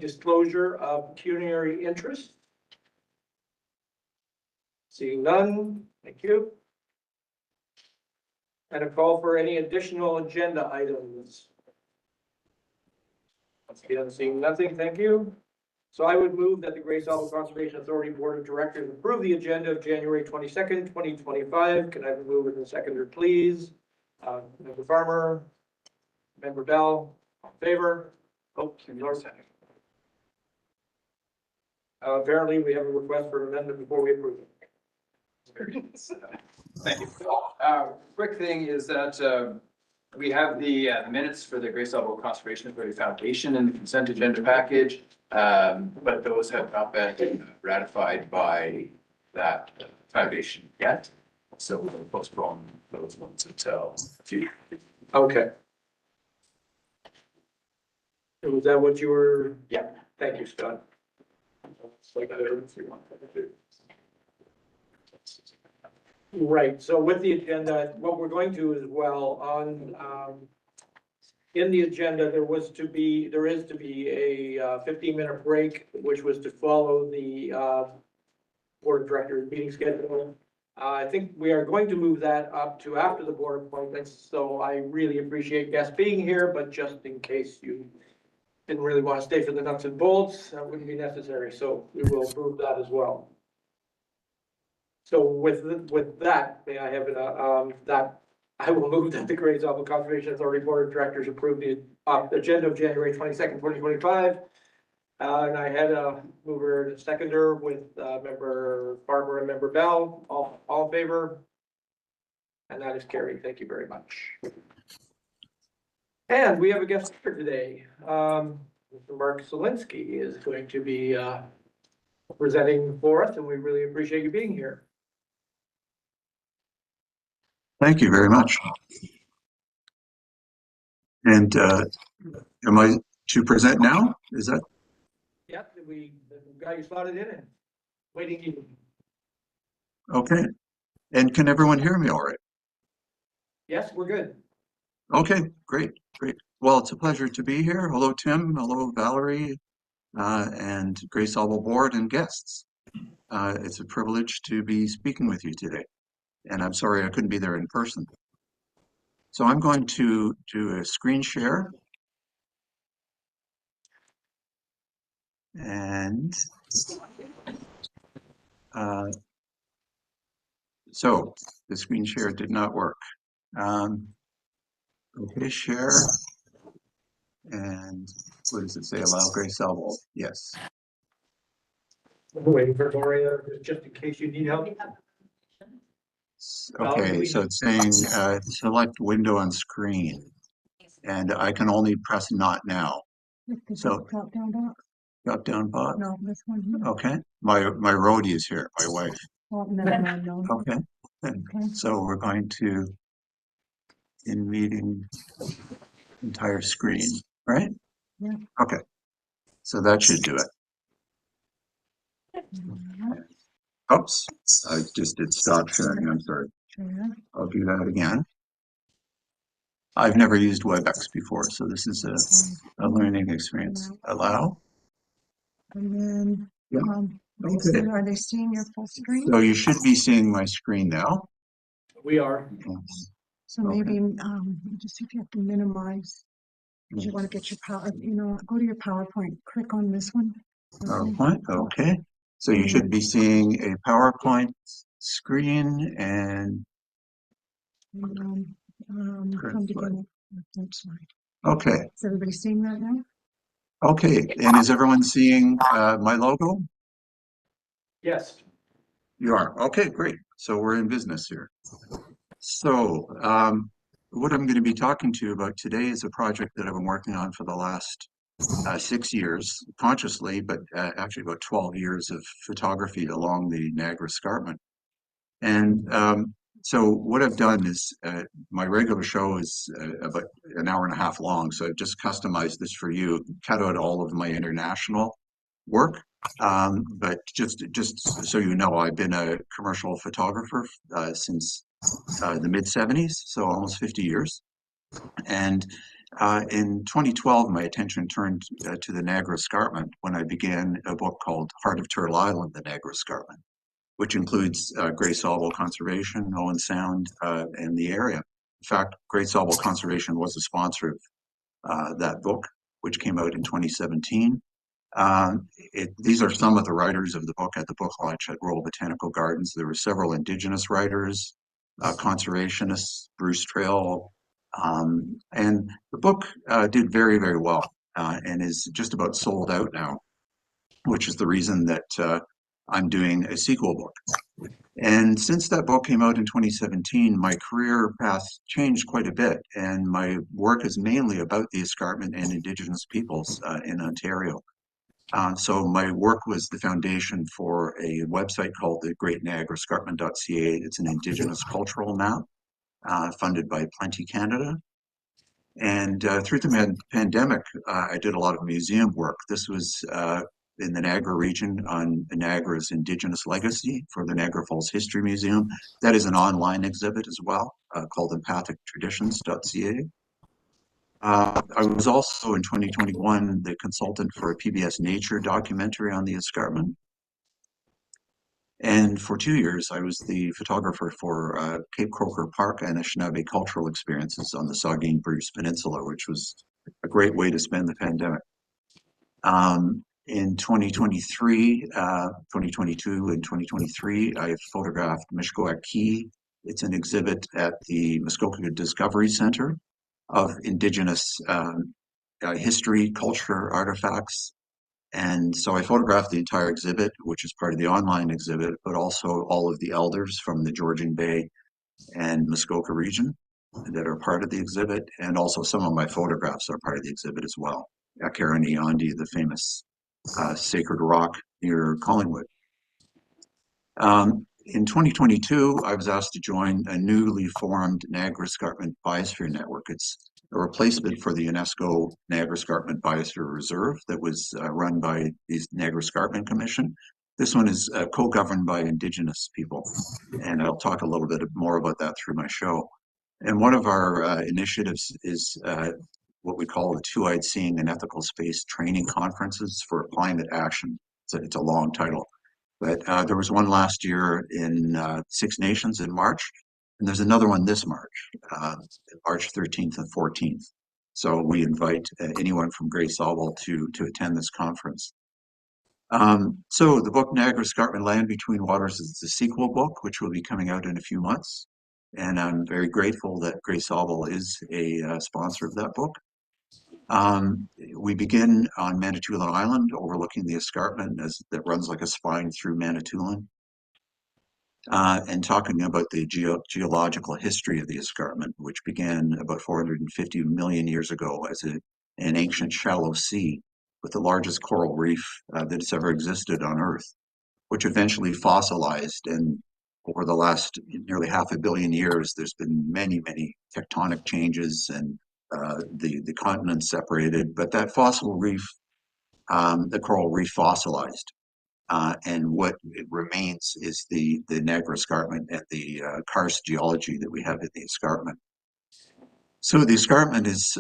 disclosure of pecuniary interest? Seeing none, thank you. And a call for any additional agenda items. Once again, seeing nothing, thank you. So I would move that the Great Sauble Conservation Authority Board of Directors approve the agenda of January 22nd, 2025. Can I have a mover and a seconder, please? Member Farmer, Member Bell, in favor? Oh, apparently we have a request for an amendment before we approve it. Thank you. Quick thing is that we have the minutes for the Great Sauble Conservation Authority Foundation in the consent agenda package, but those have not been ratified by that foundation yet. So we'll postpone those ones until a few. Okay. Was that what you were? Yeah. Thank you, Scott. Right, so with the agenda, what we're going to as well on, in the agenda, there is to be a 15-minute break, which was to follow the Board of Directors meeting schedule. I think we are going to move that up to after the board appointments, so I really appreciate guests being here, but just in case you didn't really want to stay for the nuts and bolts, that wouldn't be necessary, so we will approve that as well. So with that, may I have that I will move that the Great Sauble Conservation Authority Board of Directors approve the agenda of January 22nd, 2025. And I had a mover and a seconder with Member Farmer and Member Bell. All in favor? And that is carried. Thank you very much. And we have a guest speaker today. Mr. Mark Solinsky is going to be presenting for us, and we really appreciate you being here. Thank you very much. And am I to present now? Is that? Yep, we got you slotted in and waiting you. Okay. And can everyone hear me all right? Yes, we're good. Okay, great. Well, it's a pleasure to be here. Hello, Tim. Hello, Valerie, and Great Sauble Board and guests. It's a privilege to be speaking with you today. And I'm sorry I couldn't be there in person. So I'm going to do a screen share. And so the screen share did not work. Okay, share. And what does it say? Allow Great Sauble. Yes. We're waiting for Gloria, just in case you need help. Okay, so it's saying select window on screen, and I can only press not now. So drop down box? Drop down box. No, this one here. Okay, my roadie is here, my wife. Oh, no. Okay, so we're going to in meeting entire screen, right? Yeah. Okay, so that should do it. Oops, I just did stop sharing. I'm sorry. Sure. I'll do that again. I've never used WebEx before, so this is a learning experience. Allow. And then, Yeah. okay. Are they seeing your full screen? So you should be seeing my screen now. We are. So maybe, just see if you have to minimize. Because you want to get your power, go to your PowerPoint, click on this one. PowerPoint, okay. So you should be seeing a PowerPoint screen and come together. okay. Is everybody seeing that now? Okay, and is everyone seeing my logo? Yes. You are. Okay, great. So we're in business here. So what I'm going to be talking to you about today is a project that I've been working on for the last 6 years, consciously, but actually about 12 years of photography along the Niagara Escarpment. And so what I've done is my regular show is about an hour and a half long, so I've just customized this for you, cut out all of my international work. But just so you know, I've been a commercial photographer since the mid-70s, so almost 50 years. And In 2012, my attention turned to the Niagara Escarpment when I began a book called Heart of Turtle Island, the Niagara Escarpment, which includes Great Sauble Conservation, Owen Sound, and the area. In fact, Great Sauble Conservation was a sponsor of that book, which came out in 2017. These are some of the writers of the book at the book launch at Royal Botanical Gardens. There were several Indigenous writers, conservationists, Bruce Trail, and the book did very, very well and is just about sold out now, which is the reason that I'm doing a sequel book. And since that book came out in 2017, my career path changed quite a bit, and my work is mainly about the escarpment and Indigenous peoples in Ontario. So my work was the foundation for a website called the Great Niagara Escarpment.ca. It's an Indigenous cultural map funded by Plenty Canada. And through the pandemic, I did a lot of museum work. This was in the Niagara region on Niagara's Indigenous legacy for the Niagara Falls History Museum. That is an online exhibit as well called empathictraditions.ca. I was also in 2021 the consultant for a PBS Nature documentary on the escarpment. And for 2 years, I was the photographer for Cape Croker Park and Anishinaabe cultural experiences on the Saugeen Bruce Peninsula, which was a great way to spend the pandemic. In 2023, 2022 and 2023, I photographed Mishkoak Key. It's an exhibit at the Muskoka Discovery Center of Indigenous history, culture, artifacts. And so I photographed the entire exhibit, which is part of the online exhibit, but also all of the elders from the Georgian Bay and Muskoka region that are part of the exhibit. And also some of my photographs are part of the exhibit as well. Akarani Yandi, the famous sacred rock near Collingwood. In 2022, I was asked to join a newly formed Niagara Escarpment Biosphere Network. It's a replacement for the UNESCO Niagara Escarpment Biosphere Reserve that was run by the Niagara Escarpment Commission. This one is co-governed by Indigenous people, and I'll talk a little bit more about that through my show. And one of our initiatives is what we call the Two-Eyed Seeing and Ethical Space Training Conferences for Climate Action. It's a long title. But there was one last year in Six Nations in March, and there's another one this March, March 13th and 14th. So we invite anyone from Great Sauble to attend this conference. So the book Niagara Escarpment Land Between Waters is the sequel book, which will be coming out in a few months. And I'm very grateful that Great Sauble is a sponsor of that book. We begin on Manitoulin Island, overlooking the escarpment that runs like a spine through Manitoulin, and talking about the geological history of the escarpment, which began about 450 million years ago as an ancient shallow sea with the largest coral reef that's ever existed on Earth, which eventually fossilized. And over the last nearly 500 million years, there's been many, many tectonic changes and the continents separated, but that fossil reef, the coral reef fossilized. And what remains is the Niagara Escarpment and the karst geology that we have in the escarpment. So the escarpment is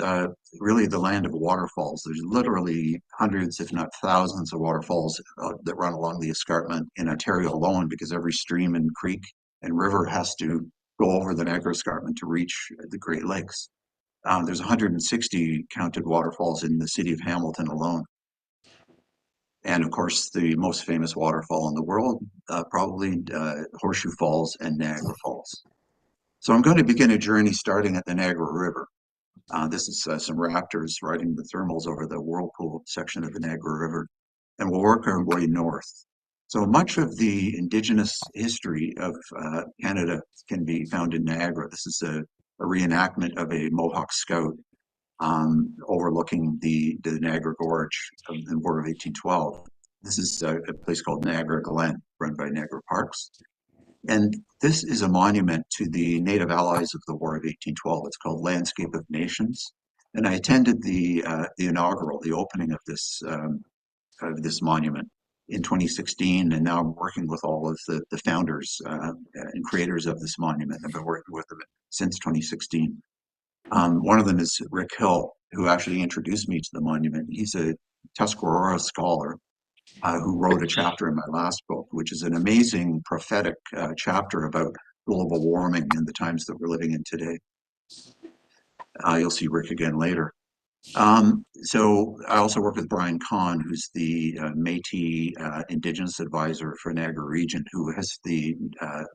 really the land of waterfalls. There's literally hundreds, if not thousands, of waterfalls that run along the escarpment in Ontario alone, because every stream and creek and river has to go over the Niagara Escarpment to reach the Great Lakes. There's 160 counted waterfalls in the city of Hamilton alone. And of course, the most famous waterfall in the world, probably Horseshoe Falls and Niagara Falls. So I'm going to begin a journey starting at the Niagara River. This is some raptors riding the thermals over the whirlpool section of the Niagara River. And we'll work our way north. So much of the Indigenous history of Canada can be found in Niagara. This is a reenactment of a Mohawk scout overlooking the Niagara Gorge of the War of 1812. This is a place called Niagara Glen, run by Niagara Parks. And this is a monument to the Native allies of the War of 1812. It's called Landscape of Nations. And I attended the inaugural, the opening of this monument in 2016, and now I'm working with all of the founders and creators of this monument. I've been working with them since 2016. One of them is Rick Hill, who actually introduced me to the monument. He's a Tuscarora scholar who wrote a chapter in my last book, which is an amazing prophetic chapter about global warming in the times that we're living in today. You'll see Rick again later. So I also work with Brian Kahn, who's the Métis Indigenous Advisor for Niagara Region, who has the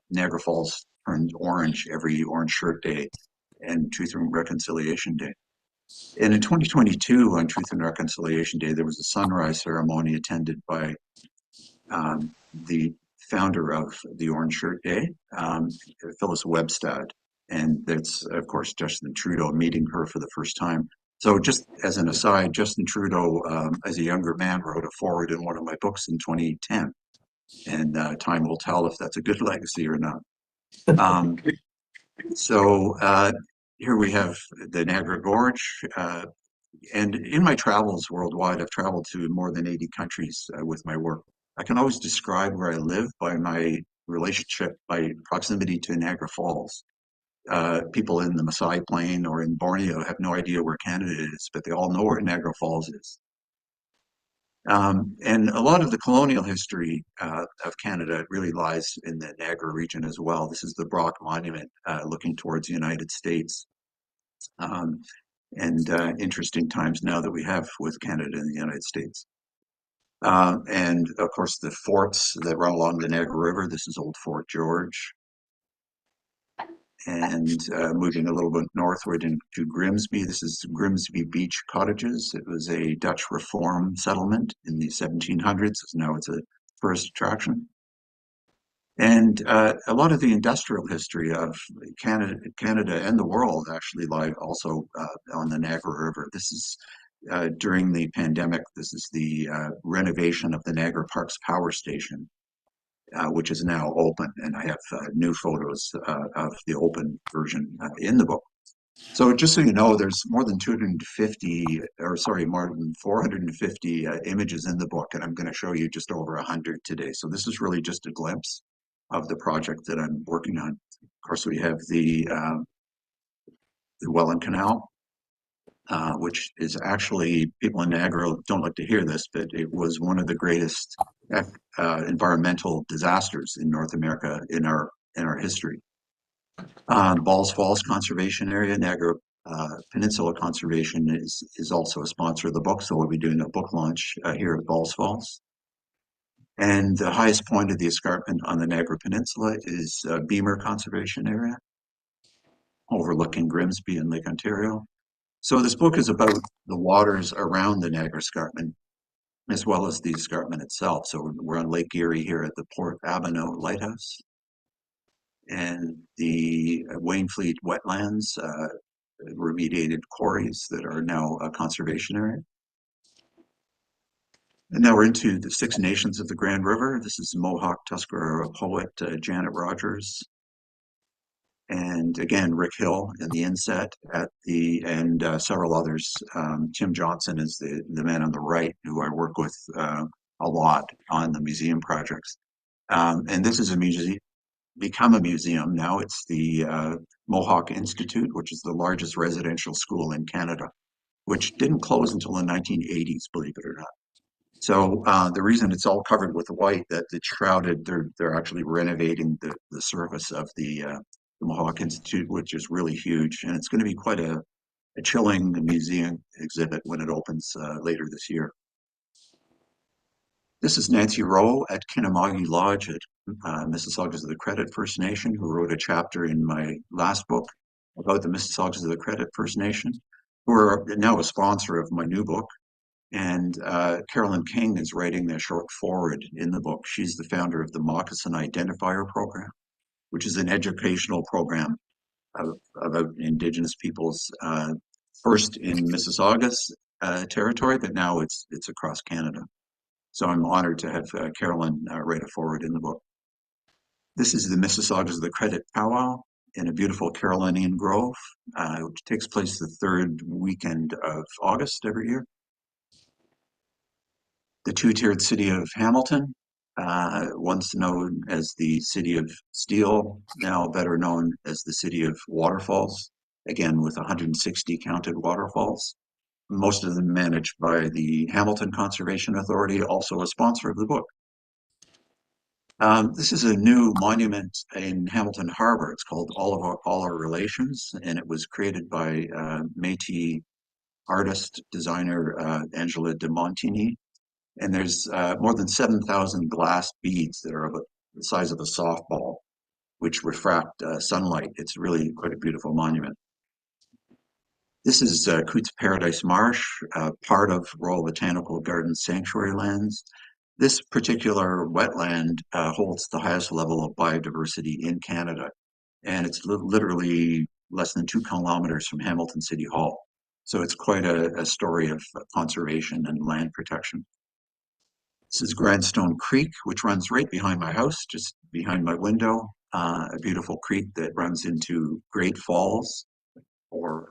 Niagara Falls turned orange every Orange Shirt Day and Truth and Reconciliation Day. And in 2022, on Truth and Reconciliation Day, there was a sunrise ceremony attended by the founder of the Orange Shirt Day, Phyllis Webstad. And that's, of course, Justin Trudeau, meeting her for the first time. So just as an aside, Justin Trudeau, as a younger man, wrote a foreword in one of my books in 2010. And time will tell if that's a good legacy or not. So here we have the Niagara Gorge. And in my travels worldwide, I've traveled to more than 80 countries with my work. I can always describe where I live by my relationship, by proximity to Niagara Falls. People in the Maasai Plain or in Borneo have no idea where Canada is, but they all know where Niagara Falls is. And a lot of the colonial history of Canada really lies in the Niagara region as well. This is the Brock Monument looking towards the United States. And interesting times now that we have with Canada and the United States. And of course, the forts that run along the Niagara River. This is Old Fort George. And moving a little bit northward into Grimsby, this is Grimsby Beach Cottages. It was a Dutch reform settlement in the 1700s. Now it's a tourist attraction. And a lot of the industrial history of Canada and the world actually lie also on the Niagara River. This is during the pandemic. This is the renovation of the Niagara Parks Power Station, which is now open. And I have new photos of the open version in the book. So just so you know, there's more than 250, or sorry, more than 450 images in the book, and I'm going to show you just over 100 today. So this is really just a glimpse of the project that I'm working on. Of course, we have the Welland Canal, which is actually, people in Niagara don't like to hear this, but it was one of the greatest environmental disasters in North America in our history. Balls Falls Conservation Area, Niagara Peninsula Conservation is also a sponsor of the book, so we'll be doing a book launch here at Balls Falls. And the highest point of the escarpment on the Niagara Peninsula is Beamer Conservation Area, overlooking Grimsby and Lake Ontario. So this book is about the waters around the Niagara Escarpment, as well as the escarpment itself. So we're on Lake Erie here at the Port Abano Lighthouse. And the Wainfleet wetlands, remediated quarries that are now a conservation area. And now we're into the Six Nations of the Grand River. This is Mohawk Tuscarora poet Janet Rogers. And again, Rick Hill in the inset and several others. Tim Johnson is the man on the right who I work with a lot on the museum projects. And this is a museum, become a museum now. It's the Mohawk Institute, which is the largest residential school in Canada, which didn't close until the 1980s, believe it or not. So the reason it's all covered with white, that it's shrouded, they're actually renovating the surface of the Mohawk Institute, which is really huge. And it's going to be quite a chilling museum exhibit when it opens later this year. This is Nancy Rowe at Kinnamauga Lodge at Mississaugas of the Credit First Nation, who wrote a chapter in my last book about the Mississaugas of the Credit First Nation, who are now a sponsor of my new book. And Carolyn King is writing a short foreword in the book. She's the founder of the Moccasin Identifier Program, which is an educational program about Indigenous peoples, first in Mississaugas territory, but now it's across Canada. So I'm honored to have Carolyn write a foreword in the book. This is the Mississaugas of the Credit Powwow in a beautiful Carolinian Grove, which takes place the third weekend of August every year. The two-tiered city of Hamilton, once known as the City of Steel, now better known as the City of Waterfalls, again with 160 counted waterfalls. most of them managed by the Hamilton Conservation Authority, also a sponsor of the book. This is a new monument in Hamilton Harbor. It's called All Our Relations, and it was created by Métis artist, designer Angela de Montigny. And there's more than 7,000 glass beads that are about the size of a softball, which refract sunlight. It's really quite a beautiful monument. This is Cootes Paradise Marsh, part of Royal Botanical Gardens sanctuary lands. This particular wetland holds the highest level of biodiversity in Canada, and it's literally less than 2 kilometers from Hamilton City Hall. So it's quite a story of conservation and land protection. This is Grandstone Creek, which runs right behind my house, just behind my window. A beautiful creek that runs into Great Falls, or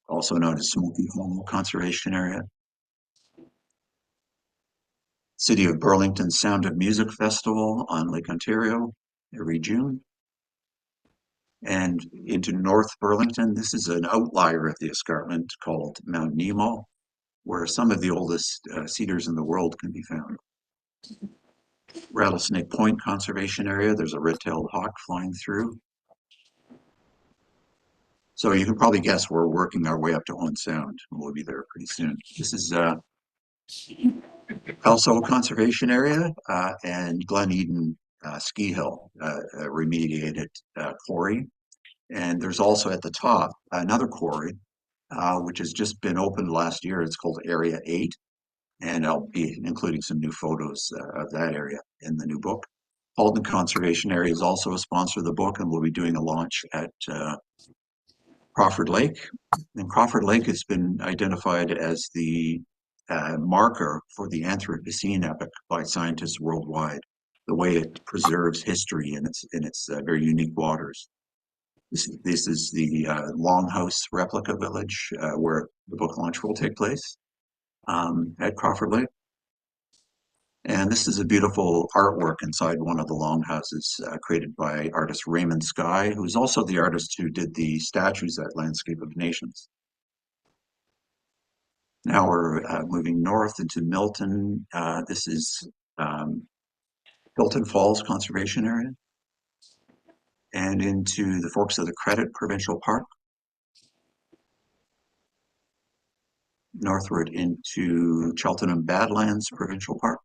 also known as Smoky Hollow Conservation Area. City of Burlington Sound of Music Festival on Lake Ontario every June. And into North Burlington, this is an outlier of the escarpment called Mount Nemo, where some of the oldest cedars in the world can be found. Rattlesnake Point Conservation Area, there's a red-tailed hawk flying through. So you can probably guess we're working our way up to Owen Sound. We'll be there pretty soon. This is also a conservation area and Glen Eden Ski Hill, a remediated quarry. And there's also at the top another quarry, which has just been opened last year. It's called Area 8. And I'll be including some new photos of that area in the new book. Halton Conservation Area is also a sponsor of the book, and we'll be doing a launch at Crawford Lake. And Crawford Lake has been identified as the marker for the Anthropocene epoch by scientists worldwide, the way it preserves history in its very unique waters. This is the Longhouse replica village where the book launch will take place at Crawford Lake. And this is a beautiful artwork inside one of the longhouses created by artist Raymond Sky, who's also the artist who did the statues at Landscape of Nations. Now we're moving north into Milton. This is Hilton Falls Conservation Area, and into the Forks of the Credit Provincial Park. Northward into Cheltenham Badlands Provincial Park.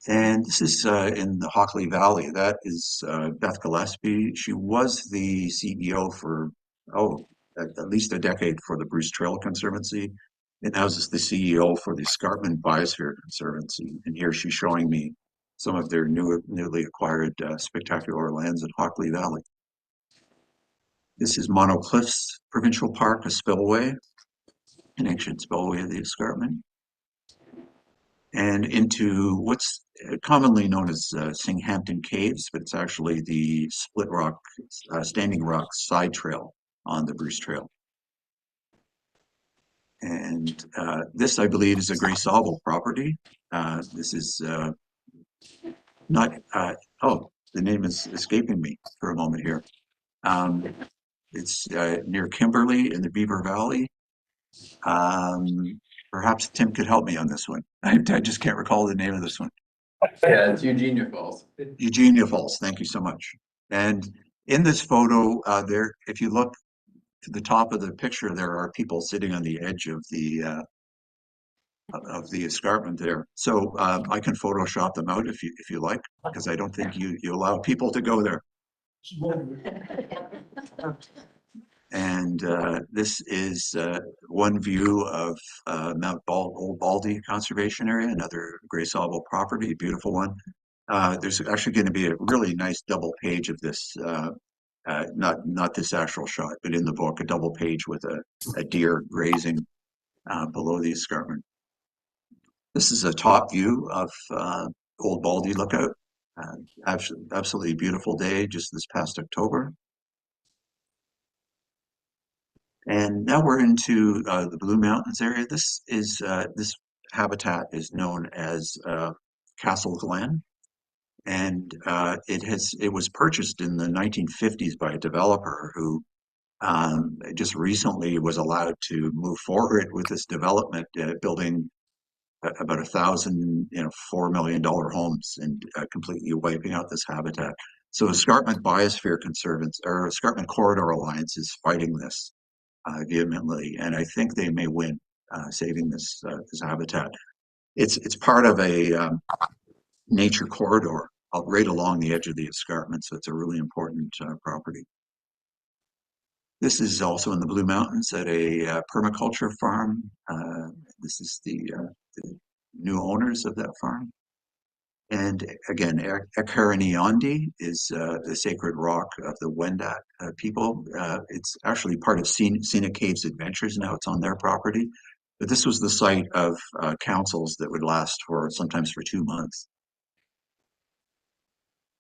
And this is in the Hockley Valley. That is Beth Gillespie. She was the CEO for, at least a decade for the Bruce Trail Conservancy. And now is the CEO for the Escarpment Biosphere Conservancy. And here she's showing me some of their newly acquired spectacular lands in Hockley Valley. This is Mono Cliffs Provincial Park, a spillway, an ancient spillway of the escarpment. And into what's commonly known as Singhampton Caves, but it's actually the Split Rock, Standing Rock side trail on the Bruce Trail. And this, I believe, is a Grey Sauble property. This is not, the name is escaping me for a moment here. It's near Kimberley in the Beaver Valley. Perhaps Tim could help me on this one. I just can't recall the name of this one. Yeah, it's Eugenia Falls. Eugenia Falls, thank you so much. And in this photo, there, if you look to the top of the picture, there are people sitting on the edge of the escarpment there. So I can Photoshop them out if you like, because I don't think you allow people to go there. And this is one view of Old Baldy Conservation Area, another Grey Sauble property, beautiful one. There's actually going to be a really nice double page of this, not this actual shot, but in the book, a double page with a deer grazing below the escarpment. This is a top view of Old Baldy Lookout. Absolutely beautiful day just this past October. And now we're into the Blue Mountains area. This habitat is known as Castle Glen, and it was purchased in the 1950s by a developer who just recently was allowed to move forward with this development, building about 1,000, $4 million homes and completely wiping out this habitat. So Escarpment Biosphere Conservancy or Escarpment Corridor Alliance is fighting this vehemently, and I think they may win saving this habitat. It's part of a nature corridor right along the edge of the escarpment, so it's a really important property. This is also in the Blue Mountains at a permaculture farm. This is the new owners of that farm. And again, Ekaraniondi is the sacred rock of the Wendat people. It's actually part of Scenic Caves Adventures now. It's on their property. But this was the site of councils that would last for sometimes for 2 months.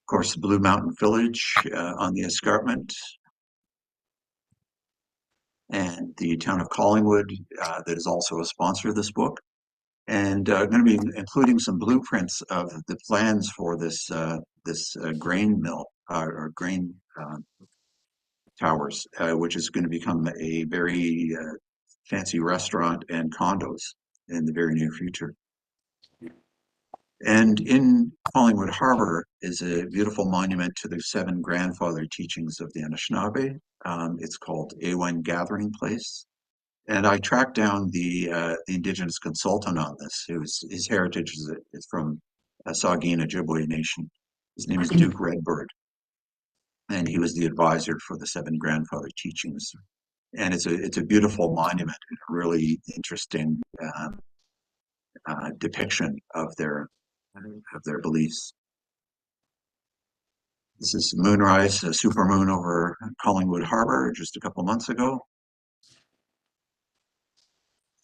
Of course, Blue Mountain Village on the escarpment. And the town of Collingwood that is also a sponsor of this book. And I'm going to be including some blueprints of the plans for this grain mill or grain towers, which is going to become a very fancy restaurant and condos in the very near future. And in Collingwood Harbor is a beautiful monument to the 7 grandfather teachings of the Anishinaabe. It's called Awen Gathering Place. And I tracked down the indigenous consultant on this, his heritage is from Saugeen Ojibwe Nation. His name is Duke Redbird, and he was the advisor for the 7 grandfather teachings. And it's a beautiful monument, a really interesting depiction of their beliefs. This is moonrise, a supermoon over Collingwood Harbor just a couple months ago.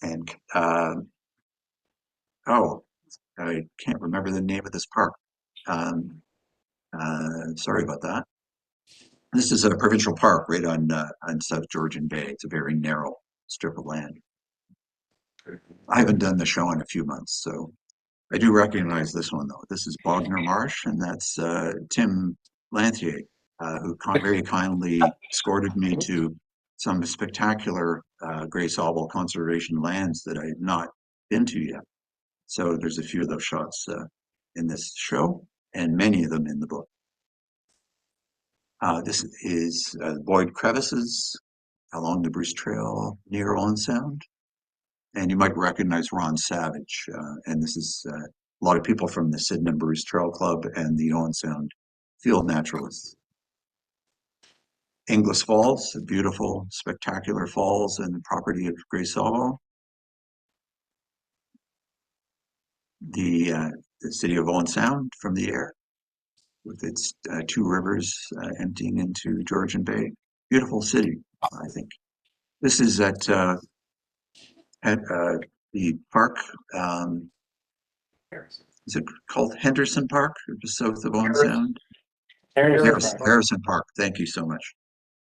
And I can't remember the name of this park. Sorry about that. This is a provincial park right on South Georgian Bay. It's a very narrow strip of land. I haven't done the show in a few months, so I do recognize this one though. This is Bogner Marsh, and that's Tim Lanthier, who very kindly escorted me to some spectacular Grey Sauble conservation lands that I have not been to yet. So there's a few of those shots in this show, and many of them in the book. This is Boyd Crevices along the Bruce Trail near Owen Sound. And you might recognize Ron Savage. And this is a lot of people from the Sydenham Bruce Trail Club and the Owen Sound Field Naturalists. Inglis Falls, beautiful, spectacular falls and the property of Grey Sauble. The city of Owen Sound from the air, with its 2 rivers emptying into Georgian Bay. Beautiful city, I think. This is at the park. Is it called Henderson Park, just south of Owen Sound? Harrison Park. Thank you so much.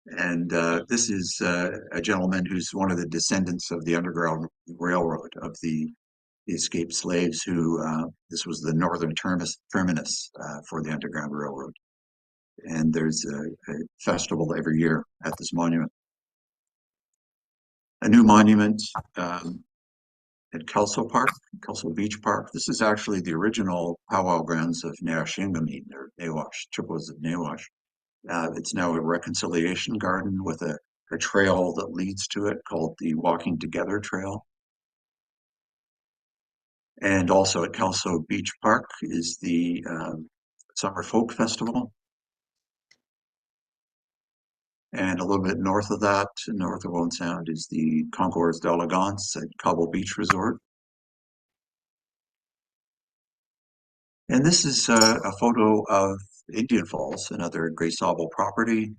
And this is a gentleman who's one of the descendants of the Underground Railroad, of the escaped slaves who, this was the northern terminus for the Underground Railroad. And there's a festival every year at this monument. A new monument at Kelso Beach Park. This is actually the original powwow grounds of Neoshingamin, or Nawash, Chippewas of Nawash. It's now a reconciliation garden with a trail that leads to it called the Walking Together Trail. And also at Kelso Beach Park is the Summer Folk Festival. And a little bit north of that, north of Owen Sound, is the Concours d'Elegance at Cobble Beach Resort. And this is a photo of Indian Falls, another Grey Sauble property.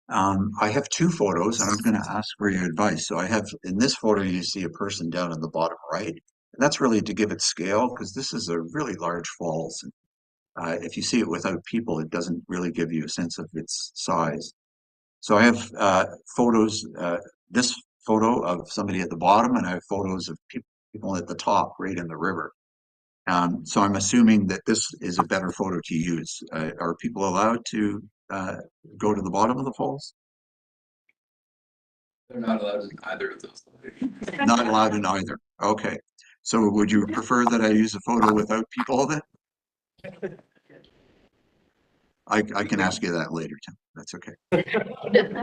I have 2 photos, and I'm going to ask for your advice. So I have, in this photo, you see a person down in the bottom right. And that's really to give it scale, because this is a really large falls. If you see it without people, it doesn't really give you a sense of its size. So I have photos, this photo of somebody at the bottom, and I have photos of people at the top, right in the river. So I'm assuming that this is a better photo to use. Are people allowed to go to the bottom of the falls? They're not allowed in either of those. Not allowed in either. Okay. So would you prefer that I use a photo without people then? I can ask you that later, Tim. That's okay.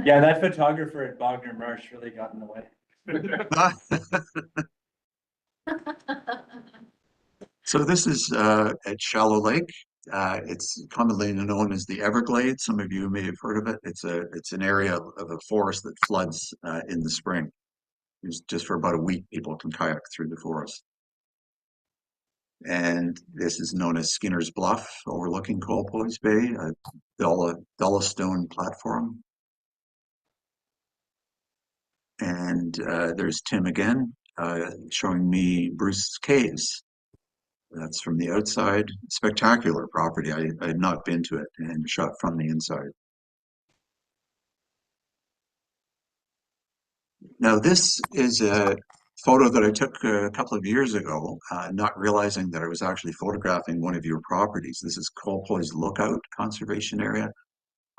Yeah, that photographer at Bogner Marsh really got in the way. So this is at Shallow Lake. It's commonly known as the Everglades. Some of you may have heard of it. It's an area of a forest that floods in the spring. Just for about a week, people can kayak through the forest. And this is known as Skinner's Bluff, overlooking Colpoys Bay, a Dulles stone platform. And there's Tim again, showing me Bruce's Caves. That's from the outside. Spectacular property. I had not been to it and shot from the inside. Now, this is a photo that I took a couple of years ago, not realizing that I was actually photographing one of your properties. This is Colpoys Lookout Conservation Area,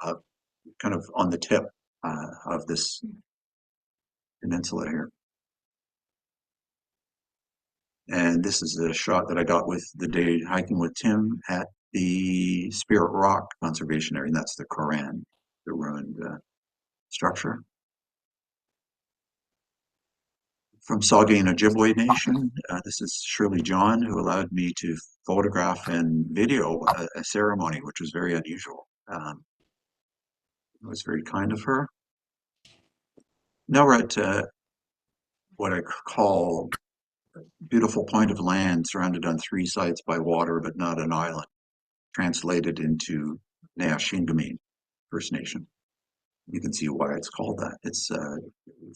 kind of on the tip of this peninsula here. And this is a shot that I got with the day hiking with Tim at the Spirit Rock Conservation Area, and that's the Koran, the ruined structure. From Saugeen Ojibwe Nation, this is Shirley John, who allowed me to photograph and video a ceremony, which was very unusual. It was very kind of her. Now we're at what I call a beautiful point of land surrounded on three sides by water, but not an island, translated into Neashingameen First Nation. You can see why it's called that. It's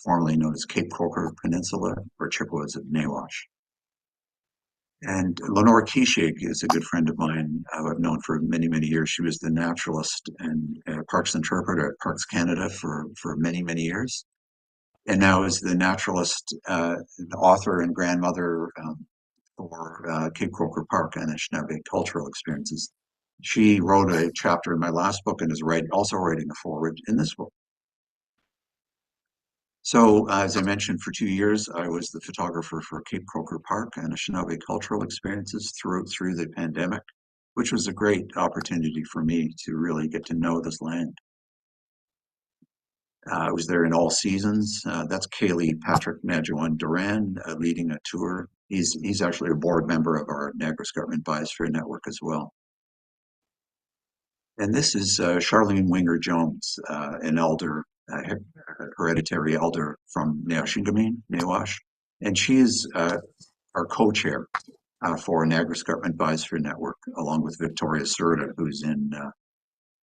formerly known as Cape Croker Peninsula, or Chippewas of Nawash. And Lenore Kishig is a good friend of mine who I've known for many, many years. She was the naturalist and parks interpreter at Parks Canada for many, many years. And now is the naturalist, author and grandmother for Cape Croker Park and Anishinaabe cultural experiences. She wrote a chapter in my last book and is also writing a foreword in this book. So, as I mentioned, for 2 years, I was the photographer for Cape Croker Park and Anishinaabe cultural experiences through the pandemic, which was a great opportunity for me to really get to know this land. I was there in all seasons. That's Kaylee Patrick Najawan Duran leading a tour. He's actually a board member of our Niagara Escarpment Biosphere Network as well. And this is Charlene Winger Jones, an elder, hereditary elder from Neashingameen, Nawash. And she is our co-chair for Niagara Escarpment Biosphere Network, along with Victoria Serta, who's in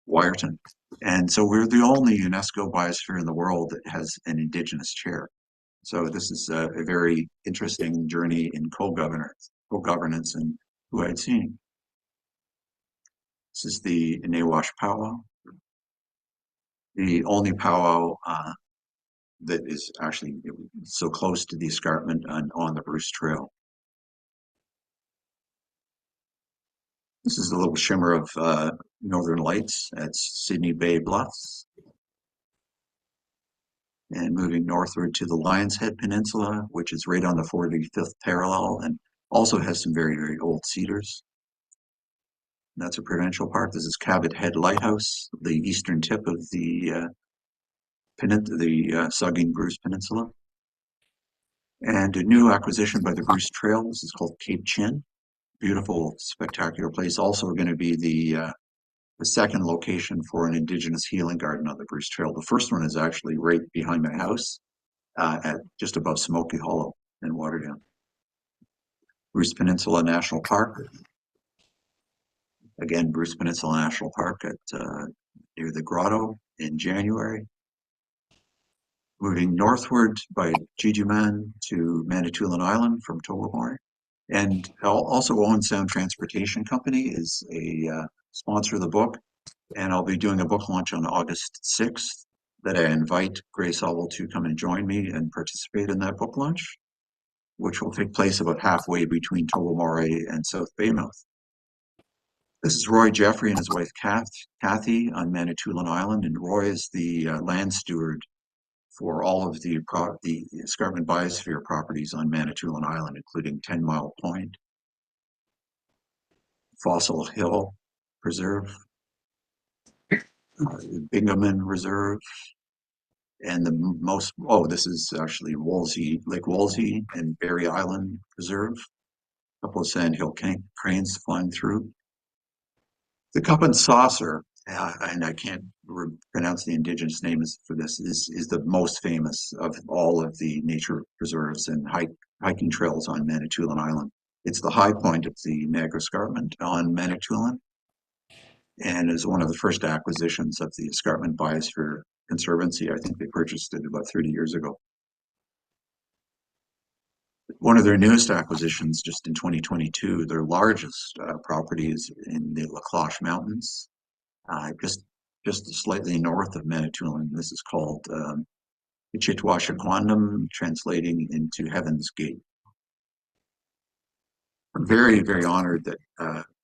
Wyerton. And so we're the only UNESCO biosphere in the world that has an Indigenous chair. So this is a very interesting journey in co-governance and who I'd seen. This is the Nawash powwow, the only powwow that is actually so close to the escarpment on the Bruce Trail. This is a little shimmer of Northern Lights at Sydney Bay Bluffs. And moving northward to the Lions Head Peninsula, which is right on the 45th parallel and also has some very, very old cedars. And that's a provincial park. This is Cabot Head Lighthouse, the eastern tip of the Saugeen Bruce Peninsula. And a new acquisition by the Bruce Trail. This is called Cape Chin. Beautiful, spectacular place. Also going to be the second location for an Indigenous healing garden on the Bruce Trail. The first one is actually right behind my house at just above Smoky Hollow in Waterdown. Bruce Peninsula National Park. Again, Bruce Peninsula National Park at near the Grotto in January. Moving northward by Jijuman to Manitoulin Island from Tobermory. And also Owen Sound Transportation Company is a sponsor of the book. And I'll be doing a book launch on August 6th that I invite Grace Sauble to come and join me and participate in that book launch, which will take place about halfway between Tobermory and South Baymouth. This is Roy Jeffrey and his wife Kathy on Manitoulin Island, and Roy is the land steward for all of the escarpment biosphere properties on Manitoulin Island, including 10 Mile Point, Fossil Hill Preserve, Bingaman Reserve, and the most, oh, this is actually Wolsey, Lake Wolsey and Berry Island Preserve. A couple of sandhill cranes flying through. The Cup and Saucer, and I can't pronounce the indigenous names for this, is the most famous of all of the nature preserves and hiking trails on Manitoulin Island. It's the high point of the Niagara Escarpment on Manitoulin, and is one of the first acquisitions of the Escarpment Biosphere Conservancy. I think they purchased it about 30 years ago. One of their newest acquisitions, just in 2022, their largest property is in the La Cloche Mountains, just slightly north of Manitoulin. This is called Ichitwashaquandam, translating into Heaven's Gate. I'm very, very honored that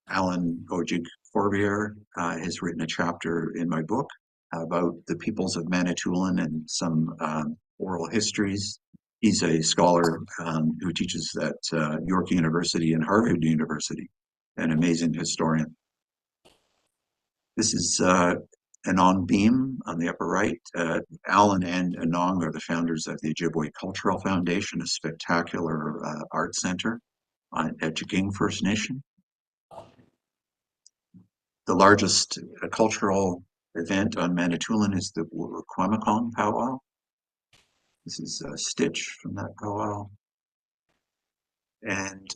Alan Ojig-Forbier has written a chapter in my book about the peoples of Manitoulin and some oral histories. He's a scholar who teaches at York University and Harvard University, an amazing historian. This is Anong Beam on the upper right. Alan and Anong are the founders of the Ojibwe Cultural Foundation, a spectacular art center at Jiging First Nation. The largest cultural event on Manitoulin is the Quamacong powwow. This is a stitch from that powwow. And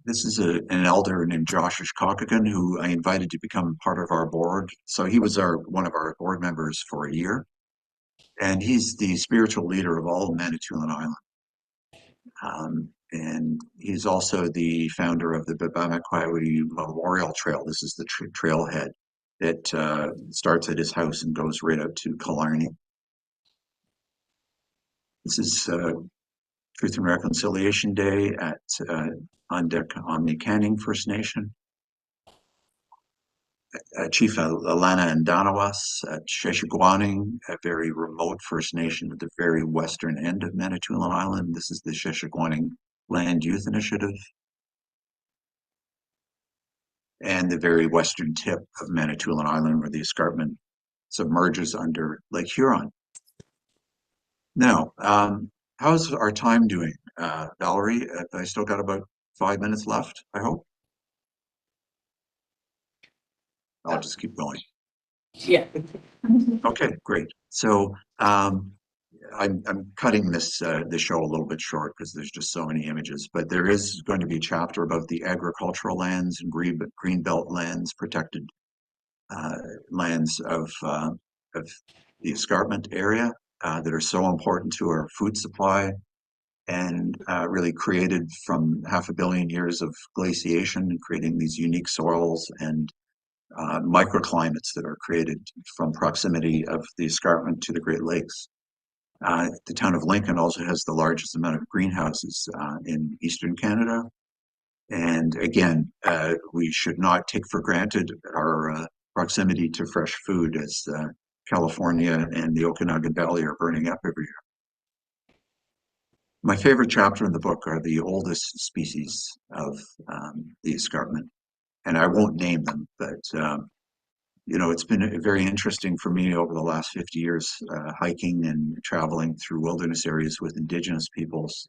this is an elder named Josh Ishkakagan, who I invited to become part of our board. So he was one of our board members for a year. And he's the spiritual leader of all of Manitoulin Island. And he's also the founder of the Babamaquawi Memorial Trail. This is the trailhead that starts at his house and goes right out to Killarney. This is Truth and Reconciliation Day on the Canning First Nation. Chief Alana Andanawas at Sheshiguaning, a very remote First Nation at the very western end of Manitoulin Island. This is the Sheshiguaning Land Youth Initiative. And the very western tip of Manitoulin Island, where the escarpment submerges under Lake Huron. Now, how's our time doing? Valerie, I still got about 5 minutes left, I hope. I'll just keep going. Yeah. Okay, great. So I'm cutting this show a little bit short because there's just so many images, but there is going to be a chapter about the agricultural lands and greenbelt lands, protected lands of the escarpment area that are so important to our food supply and really created from 500 million years of glaciation and creating these unique soils and microclimates that are created from proximity of the escarpment to the Great Lakes. The town of Lincoln also has the largest amount of greenhouses in Eastern Canada. And again, we should not take for granted our proximity to fresh food, as California and the Okanagan Valley are burning up every year. My favorite chapter in the book are the oldest species of the escarpment. And I won't name them, but it's been very interesting for me over the last 50 years, hiking and traveling through wilderness areas with Indigenous peoples.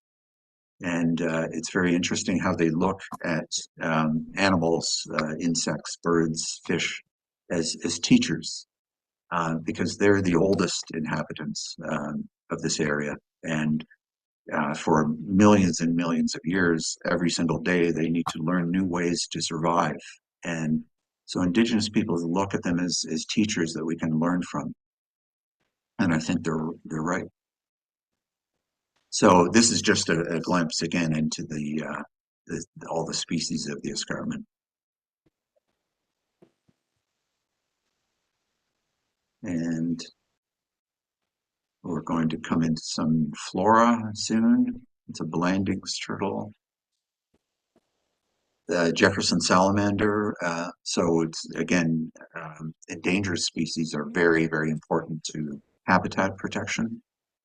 And it's very interesting how they look at animals, insects, birds, fish as teachers, because they're the oldest inhabitants of this area. And for millions and millions of years, every single day, they need to learn new ways to survive. And so Indigenous peoples look at them as teachers that we can learn from. And I think they're right. So this is just a glimpse again into all the species of the escarpment. And we're going to come into some flora soon. It's a Blanding's turtle. The Jefferson salamander. So it's, again, endangered species are very, very important to habitat protection.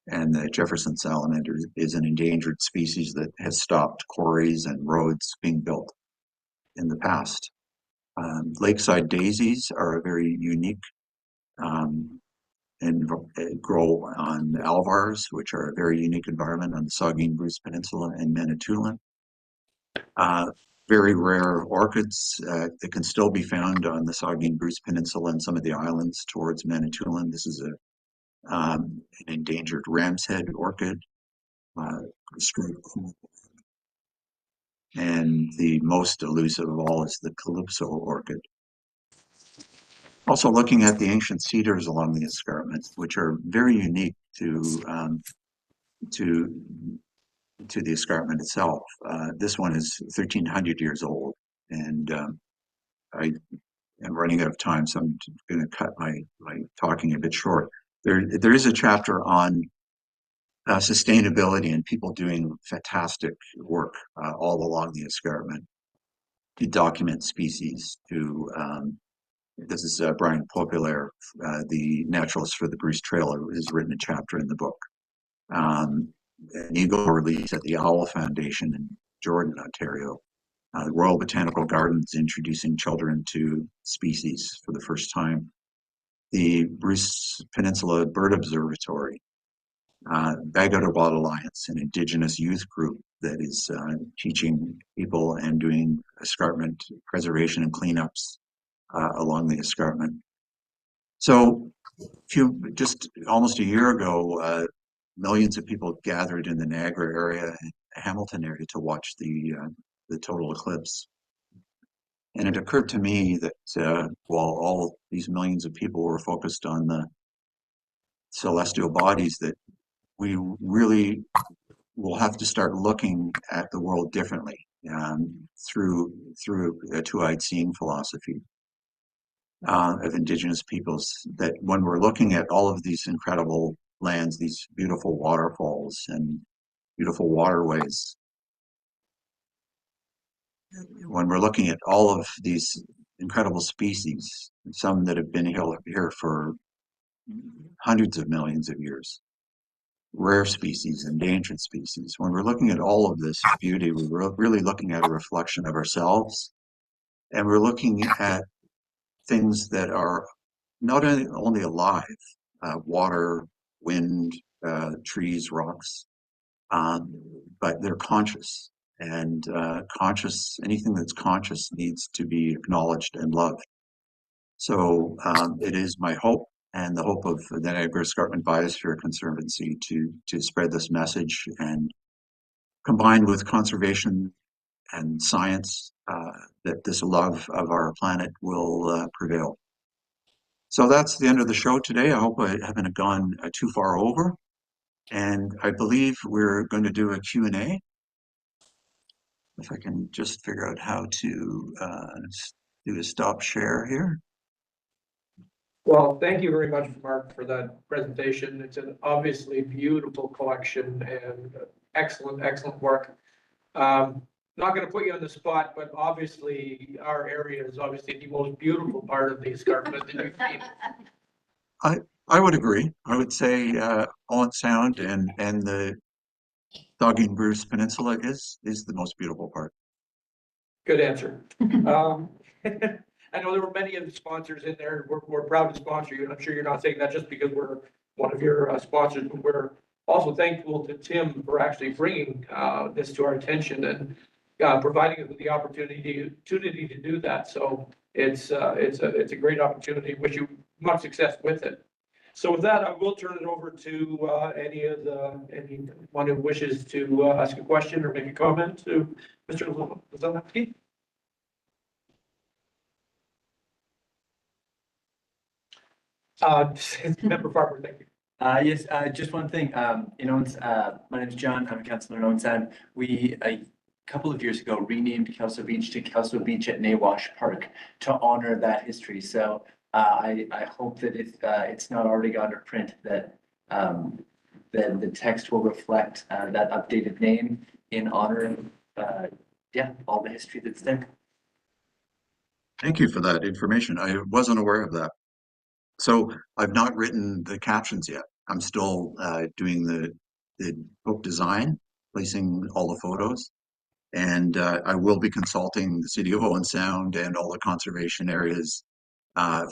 And the Jefferson salamander is an endangered species that has stopped quarries and roads being built in the past. Lakeside daisies are a very unique and grow on alvars, which are a very unique environment on the Saugeen Bruce Peninsula and Manitoulin. Very rare orchids that can still be found on the Saugeen Bruce Peninsula and some of the islands towards Manitoulin. This is an endangered ram's head orchid, and the most elusive of all is the calypso orchid. Also looking at the ancient cedars along the escarpment, which are very unique to the escarpment itself. This one is 1,300 years old, and I am running out of time, so I'm going to cut my talking a bit short. There is a chapter on sustainability and people doing fantastic work all along the escarpment to document species. This is Brian Populaire, the naturalist for the Bruce Trail, has written a chapter in the book. An eagle release at the Owl Foundation in Jordan, Ontario. The Royal Botanical Gardens introducing children to species for the first time. The Bruce Peninsula Bird Observatory. Bag Out of Bot Alliance, an Indigenous youth group that is teaching people and doing escarpment preservation and cleanups along the escarpment. So just almost a year ago, millions of people gathered in the Niagara area and Hamilton area to watch the total eclipse. And it occurred to me that while all these millions of people were focused on the celestial bodies, that we really will have to start looking at the world differently through a two-eyed seeing philosophy of Indigenous peoples. That when we're looking at all of these incredible lands, these beautiful waterfalls and beautiful waterways, when we're looking at all of these incredible species, some that have been here for hundreds of millions of years, rare species, endangered species, when we're looking at all of this beauty, we're really looking at a reflection of ourselves, and we're looking at things that are not only alive, water, wind, trees, rocks, but they're conscious. And anything that's conscious needs to be acknowledged and loved. So it is my hope and the hope of the Niagara Escarpment Biosphere Conservancy to spread this message, and combined with conservation and science, that this love of our planet will prevail. So that's the end of the show today. I hope I haven't gone too far over. And I believe we're going to do a Q&A. If I can just figure out how to do a stop share here. Well, thank you very much, Mark, for that presentation. It's an obviously beautiful collection and excellent, excellent work. Not going to put you on the spot, but obviously our area is obviously the most beautiful part of the escarpment that you've seen. I would agree. I would say Owen Sound and the Saugeen Bruce Peninsula is the most beautiful part. Good answer. I know there were many of the sponsors in there. We're proud to sponsor you, and I'm sure you're not saying that just because we're one of your sponsors, but we're also thankful to Tim for actually bringing this to our attention and providing us with the opportunity to do that. So it's a great opportunity. Wish you much success with it. So with that, I will turn it over to anyone who wishes to ask a question or make a comment to Mr. Zalewski. Member Farber, thank you. Yes, just one thing, my name is John, I'm a councillor in Owen Sound. We, a couple of years ago, renamed Kelso Beach to Kelso Beach at Nawash Park to honor that history. So I hope that if it's not already gone to print, that the text will reflect that updated name in honor of all the history that's there. Thank you for that information. I wasn't aware of that. So I've not written the captions yet. I'm still doing the book design, placing all the photos. And I will be consulting the city of Owen Sound and all the conservation areas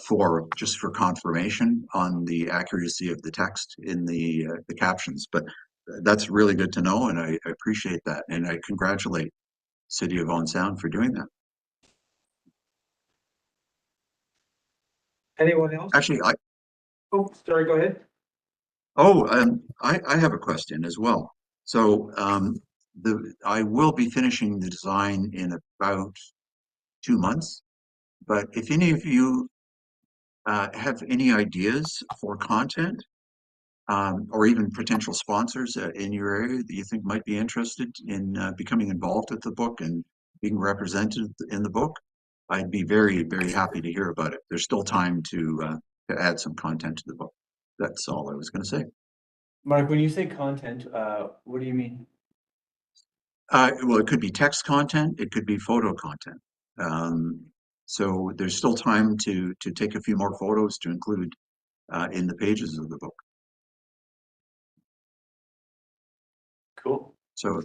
for confirmation on the accuracy of the text in the captions. But that's really good to know, and I appreciate that, and I congratulate City of Owen Sound for doing that. Anyone else? Actually, Oh, sorry, go ahead. I have a question as well. So I will be finishing the design in about 2 months. But if any of you have any ideas for content, or even potential sponsors in your area that you think might be interested in becoming involved with the book and being represented in the book, I'd be very, very happy to hear about it. There's still time to add some content to the book. That's all I was going to say. Mark, when you say content, what do you mean? Well, it could be text content, it could be photo content. So there's still time to take a few more photos to include in the pages of the book. Cool. So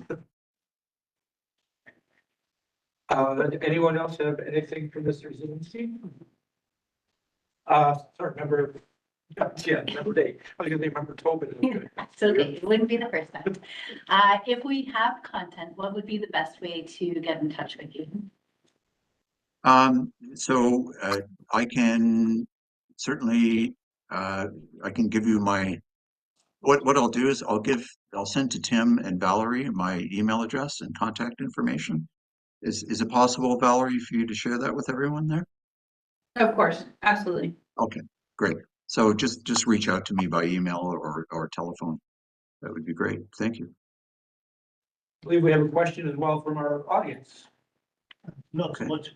Anyone else have anything for Mr. Zielinski? Sorry, member, yeah, member Day. I was gonna say member Tobin. It's okay, it wouldn't be the first time. If we have content, what would be the best way to get in touch with you? So I can certainly I can give you my what I'll do is I'll send to Tim and Valerie my email address and contact information. Is it possible, Valerie, for you to share that with everyone there? Of course, absolutely. Okay, great. So just reach out to me by email or telephone. That would be great. Thank you. I believe we have a question as well from our audience. Not so much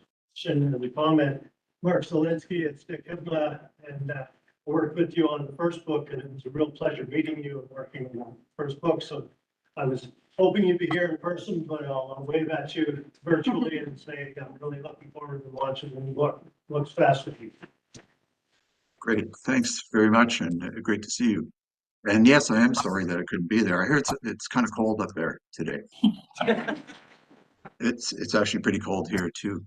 in the comment. Mark Zielinski, it's Dick Hibla, and I worked with you on the first book, and it was a real pleasure meeting you and working on the first book. So I was hoping you'd be here in person, but I'll wave at you virtually and say I'm really looking forward to launching the new book. Looks fast with you. Great. Thanks very much, and great to see you. And yes, I am sorry that I couldn't be there. I hear it's kind of cold up there today. It's actually pretty cold here too.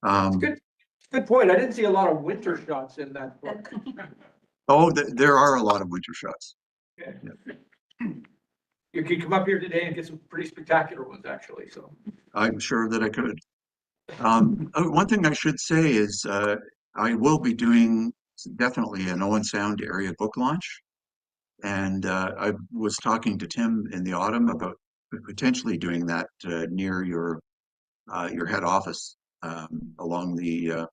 Good point. I didn't see a lot of winter shots in that book. Oh, there are a lot of winter shots. Okay. Yeah. You could come up here today and get some pretty spectacular ones, actually. So I'm sure that I could. One thing I should say is I will be doing definitely an Owen Sound area book launch. And I was talking to Tim in the autumn about potentially doing that near your head office along the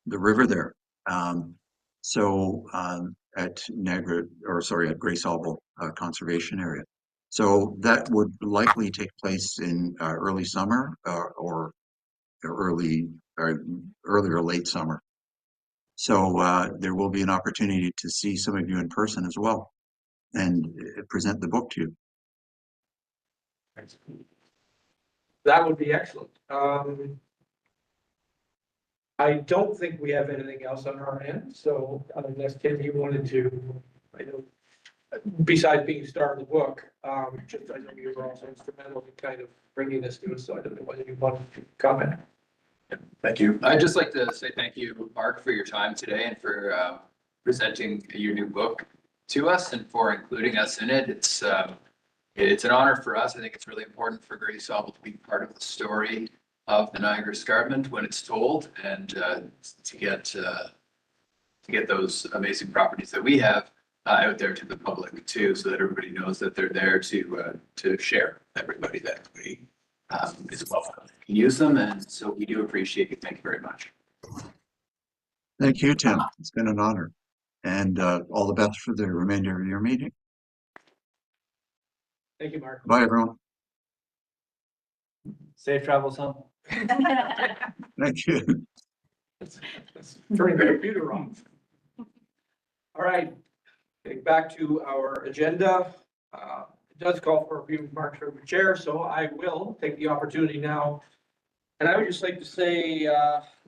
river there. At Niagara, or sorry, at Sauble Conservation Area. So that would likely take place in early summer or early or late summer. So there will be an opportunity to see some of you in person as well and present the book to you. that would be excellent. I don't think we have anything else on our end, so unless Tim, you wanted to, I know, besides being the star of the book, just I know you were also instrumental in kind of bringing this to us, so I don't know whether you wanted to comment. Thank you. I'd just like to say thank you, Mark, for your time today and for presenting your new book to us and for including us in it. It's an honor for us. I think it's really important for Sauble to be part of the story of the Niagara Escarpment when it's told, and to get those amazing properties that we have out there to the public too, so that everybody knows that they're there to share everybody that we is welcome can use them. And so we do appreciate you. Thank you very much. Thank you, Tim. It's been an honor, and all the best for the remainder of your meeting. Thank you, Mark. Bye, everyone. Safe travels home. Thank you. Turning the computer off. All right, getting back to our agenda. It does call for a few remarks from the chair, so I will take the opportunity now. And I would just like to say,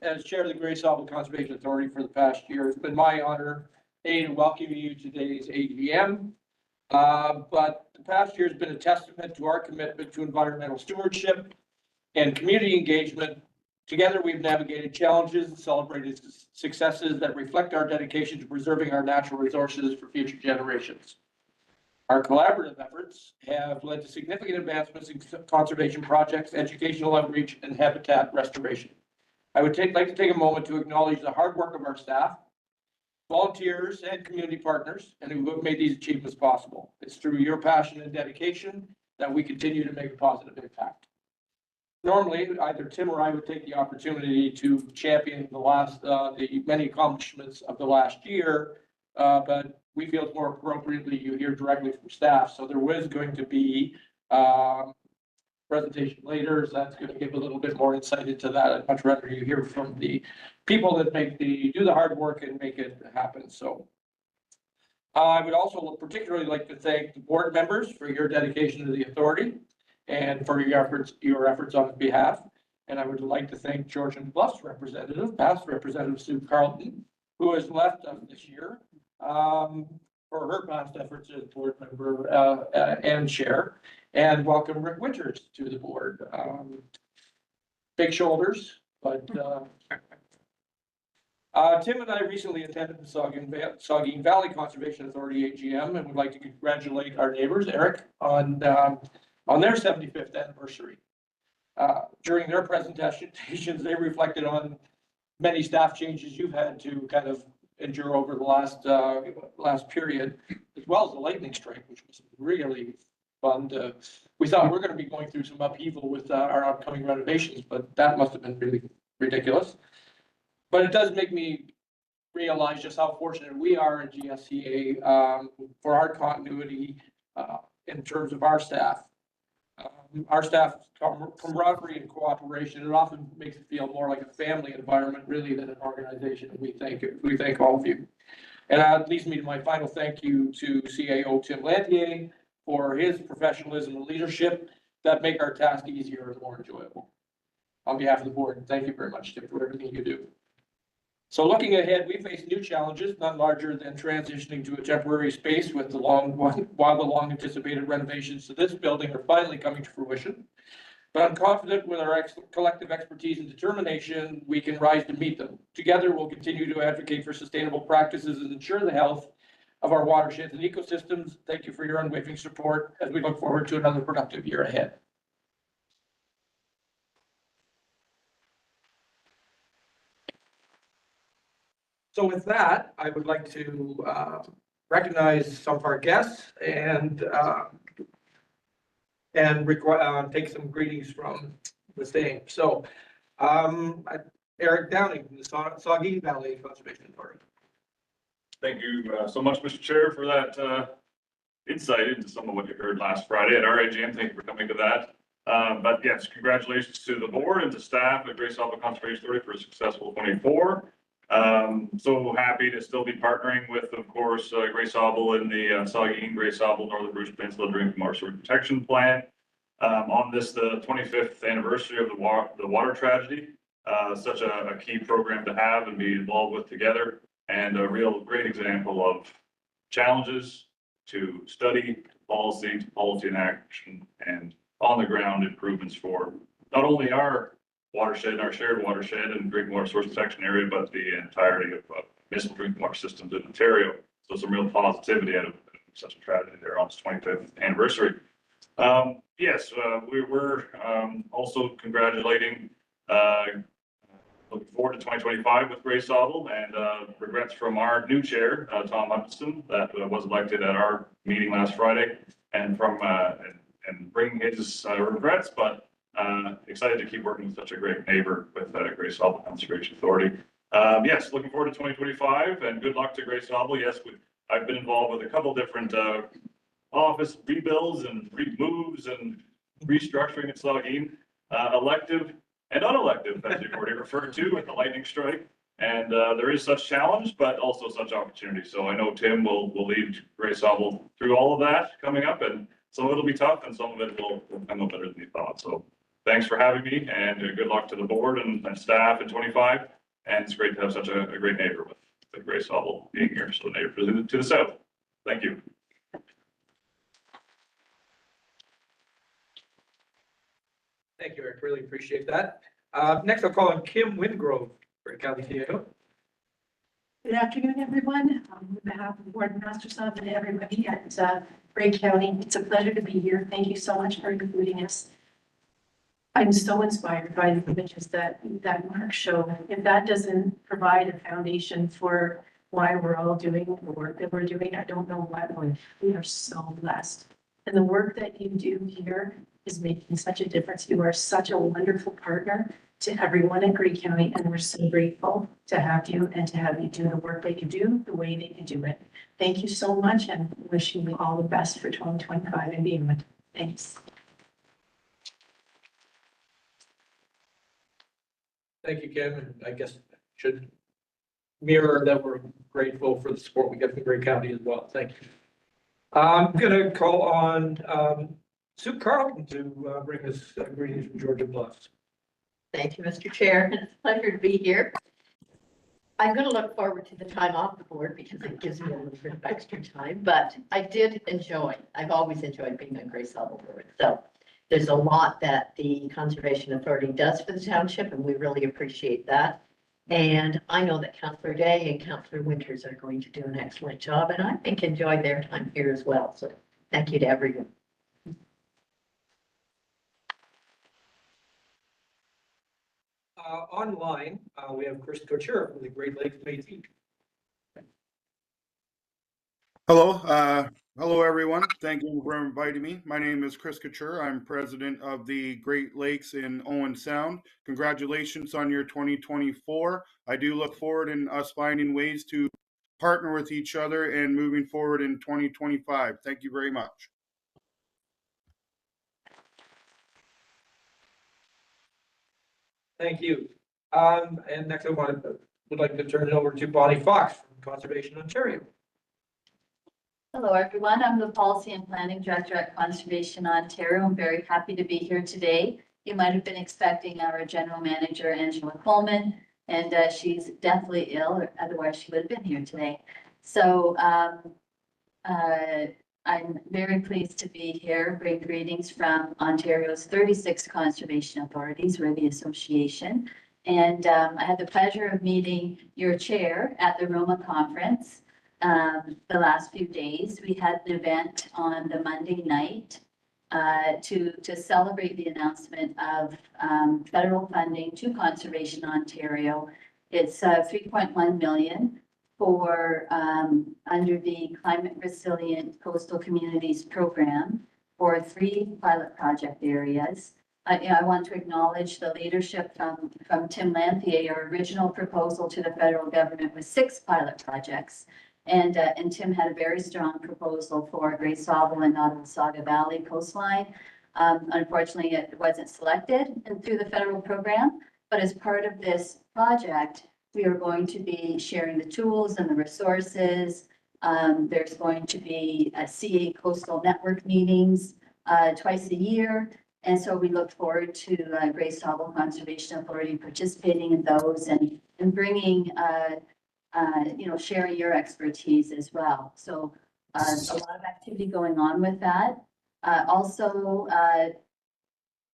as chair of the Sauble Conservation Authority for the past year, it's been my honor to welcome you to today's AGM. But the past year has been a testament to our commitment to environmental stewardship and community engagement. Together, we've navigated challenges and celebrated successes that reflect our dedication to preserving our natural resources for future generations. Our collaborative efforts have led to significant advancements in conservation projects, educational outreach, and habitat restoration. I would like to take a moment to acknowledge the hard work of our staff, volunteers, and community partners, and who have made these achievements possible. It's through your passion and dedication that we continue to make a positive impact. Normally, either Tim or I would take the opportunity to champion the many accomplishments of the last year, but we feel it's more appropriately you hear directly from staff. So there was going to be presentation later, so that's going to give a little bit more insight into that. I'd much rather you hear from the people that do the hard work and make it happen. So I would also particularly like to thank the board members for your dedication to the authority and for your efforts on its behalf. And I would like to thank Georgian Bluffs representative, past Representative Sue Carlton, who has left us this year for her past efforts as board member and chair. And welcome Rick Winters to the board. Big shoulders, but Tim and I recently attended the Saugeen Valley Conservation Authority AGM and would like to congratulate our neighbors, Eric, on their 75th anniversary. During their presentations, they reflected on many staff changes you've had to kind of endure over the last period, as well as the lightning strike, which was really fun. We thought we were going to be going through some upheaval with our upcoming renovations, but that must have been really ridiculous. But it does make me realize just how fortunate we are at GSCA for our continuity in terms of our staff. Our staff's camaraderie and cooperation, it often makes it feel more like a family environment really than an organization. We thank all of you. And that leads me to my final thank you to CAO Tim Lantier for his professionalism and leadership that make our task easier and more enjoyable. On behalf of the board, thank you very much, Tim, for everything you do. So looking ahead, we face new challenges, none larger than transitioning to a temporary space with while the long anticipated renovations to this building are finally coming to fruition. But I'm confident with our collective expertise and determination, we can rise to meet them. Together, we'll continue to advocate for sustainable practices and ensure the health of our watersheds and ecosystems. Thank you for your unwavering support as we look forward to another productive year ahead. So with that, I would like to recognize some of our guests and take some greetings from the same. So Eric Downing from the Saugeen Valley Conservation Authority. Thank you so much, Mr. Chair, for that insight into some of what you heard last Friday at our AGM. Thank you for coming to that. But yes, congratulations to the board and to staff at Gray Sauble Conservation Authority for a successful 24. So happy to still be partnering with, of course, Gray Sauble and the Saugeen Gray Sauble Northern Bruce Peninsula Drinking Water Source Protection Plan. On this, the 25th anniversary of the water tragedy, such a key program to have and be involved with together, and a real great example of challenges to study, policy and action, and on the ground improvements for not only our watershed, our shared watershed and drinking water source protection area, but the entirety of municipal drinking water systems in Ontario. So some real positivity out of such a tragedy there on its 25th anniversary. Yes, we're also congratulating, looking forward to 2025 with Gray Sauble, and regrets from our new chair, Tom Hutchinson, that was elected at our meeting last Friday, and from and bringing his regrets, but excited to keep working with such a great neighbor with Gray Sauble Conservation Authority. Yes, looking forward to 2025, and good luck to Gray Sauble. Yes, I've been involved with a couple different office rebuilds and moves and restructuring at Saugeen, elective and unelective, as you've already referred to with the lightning strike. And there is such challenge, but also such opportunity. So I know Tim will lead Gray Sauble through all of that coming up, and some of it will be tough and some of it will come out better than you thought. So thanks for having me, and good luck to the board and staff in 25. And it's great to have such a great neighbor with Grace Sauble being here, so now you're presented to the south. Thank you. Thank you, Eric. Really appreciate that. Next I'll call on Kim Wingrove for County CAO. Good afternoon, everyone. On behalf of the Board of Master Sub and everybody at Grey County, it's a pleasure to be here. Thank you so much for including us. I'm so inspired by the images that Mark showed. If that doesn't provide a foundation for why we're all doing the work that we're doing, I don't know what would. We are so blessed. And the work that you do here is making such a difference. You are such a wonderful partner to everyone in Grey County, and we're so grateful to have you and to have you do the work that you do, the way that you do it. Thank you so much, and wishing you all the best for 2025 and beyond. Thanks. Thank you, Kim, and I guess should mirror that we're grateful for the support we get from Grey County as well. Thank you. I'm gonna call on Sue Carlton to bring us greetings from Georgia Bluffs. Thank you, Mr. Chair. It's a pleasure to be here. I'm going to look forward to the time off the board because it gives me a little bit of extra time, but I've always enjoyed being on Grey Sauble board. So there's a lot that the Conservation Authority does for the township, and we really appreciate that. And I know that Councillor Day and Councillor Winters are going to do an excellent job, and I think enjoy their time here as well. So thank you to everyone. Online, we have Chris Couture from the Great Lakes Métis. Hello everyone. Thank you for inviting me. My name is Chris Couture. I'm president of the Great Lakes in Owen Sound. Congratulations on your 2024. I do look forward in us finding ways to partner with each other and moving forward in 2025. Thank you very much. Thank you. And next I would like to turn it over to Bonnie Fox from Conservation Ontario. Hello, everyone. I'm the Policy and Planning Director at Conservation Ontario. I'm very happy to be here today. You might have been expecting our General Manager, Angela Coleman, and she's deathly ill, or otherwise she would have been here today. So I'm very pleased to be here. Bring greetings from Ontario's 36 conservation authorities. We're the association. And I had the pleasure of meeting your chair at the Roma conference the last few days. We had an event on the Monday night to celebrate the announcement of federal funding to Conservation Ontario. It's 3.1 million for under the Climate Resilient Coastal Communities Program for 3 pilot project areas. I want to acknowledge the leadership from Tim Lanthier. Our original proposal to the federal government was 6 pilot projects. And Tim had a very strong proposal for Grey Sauble and Nottawasaga Valley coastline. Unfortunately, it wasn't selected through the federal program, but as part of this project, we are going to be sharing the tools and the resources. There's going to be CA Coastal Network meetings twice a year. And so we look forward to Grey Sauble Conservation Authority participating in those and bringing, sharing your expertise as well. So a lot of activity going on with that. Also,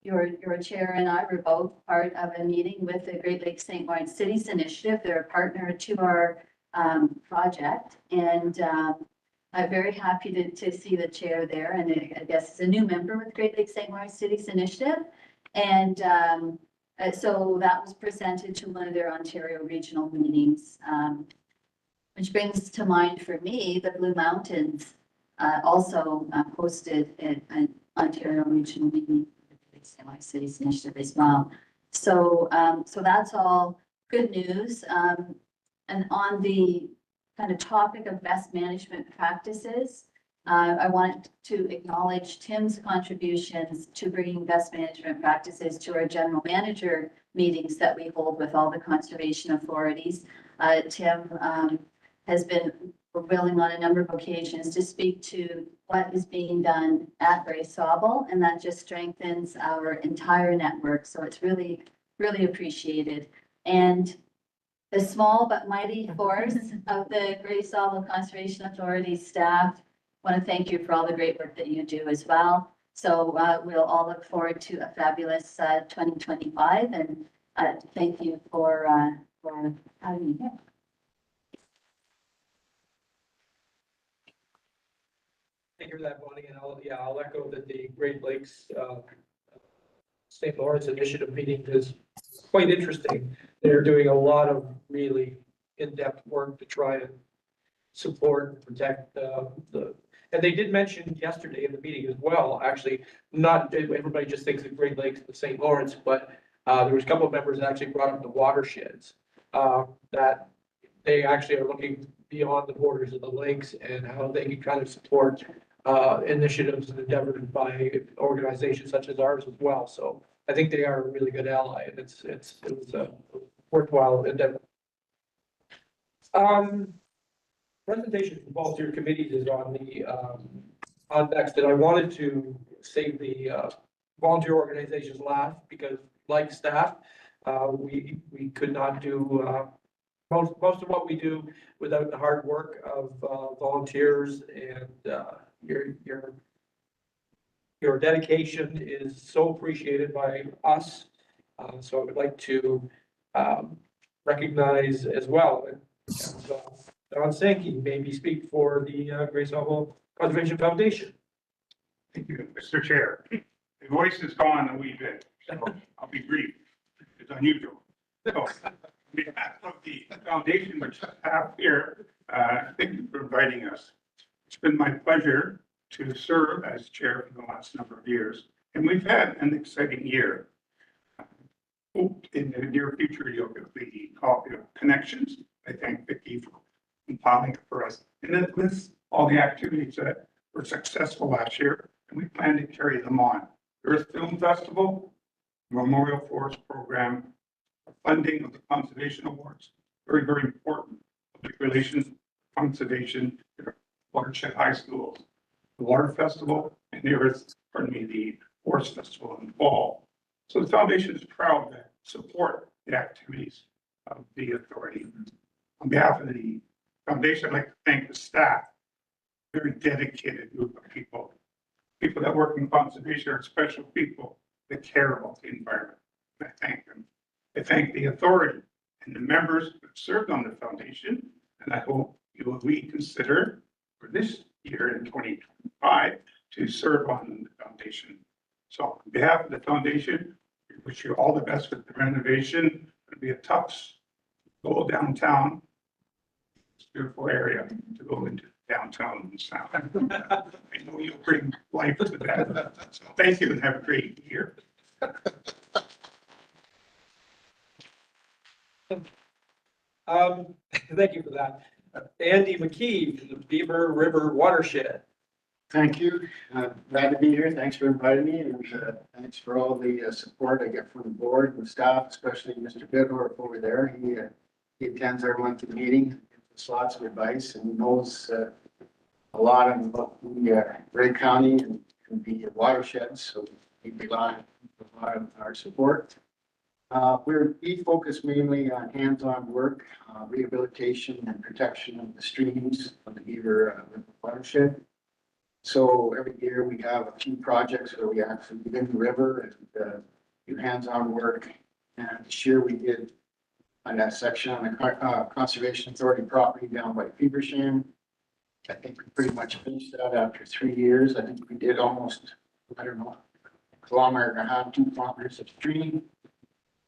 your chair and I were both part of a meeting with the Great Lakes St. Lawrence Cities Initiative. They're a partner to our project, and I'm very happy to see the chair there, and I guess is a new member with Great Lakes St. Lawrence Cities Initiative. And so that was presented to one of their Ontario regional meetings, which brings to mind for me the Blue Mountains also hosted an Ontario regional meeting. St. Lawrence Cities Initiative as well. So that's all good news. And on the kind of topic of best management practices, I wanted to acknowledge Tim's contributions to bringing best management practices to our general manager meetings that we hold with all the conservation authorities. Tim has been willing on a number of occasions to speak to what is being done at Grey Sauble, and that just strengthens our entire network. So it's really, really appreciated. And the small but mighty force of the Great Sauble Conservation Authority staff. Want to thank you for all the great work that you do as well. So we'll all look forward to a fabulous 2025, and thank you for having me here. Thank you for that, Bonnie, and I'll echo that the Great Lakes, St. Lawrence Initiative meeting is quite interesting. They're doing a lot of really in-depth work to try and support and protect and they did mention yesterday in the meeting as well, actually, not, everybody just thinks of Great Lakes and St. Lawrence, but there was a couple of members that actually brought up the watersheds, that they actually are looking beyond the borders of the lakes and how they can kind of support initiatives and endeavors by organizations such as ours as well. So I think they are a really good ally, and it was a worthwhile endeavor. Presentation from volunteer committees is on the on next, and I wanted to save the volunteer organizations last because, like staff, we could not do most of what we do without the hard work of volunteers, and your dedication is so appreciated by us. So I would like to recognize as well. Don Sankey, maybe speak for the Great Sauble Conservation Foundation. Thank you, Mr. Chair. The voice is gone a wee bit, so I'll be brief. It's unusual. So, on behalf of the foundation, which I have here, thank you for inviting us. It's been my pleasure to serve as chair for the last number of years, and we've had an exciting year. Hope in the near future you'll get the copy of Connections. I thank Vicki for compiling it for us. And then lists all the activities that were successful last year, and we plan to carry them on. There is Film Festival, Memorial Forest Program, funding of the Conservation Awards, very, very important. Public relations, conservation, watershed high schools, the Water Festival, and there is, the Forest Festival in the fall. So the foundation is proud to support the activities of the authority. On behalf of the foundation, I'd like to thank the staff, very dedicated group of people. People that work in conservation are special people that care about the environment. I thank them. I thank the authority and the members who have served on the foundation, and I hope you will reconsider for this year in 2025 to serve on the foundation. So on behalf of the foundation, we wish you all the best with the renovation. It'll be a tough go downtown. It's a beautiful area to go into downtown and south. I know you'll bring life to that. So thank you and have a great year. Thank you for that. Andy McKee from the Beaver River Watershed. Thank you. Glad to be here. Thanks for inviting me, and thanks for all the support I get from the board and staff, especially Mr. Bidorf over there. He attends our monthly meeting, gives us lots of advice, and knows a lot about the Ray County and the watersheds, so he relies on a lot of our support. We focus mainly on hands-on work, rehabilitation and protection of the streams of the Beaver watershed. So every year we have a few projects where we actually get in the river and do hands-on work. And this year we did on that section on the Conservation Authority property down by Feversham. I think we pretty much finished that after 3 years. I think we did almost, I don't know, a kilometer and a half, 2 kilometers of stream.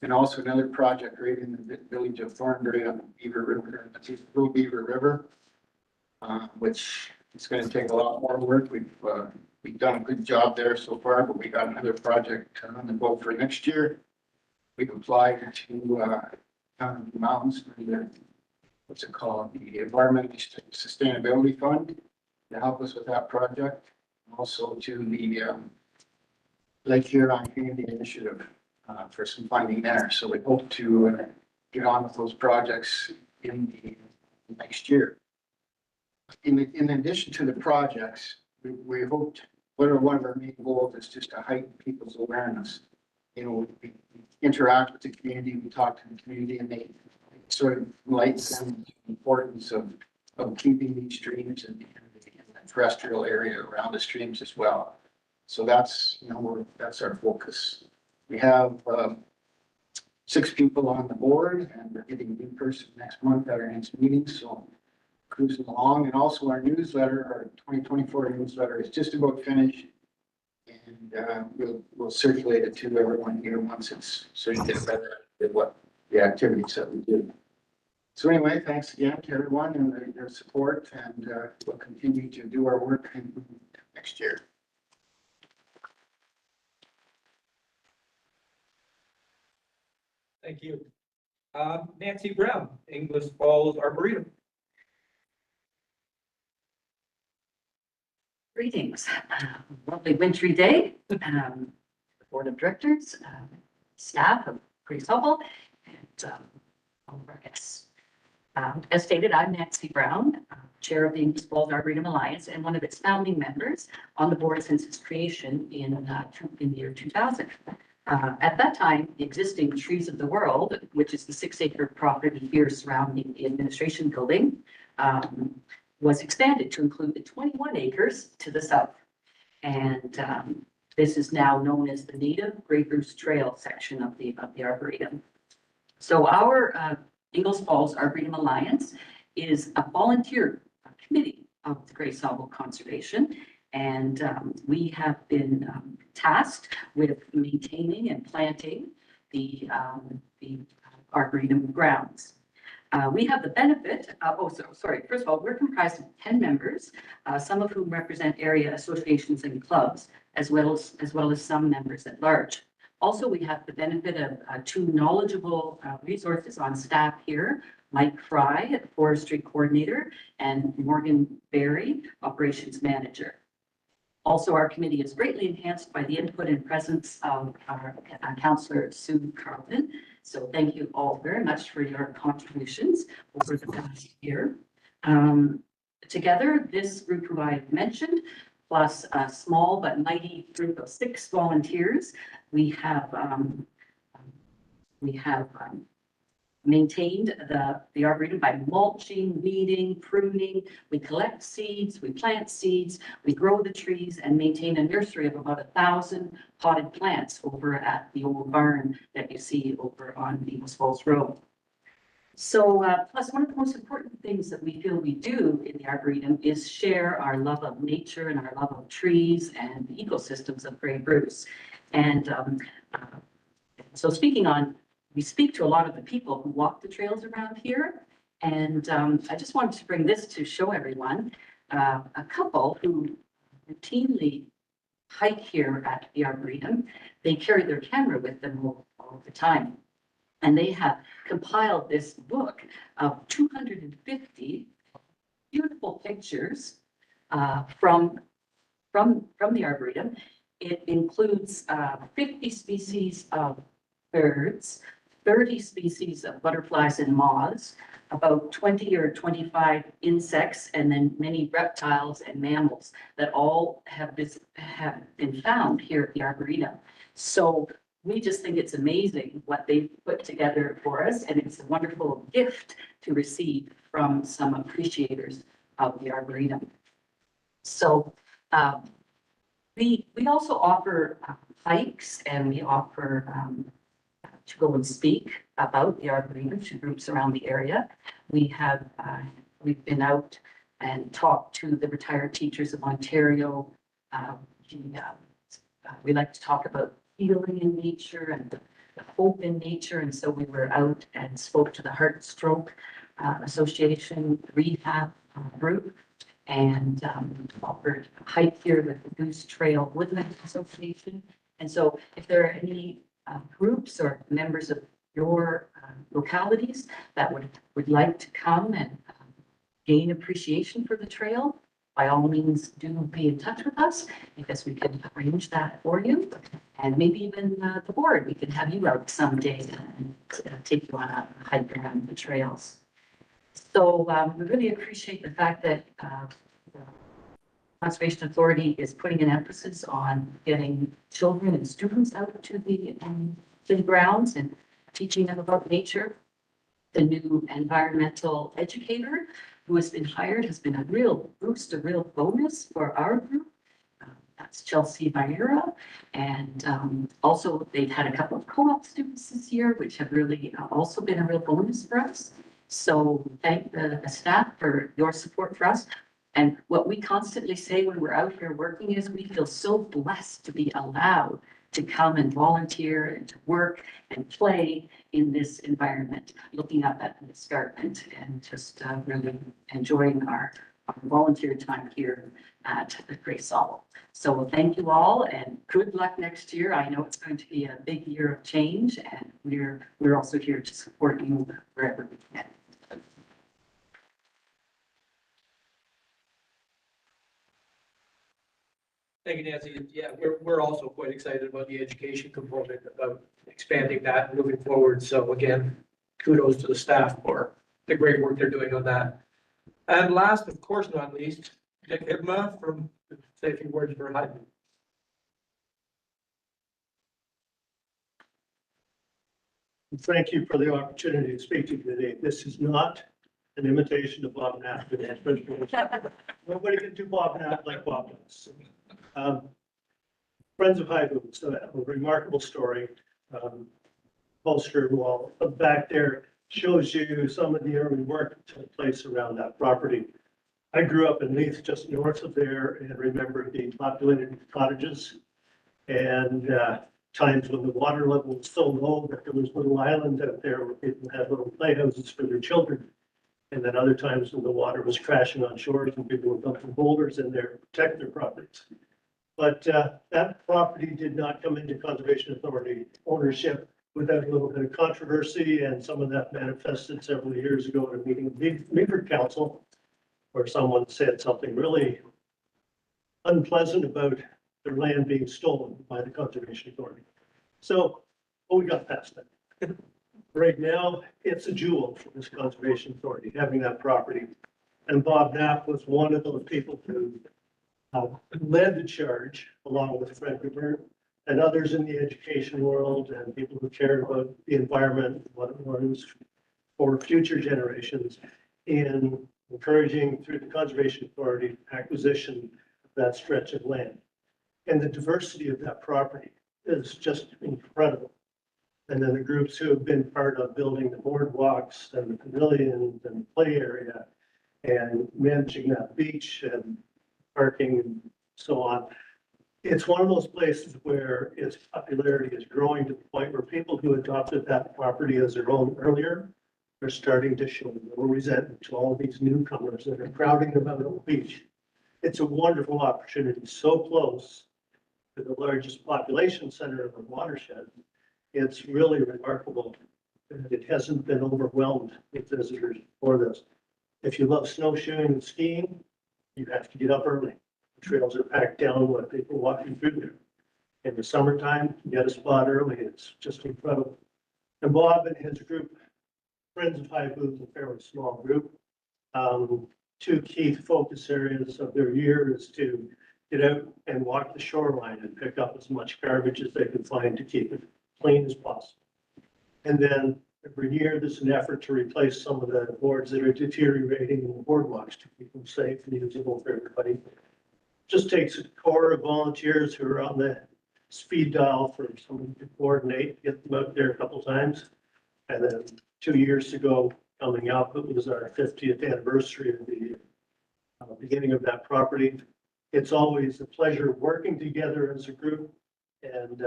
And also another project right in the village of Thornbury on the Beaver River, the Little Beaver River, which is going to take a lot more work. We've done a good job there so far, but we got another project on the boat for next year. We've applied to mountains, what's it called, the Environmental Sustainability Fund to help us with that project. Also to the Lake Huron Community Initiative for some funding there. So we hope to get on with those projects in the next year. In addition to the projects, we hoped one of our main goals is just to heighten people's awareness. You know, we interact with the community, we talk to the community, and they sort of lights and the importance of keeping these streams and the terrestrial area around the streams as well. So that's, that's our focus. We have 6 people on the board, and we're getting a new person next month at our next meeting, so cruising along. And also our newsletter, our 2024 newsletter is just about finished. And we'll circulate it to everyone here once it's, so you get better at what the activities that we do. So anyway, thanks again to everyone and their support, and we'll continue to do our work next year. Thank you. Nancy Brown, English Falls Arboretum. Greetings. Lovely wintry day. The Board of Directors, staff of Great Sauble, and all of our guests. As stated, I'm Nancy Brown, Chair of the English Falls Arboretum Alliance and one of its founding members on the board since its creation in the year 2000. At that time, the existing Trees of the World, which is the 6-acre property here surrounding the administration building, was expanded to include the 21 acres to the south. And this is now known as the Native Grey Bruce Trail section of the Arboretum. So our Ingalls Falls Arboretum Alliance is a volunteer committee of the Grey Sauble Conservation. And we have been tasked with maintaining and planting the Arboretum grounds. We have the benefit, first of all, we're comprised of 10 members, some of whom represent area associations and clubs, as well as some members at large. Also, we have the benefit of 2 knowledgeable resources on staff here, Mike Fry, Forestry Coordinator, and Morgan Berry, Operations Manager. Also, our committee is greatly enhanced by the input and presence of our Councillor Sue Carlton. So thank you all very much for your contributions over the past year. Together, this group who I mentioned, plus a small but mighty group of 6 volunteers, we have maintained the Arboretum by mulching, weeding, pruning. We collect seeds, we plant seeds, we grow the trees and maintain a nursery of about 1,000 potted plants over at the old barn that you see over on Eagles Falls Road. So plus one of the most important things that we feel we do in the Arboretum is share our love of nature and our love of trees and the ecosystems of Grey Bruce. And so we speak to a lot of the people who walk the trails around here. And I just wanted to bring this to show everyone, a couple who routinely hike here at the Arboretum. They carry their camera with them all the time. And they have compiled this book of 250 beautiful pictures from the Arboretum. It includes 50 species of birds, 30 species of butterflies and moths, about 20 or 25 insects, and then many reptiles and mammals that all have been found here at the Arboretum. So we just think it's amazing what they've put together for us, and it's a wonderful gift to receive from some appreciators of the Arboretum. So we also offer hikes, and we offer to go and speak about the Arboretum to groups around the area. We've been out and talked to the retired teachers of Ontario. We like to talk about healing in nature and the hope in nature. And so we were out and spoke to the Heart Stroke Association rehab group, and offered a hike here with the Goose Trail Woodland Association. And so if there are any groups or members of your localities that would like to come and gain appreciation for the trail, by all means do be in touch with us, because we can arrange that for you. And maybe even the board, we can have you out someday and take you on a hike around the trails. So we really appreciate the fact that the Conservation Authority is putting an emphasis on getting children and students out to the grounds and teaching them about nature. The new environmental educator who has been hired has been a real boost, a real bonus for our group. That's Chelsea Viera. And also they've had a couple of co-op students this year, which have really also been a real bonus for us. So thank the staff for your support for us. And what we constantly say when we're out here working is we feel so blessed to be allowed to come and volunteer and to work and play in this environment, looking up at the escarpment and just really enjoying our volunteer time here at the Great Sauble. So thank you all and good luck next year. I know it's going to be a big year of change and we're also here to support you wherever we can. Thank you, Nancy. Yeah, we're also quite excited about the education component, about expanding that and moving forward. So again, kudos to the staff for the great work they're doing on that. And last, of course, not least, Nick Hibma from say a few words for Hyden. Thank you for the opportunity to speak to you today. This is not an imitation of Bob Knapp. Nobody can do Bob Knapp like Bob does. Friends of Hyden, a remarkable story. Poster wall back there shows you some of the early work that took place around that property. I grew up in Leith, just north of there, and remember the populated cottages and times when the water level was so low that there was little islands out there where people had little playhouses for their children. And then other times when the water was crashing on shores and people were dumping boulders in there to protect their properties. But that property did not come into Conservation Authority ownership without a little bit of controversy, and some of that manifested several years ago at a meeting of Meaford Council, where someone said something really unpleasant about their land being stolen by the Conservation Authority. So, we got past that. Right now, it's a jewel for this Conservation Authority, having that property. And Bob Knapp was one of those people who led the charge, along with Fred Gubert and others in the education world and people who cared about the environment, what it was for future generations, in encouraging through the Conservation Authority acquisition of that stretch of land. And the diversity of that property is just incredible. And then the groups who have been part of building the boardwalks and the pavilions and play area and managing that beach and parking and so on. It's one of those places where its popularity is growing to the point where people who adopted that property as their own earlier are starting to show no resentment to all of these newcomers that are crowding about the beach. It's a wonderful opportunity, so close to the largest population center of the watershed. It's really remarkable that it hasn't been overwhelmed with visitors for this. If you love snowshoeing and skiing, you have to get up early. The trails are packed down with people walking through there. In the summertime, you get a spot early. It's just incredible. And Bob and his group, Friends of High Booth, a fairly small group. Two key focus areas of their year is to get out and walk the shoreline and pick up as much garbage as they can find to keep it clean as possible. And then every year, there's an effort to replace some of the boards that are deteriorating in the boardwalks to keep them safe and usable for everybody. Just takes a core of volunteers who are on the speed dial for someone to coordinate, get them out there a couple times. And then 2 years ago, coming up, it was our 50th anniversary of the beginning of that property. It's always a pleasure working together as a group. And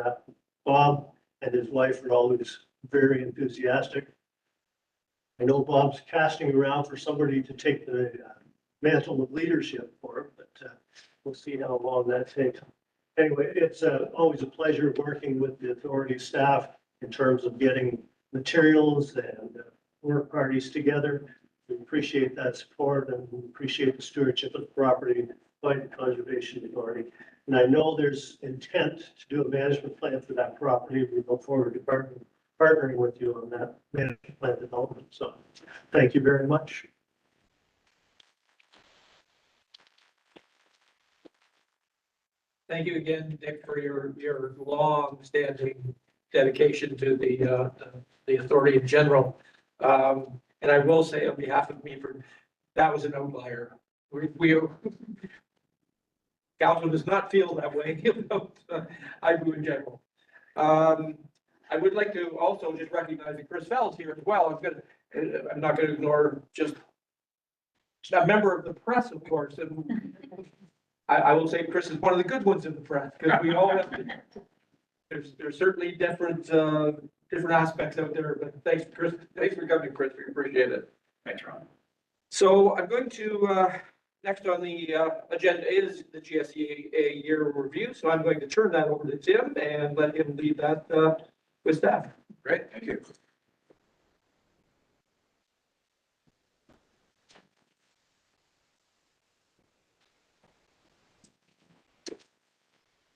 Bob and his wife are always very enthusiastic. I know Bob's casting around for somebody to take the mantle of leadership for him, but we'll see how long that takes. Anyway, it's always a pleasure working with the authority staff in terms of getting materials and work parties together. We appreciate that support and we appreciate the stewardship of the property by the Conservation Authority. And I know there's intent to do a management plan for that property. We look forward to partnering with you on that management plan development. So thank you very much. Thank you again, Nick, for your long-standing dedication to the authority in general. And I will say on behalf of me, that was an outlier. Council does not feel that way about IBU in general. I would like to also just recognize that Chris Fell's here as well. I'm not gonna ignore just a member of the press, of course, and I will say Chris is one of the good ones in the press, because we all have, there's certainly different aspects out there, but thanks, Chris, thanks for coming, Chris, we appreciate it. Thanks, Ron. So I'm going to, next on the agenda is the GSEA year review, so I'm going to turn that over to Tim and let him lead that with staff. Great, thank you.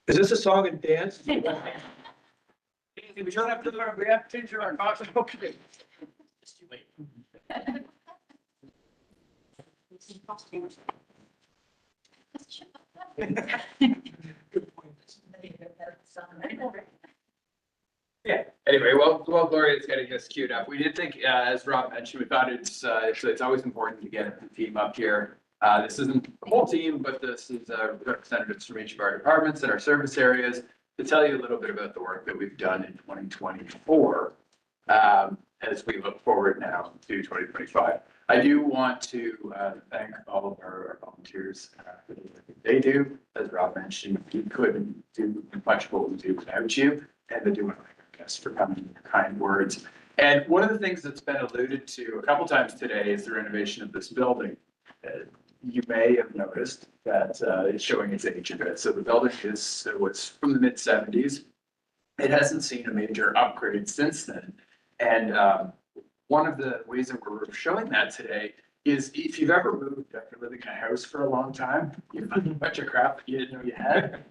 Is this a song and dance? We don't have to, we have to change our costume. Okay. Just you wait. Yeah, anyway, well, Gloria is getting us queued up. We did think, as Rob mentioned, we thought it's always important to get the team up here. This isn't the whole team, but this is representatives from each of our departments and our service areas to tell you a little bit about the work that we've done in 2024 as we look forward now to 2025. I do want to thank all of our volunteers for the work that they do. As Rob mentioned, we couldn't do much of what we do without you, and I do want to thank our guests for coming in your kind words. And one of the things that's been alluded to a couple times today is the renovation of this building. You may have noticed that it's showing its age a bit. So the building was from the mid-70s. It hasn't seen a major upgrade since then. And one of the ways that we're showing that today is if you've ever moved after living in a house for a long time, you find a bunch of crap that you didn't know you had.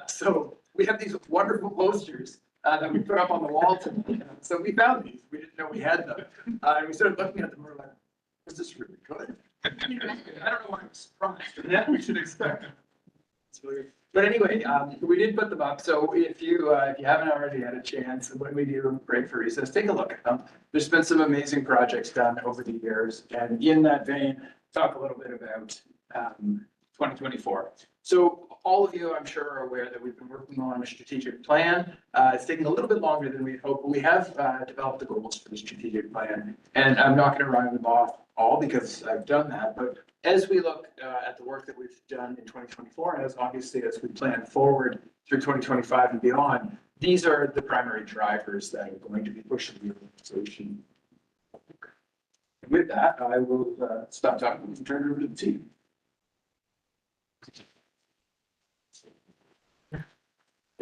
So we have these wonderful posters that we put up on the wall today. So we found these. We didn't know we had them. And we started looking at them. We're like, is this really good? I don't know why I'm surprised. Yeah, we should expect it. But anyway, we did put them up. So if you haven't already had a chance, when we do break for recess, take a look at them. There's been some amazing projects done over the years, and in that vein, talk a little bit about 2024. So all of you, I'm sure, are aware that we've been working on a strategic plan. It's taking a little bit longer than we hoped, but we have developed the goals for the strategic plan, and I'm not going to run them off all because I've done that. But as we look at the work that we've done in 2024, and as obviously as we plan forward through 2025 and beyond, these are the primary drivers that are going to be pushing the organization. With that, I will stop talking and turn it over to the team.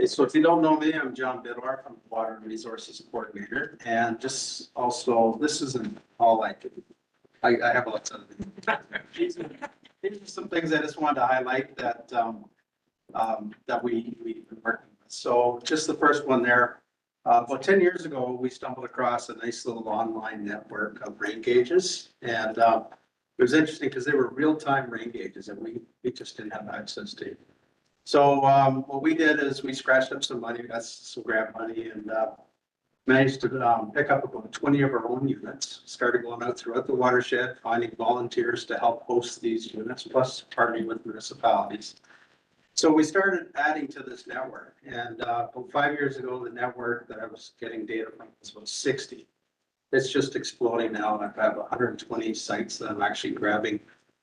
So if you don't know me, I'm John Bidwar, I'm the Water and Resources Coordinator, and just also, this isn't all I can, I have lots of things. These are some things I just wanted to highlight that we've been working with. So just the first one there, about 10 years ago, we stumbled across a nice little online network of rain gauges, and it was interesting because they were real-time rain gauges that we just didn't have access to. So what we did is we scratched up some money, got some grant money, and managed to pick up about 20 of our own units, started going out throughout the watershed, finding volunteers to help host these units, plus partnering with municipalities. So we started adding to this network, and about 5 years ago, the network that I was getting data from was about 60. It's just exploding now, and I have 120 sites that I'm actually grabbing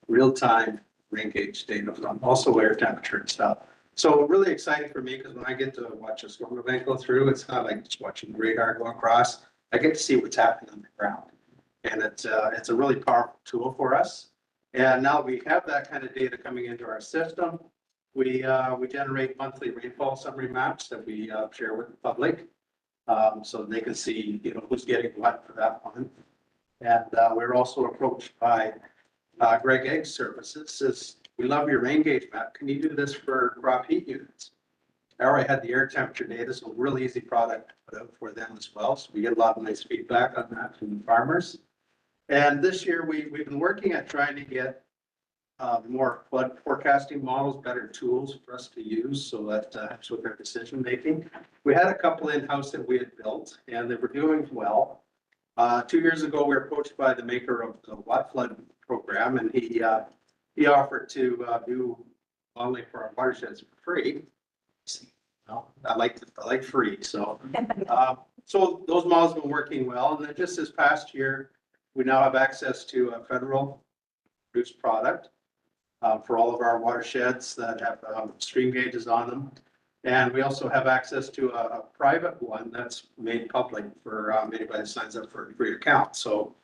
real-time rain gauge data from, also air temperature and stuff. So really exciting for me because when I get to watch a storm event go through, it's not like just watching the radar go across. I get to see what's happening on the ground, and it's a really powerful tool for us. And now we have that kind of data coming into our system. We generate monthly rainfall summary maps that we share with the public, so they can see who's getting what for that month. And we're also approached by Greg Egg Services. Says, we love your rain gauge map. Can you do this for crop heat units? I already had the air temperature data, so really easy product to put out for them as well. So we get a lot of nice feedback on that from the farmers. And this year we've been working at trying to get more flood forecasting models, better tools for us to use, so that helps with our decision making. We had a couple in-house that we had built, and they were doing well. 2 years ago, we were approached by the maker of the Watt Flood program, and he offered to do modeling for our watersheds for free. Well, I like free, so. So those models have been working well, and then just this past year, we now have access to a federal produced product for all of our watersheds that have stream gauges on them. And we also have access to a private one that's made public for anybody that signs up for a free account. So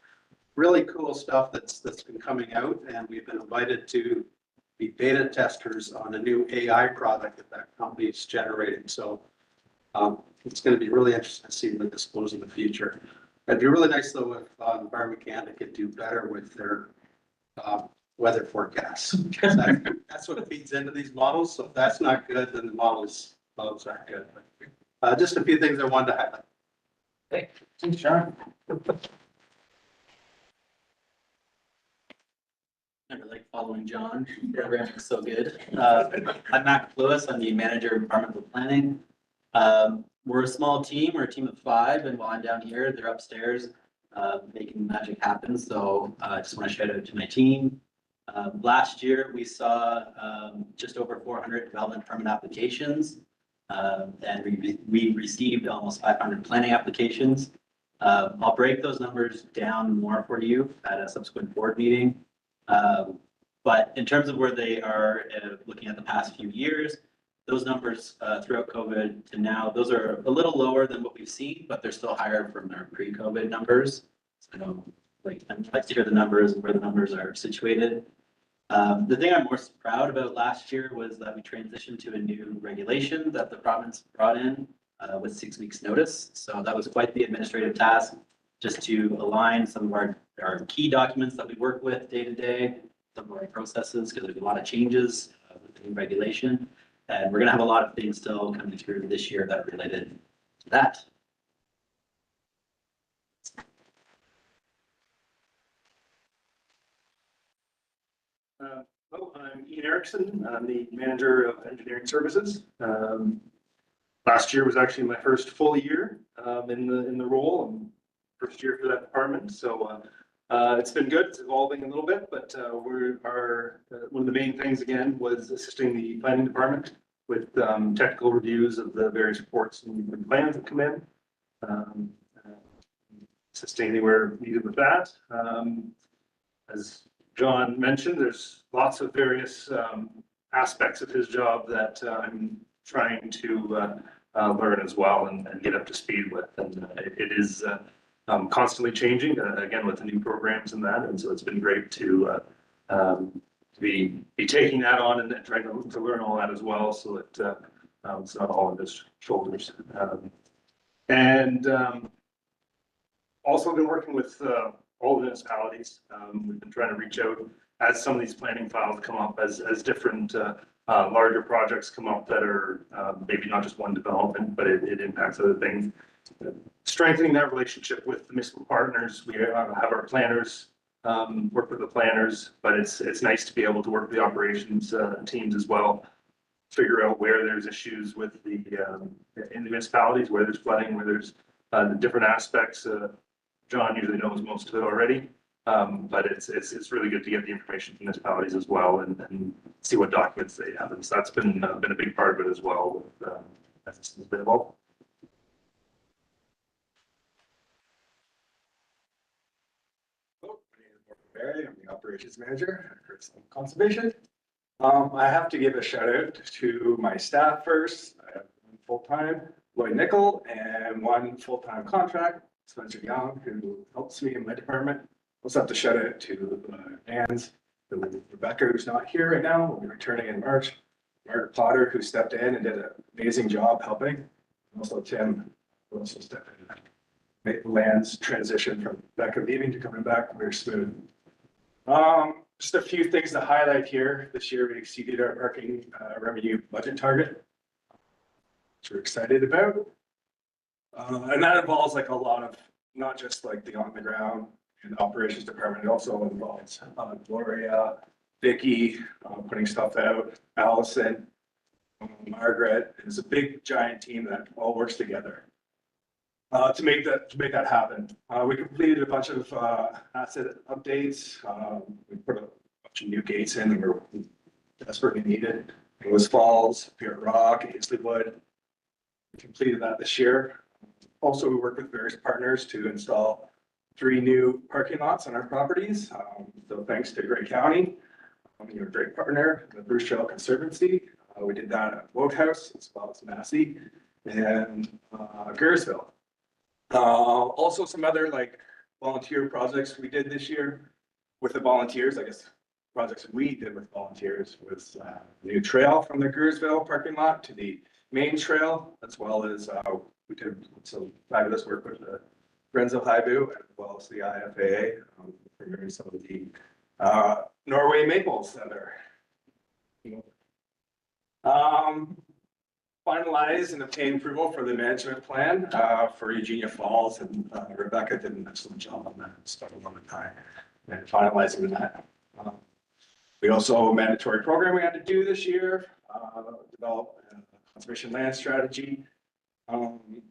really cool stuff that's been coming out, and we've been invited to be beta testers on a new AI product that company is generating. So it's going to be really interesting to see what this goes in the future. It'd be really nice though if Environment Canada could do better with their weather forecasts. Because that's what feeds into these models. So if that's not good, then the models aren't good. But, just a few things I wanted to highlight. Thanks, John. Never like following John. Programming is so good. I'm Mac Lewis. I'm the manager of environmental planning. We're a small team. We're a team of 5, and while I'm down here, they're upstairs making magic happen. So I just want to shout out to my team. Last year, we saw just over 400 development permit applications, and we received almost 500 planning applications. I'll break those numbers down more for you at a subsequent board meeting. But in terms of where they are looking at the past few years, those numbers throughout COVID to now, those are a little lower than what we've seen, but they're still higher from our pre-COVID numbers. So I'd like to hear the numbers and where the numbers are situated. The thing I'm most proud about last year was that we transitioned to a new regulation that the province brought in with 6 weeks notice. So that was quite the administrative task, just to align some of our key documents that we work with day to day, some of our processes, because there's a lot of changes with the new regulation. And we're going to have a lot of things still coming through this year that are related to that. I'm Ian Erickson. I'm the manager of engineering services. Last year was actually my first full year in the role, and first year for that department. So it's been good. It's evolving a little bit, but one of the main things again was assisting the planning department with technical reviews of the various reports and plans that come in. Assisting anywhere needed with that. As John mentioned, there's lots of various aspects of his job that I'm trying to learn as well and get up to speed with. And it is constantly changing, again, with the new programs and that. And so it's been great to be taking that on and trying to learn all that as well, so that it's not all on his shoulders. Also been working with all the municipalities. We've been trying to reach out as some of these planning files come up, as different larger projects come up that are maybe not just one development, but it impacts other things. Strengthening that relationship with the municipal partners. We have our planners work with the planners, but it's nice to be able to work with the operations teams as well. Figure out where there's issues with in the municipalities, where there's flooding, where there's the different aspects. John usually knows most of it already, but it's really good to get the information from municipalities as well and see what documents they have. And so that's been a big part of it as well. That's been involved. I'm the operations manager at Conservation. I have to give a shout out to my staff first. I have one full-time, Lloyd Nickel, and one full-time contract, Spencer Young, who helps me in my department. Also have to shout out to Ann's, Rebecca, who's not here right now, will be returning in March. Margaret Potter, who stepped in and did an amazing job helping. And also Tim, who also stepped in and made Land's transition from Rebecca leaving to coming back very smooth. Just a few things to highlight here. This year we exceeded our parking revenue budget target, which we're excited about. And that involves like a lot of, not just like the on the ground and operations department, it also involves Gloria, Vicky, putting stuff out, Allison, Margaret. It's a big giant team that all works together. to make that happen. We completed a bunch of asset updates. We put a bunch of new gates in that were desperately needed. Lewis Falls, Pierre Rock, Aisleywood. We completed that this year. Also, we worked with various partners to install 3 new parking lots on our properties. So thanks to Grey County, you're a great partner, the Bruce Trail Conservancy. We did that at Wodehouse as well as Massey and Gursville. Also some other like volunteer projects we did this year with the volunteers, I guess projects we did with volunteers was new trail from the Gursville parking lot to the main trail, as well as we did some fabulous work with the Friends of Haibu as well as the IFAA, for some of the Norway maples that are, finalize and obtain approval for the management plan for Eugenia Falls, and Rebecca did an excellent job on that, started on the time and finalizing that. We also a mandatory program we had to do this year, develop a conservation land strategy.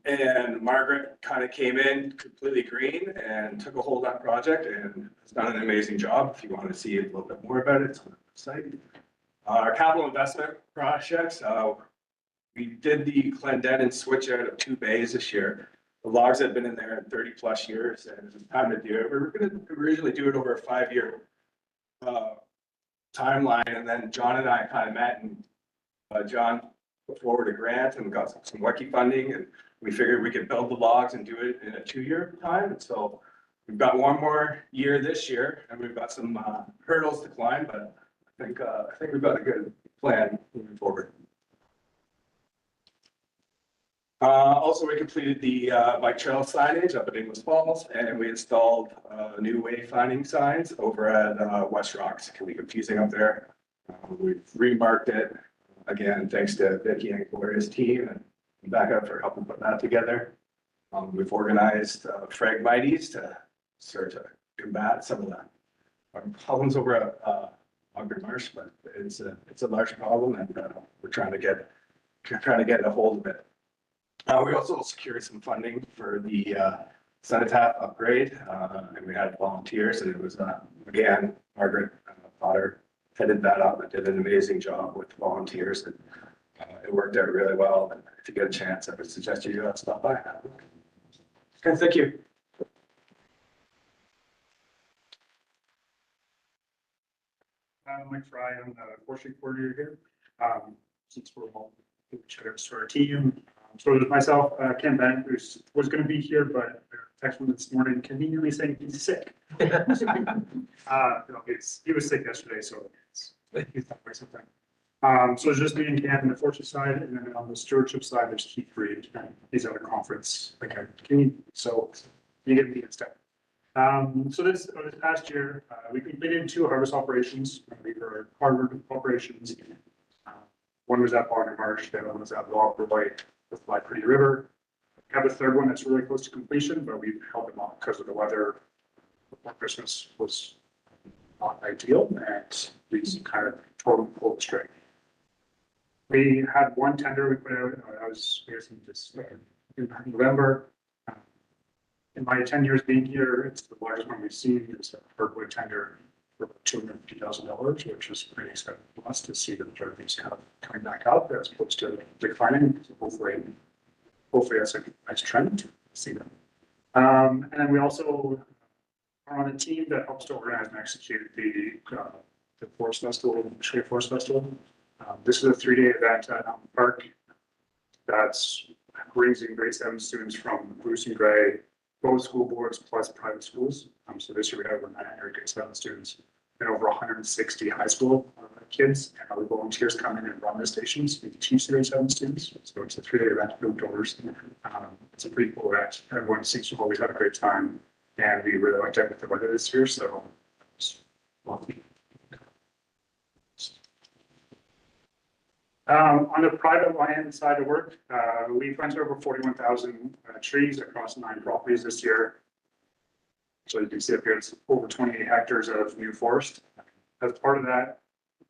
And Margaret kind of came in completely green and took a hold of that project and has done an amazing job. If you want to see a little bit more about it, it's on the website. Our capital investment projects, we did the Clendenin switch out of 2 bays this year. The logs had been in there in 30+ years, and it was time to do it. We were going to originally do it over a 5-year timeline, and then John and I kind of met, and John put forward a grant and got some WECI funding, and we figured we could build the logs and do it in a 2-year time. And so we've got 1 more year this year, and we've got some hurdles to climb, but I think we've got a good plan moving forward. Also, we completed the bike trail signage up at English Falls, and we installed new wayfinding signs over at West Rocks. It can be confusing up there. We've remarked it again, thanks to Vicky and Gloria's team and Becca for helping put that together. We've organized Fragmites to start to combat some of the problems over at Ogden Marsh, but it's a large problem, and we're trying to get a hold of it. We also secured some funding for the cenotaph upgrade, and we had volunteers, and it was, again, Margaret Potter headed that up and did an amazing job with the volunteers, and it worked out really well. And if you get a chance, I would suggest you stop by. Okay, thank you. I'm Mike Fry, I'm the forestry coordinator here. Since we're all shout outs to our team. So there's myself, Ken Bennett, who was going to be here, but texted me this morning conveniently saying he's sick. He was sick yesterday, so he's not quite something. So it's just me and Ken on the forestry side, and then on the stewardship side, there's Keith Reed. He's at a conference. So you get me instead. So this past year, we completed 2 harvest operations. We were hardwood operations. One was at Ogden Marsh, the other one was at Log White with Fly Pretty River. We have a 3rd one that's really close to completion, but we held them off because of the weather. Before Christmas was not ideal, and these kind of total pulled the string. We had 1 tender we put out. I was in November. In my 10 years being here, it's the largest one we've seen. It's a hardwood tender for $250,000, which is pretty exciting for us to see that everything's kind of coming back up as opposed to declining. So hopefully that's a nice trend to see that. And then we also are on a team that helps to organize and execute the Forest Festival, the Michigan Forest Festival. This is a 3-day event at Allen Park that's raising grade 7 students from Bruce and Gray, both school boards plus private schools. So this year we have over 900 grade 7 students and over 160 high school kids, and other volunteers come in and run the stations and teach the grade 7 students. So it's a 3-day event, no doors. It's a pretty cool event. Everyone seems to have always had a great time, and we really liked it with the weather this year. So on the private land side of work, we planted over 41,000 trees across 9 properties this year. So you can see up here, it's over 28 hectares of new forest. As part of that,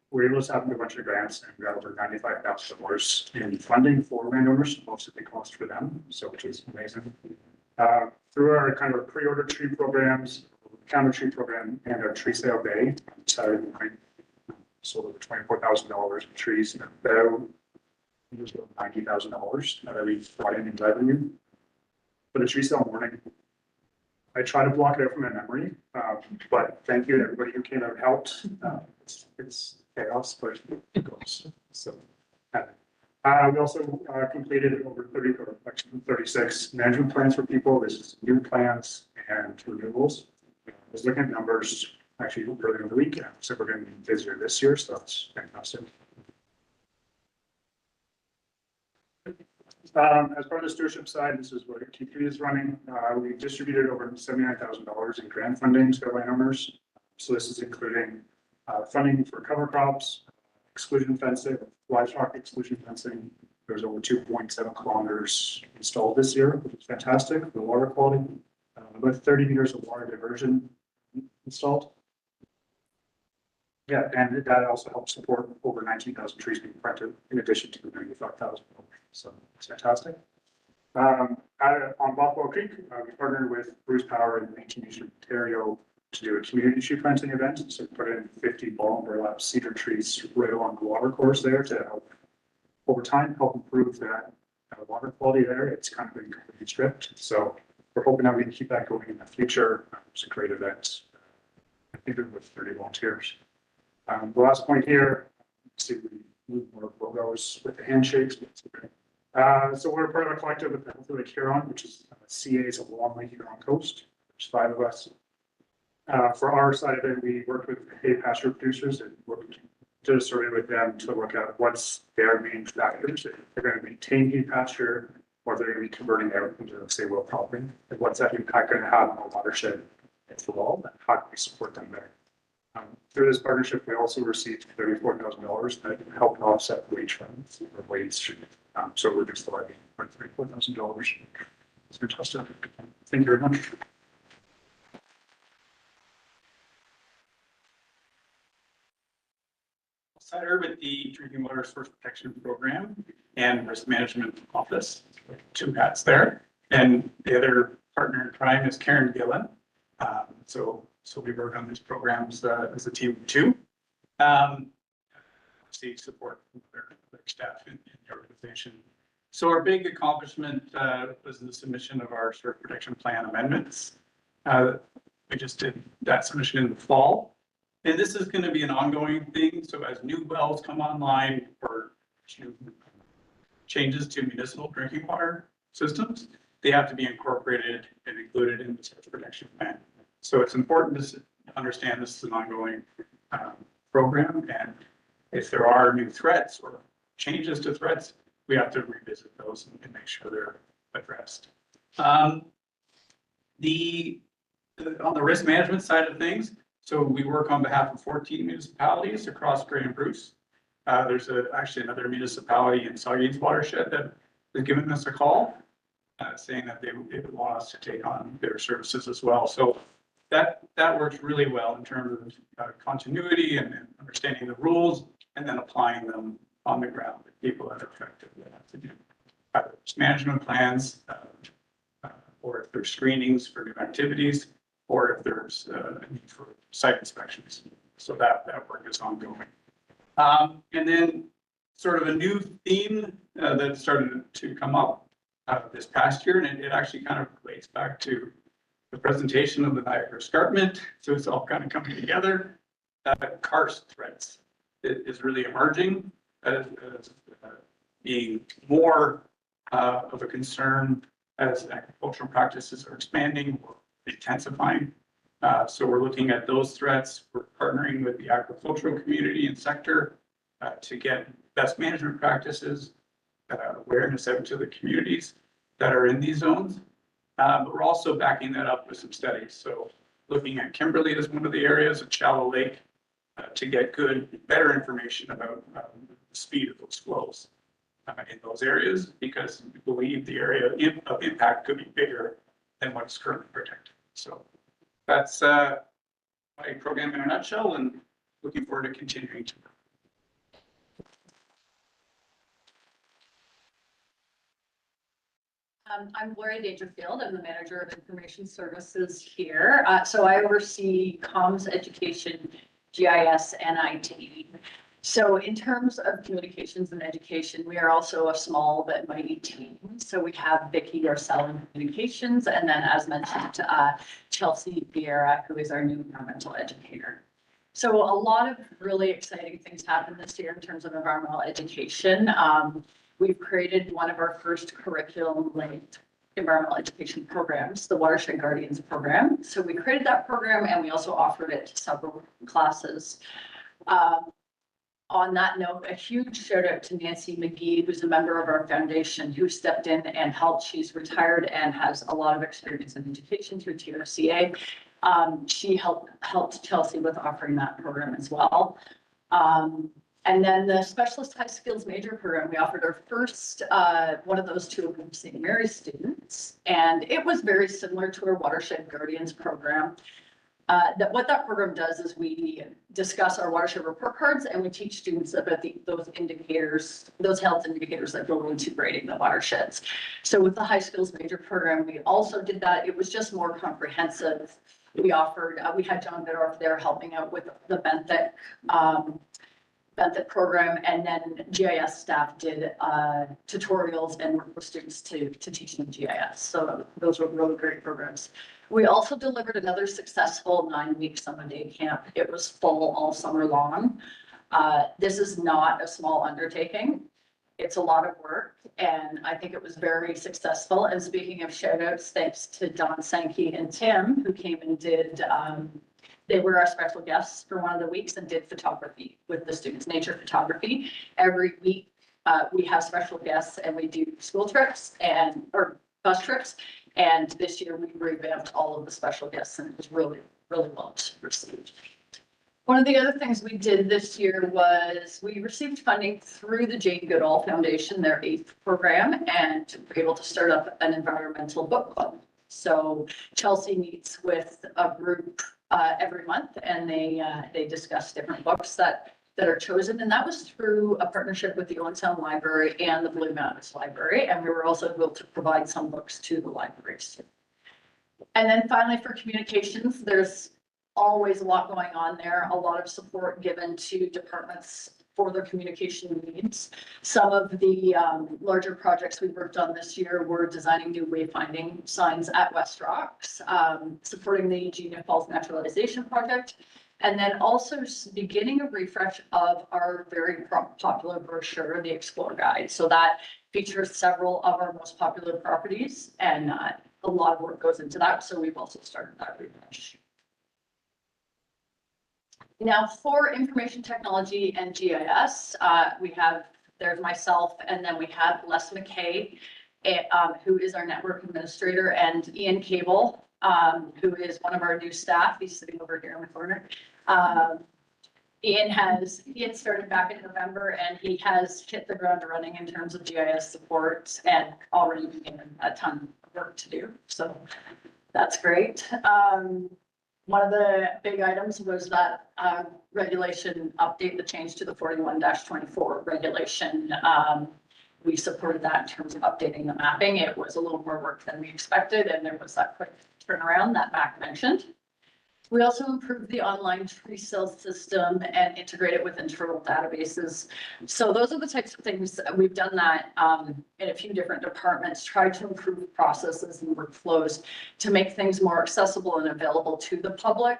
we're able to tap into a bunch of grants, and we got over $95,000 in funding for landowners, most of the cost for them, so which is amazing. Through our kind of pre-order tree programs, counter tree program, and our tree sale day, Saturday night, sold over $24,000 in trees, and about $90,000 that we brought in revenue. For the tree sale morning, I try to block it out from my memory, but thank you to everybody who came out and helped. It's chaos, but it goes. So, we also completed over 30, or actually 36 management plans for people. This is new plans and renewals. I was looking at numbers actually earlier in the week, so we're going to be busier this year, so that's fantastic. As part of the stewardship side, this is what T3 is running. We distributed over $79,000 in grant funding to landowners. So this is including funding for cover crops, exclusion fencing, livestock exclusion fencing. There's over 2.7 kilometers installed this year, which is fantastic for the water quality. About 30 meters of water diversion installed. Yeah, and that also helps support over 19,000 trees being planted in addition to the 95,000. So it's fantastic. On Buffalo Creek, we partnered with Bruce Power and 19 Eastern Ontario to do a community tree planting event. So we put in 50 ball and burlap cedar trees right along the water course there to help, over time, help improve that water quality there. It's kind of been completely stripped. So we're hoping that we can keep that going in the future. It's a great event. I think it was 30 volunteers. The last point here, see, we move more logos with the handshakes. So we're part of a collective with the Healthy Lake Huron, which is CA's along Lake Huron coast. There's 5 of us. For our side of it, we worked with hay pasture producers and did a survey with them to look at what's their main factors. If they're going to maintain hay pasture, or if they're going to be converting out into, say, well property, and what's that impact going to have on the watershed overall, and how can we support them there? Through this partnership, we also received $34,000 that helped offset wage funds or wage. So we're just levy for $34,000. It's fantastic. Thank you very much. Cider with the Drinking Water Source Protection Program and Risk Management Office, 2 hats there. And the other partner in crime is Karen Gillen. So we work on these programs as a team of 2. See support from their staff in the organization. So our big accomplishment was the submission of our Source Protection Plan amendments. We just did that submission in the fall. And this is going to be an ongoing thing. So as new wells come online or changes to municipal drinking water systems, they have to be incorporated and included in the Source Protection Plan. So it's important to understand this is an ongoing program, and if there are new threats or changes to threats, we have to revisit those and make sure they're addressed. On the risk management side of things, so we work on behalf of 14 municipalities across Grey and Bruce. There's actually another municipality in Saugue's watershed that has given us a call, saying that they would want us to take on their services as well. So that works really well in terms of continuity and understanding the rules and then applying them on the ground with people that are affected. They have to do either management plans or if there's screenings for new activities or if there's a need for site inspections. So that work is ongoing. And then sort of a new theme that started to come up this past year, and it actually kind of relates back to the presentation of the Niagara Escarpment. So it's all kind of coming together. Karst threats is really emerging as being more of a concern as agricultural practices are expanding or intensifying. So we're looking at those threats. We're partnering with the agricultural community and sector to get best management practices, awareness out to the communities that are in these zones. But we're also backing that up with some studies. So looking at Kimberley as one of the areas at Shallow Lake to get better information about the speed of those flows in those areas, because we believe the area of impact could be bigger than what's currently protected. So that's my program in a nutshell, and looking forward to continuing to. I'm Gloria Dangerfield. I'm the manager of information services here. So I oversee comms, education, GIS, and IT. So in terms of communications and education, we are also a small but mighty team. So we have Vicki, our in communications, and then as mentioned, Chelsea Vieira, who is our new environmental educator. So a lot of really exciting things happened this year in terms of environmental education. We've created one of our first curriculum-linked environmental education programs, the Watershed Guardians program. So we created that program and we also offered it to several classes. On that note, a huge shout out to Nancy McGee, who's a member of our foundation, who stepped in and helped. She's retired and has a lot of experience in education through TRCA. She helped Chelsea with offering that program as well. And then the Specialist High Skills Major program, we offered our first one of those to St. Mary's students. And it was very similar to our Watershed Guardians program. What that program does is we discuss our watershed report cards and we teach students about those indicators, those health indicators that go into grading the watersheds. So with the High Skills Major program, we also did that. It was just more comprehensive. We offered, we had John Biddorf there helping out with the Benthic program, and then GIS staff did tutorials and worked with students to teach them GIS. So those were really great programs. We also delivered another successful 9-week summer day camp. It was full all summer long. This is not a small undertaking. It's a lot of work, and I think it was very successful. And speaking of shout outs, thanks to Don Sankey and Tim, who came and did, they were our special guests for one of the weeks and did photography with the students, nature photography. Every week we have special guests and we do school trips or bus trips. And this year we revamped all of the special guests and it was really, really well received. One of the other things we did this year was we received funding through the Jane Goodall Foundation, their 8th program, and were able to start up an environmental book club. So Chelsea meets with a group every month and they discuss different books that are chosen. And that was through a partnership with the Owen Sound Library and the Blue Mountains Library. And we were also able to provide some books to the libraries. And then finally for communications, there's always a lot going on there, a lot of support given to departments for their communication needs. Some of the larger projects we worked on this year were designing new wayfinding signs at West Rocks, supporting the Eugenia Falls Naturalization Project, and then also beginning a refresh of our very popular brochure, the Explore Guide. So that features several of our most popular properties, and a lot of work goes into that. So we've also started that refresh. Now for information technology and GIS, there's myself, and then we have Les McKay, who is our network administrator, and Ian Cable, who is one of our new staff. He's sitting over here in the corner. Ian started back in November and he has hit the ground running in terms of GIS support and already given a ton of work to do. So that's great. One of the big items was that regulation update, the change to the 41-24 regulation. We supported that in terms of updating the mapping. It was a little more work than we expected, and there was that quick turnaround that Mac mentioned. We also improved the online tree sales system and integrated with internal databases. So those are the types of things we've done that in a few different departments, tried to improve processes and workflows to make things more accessible and available to the public,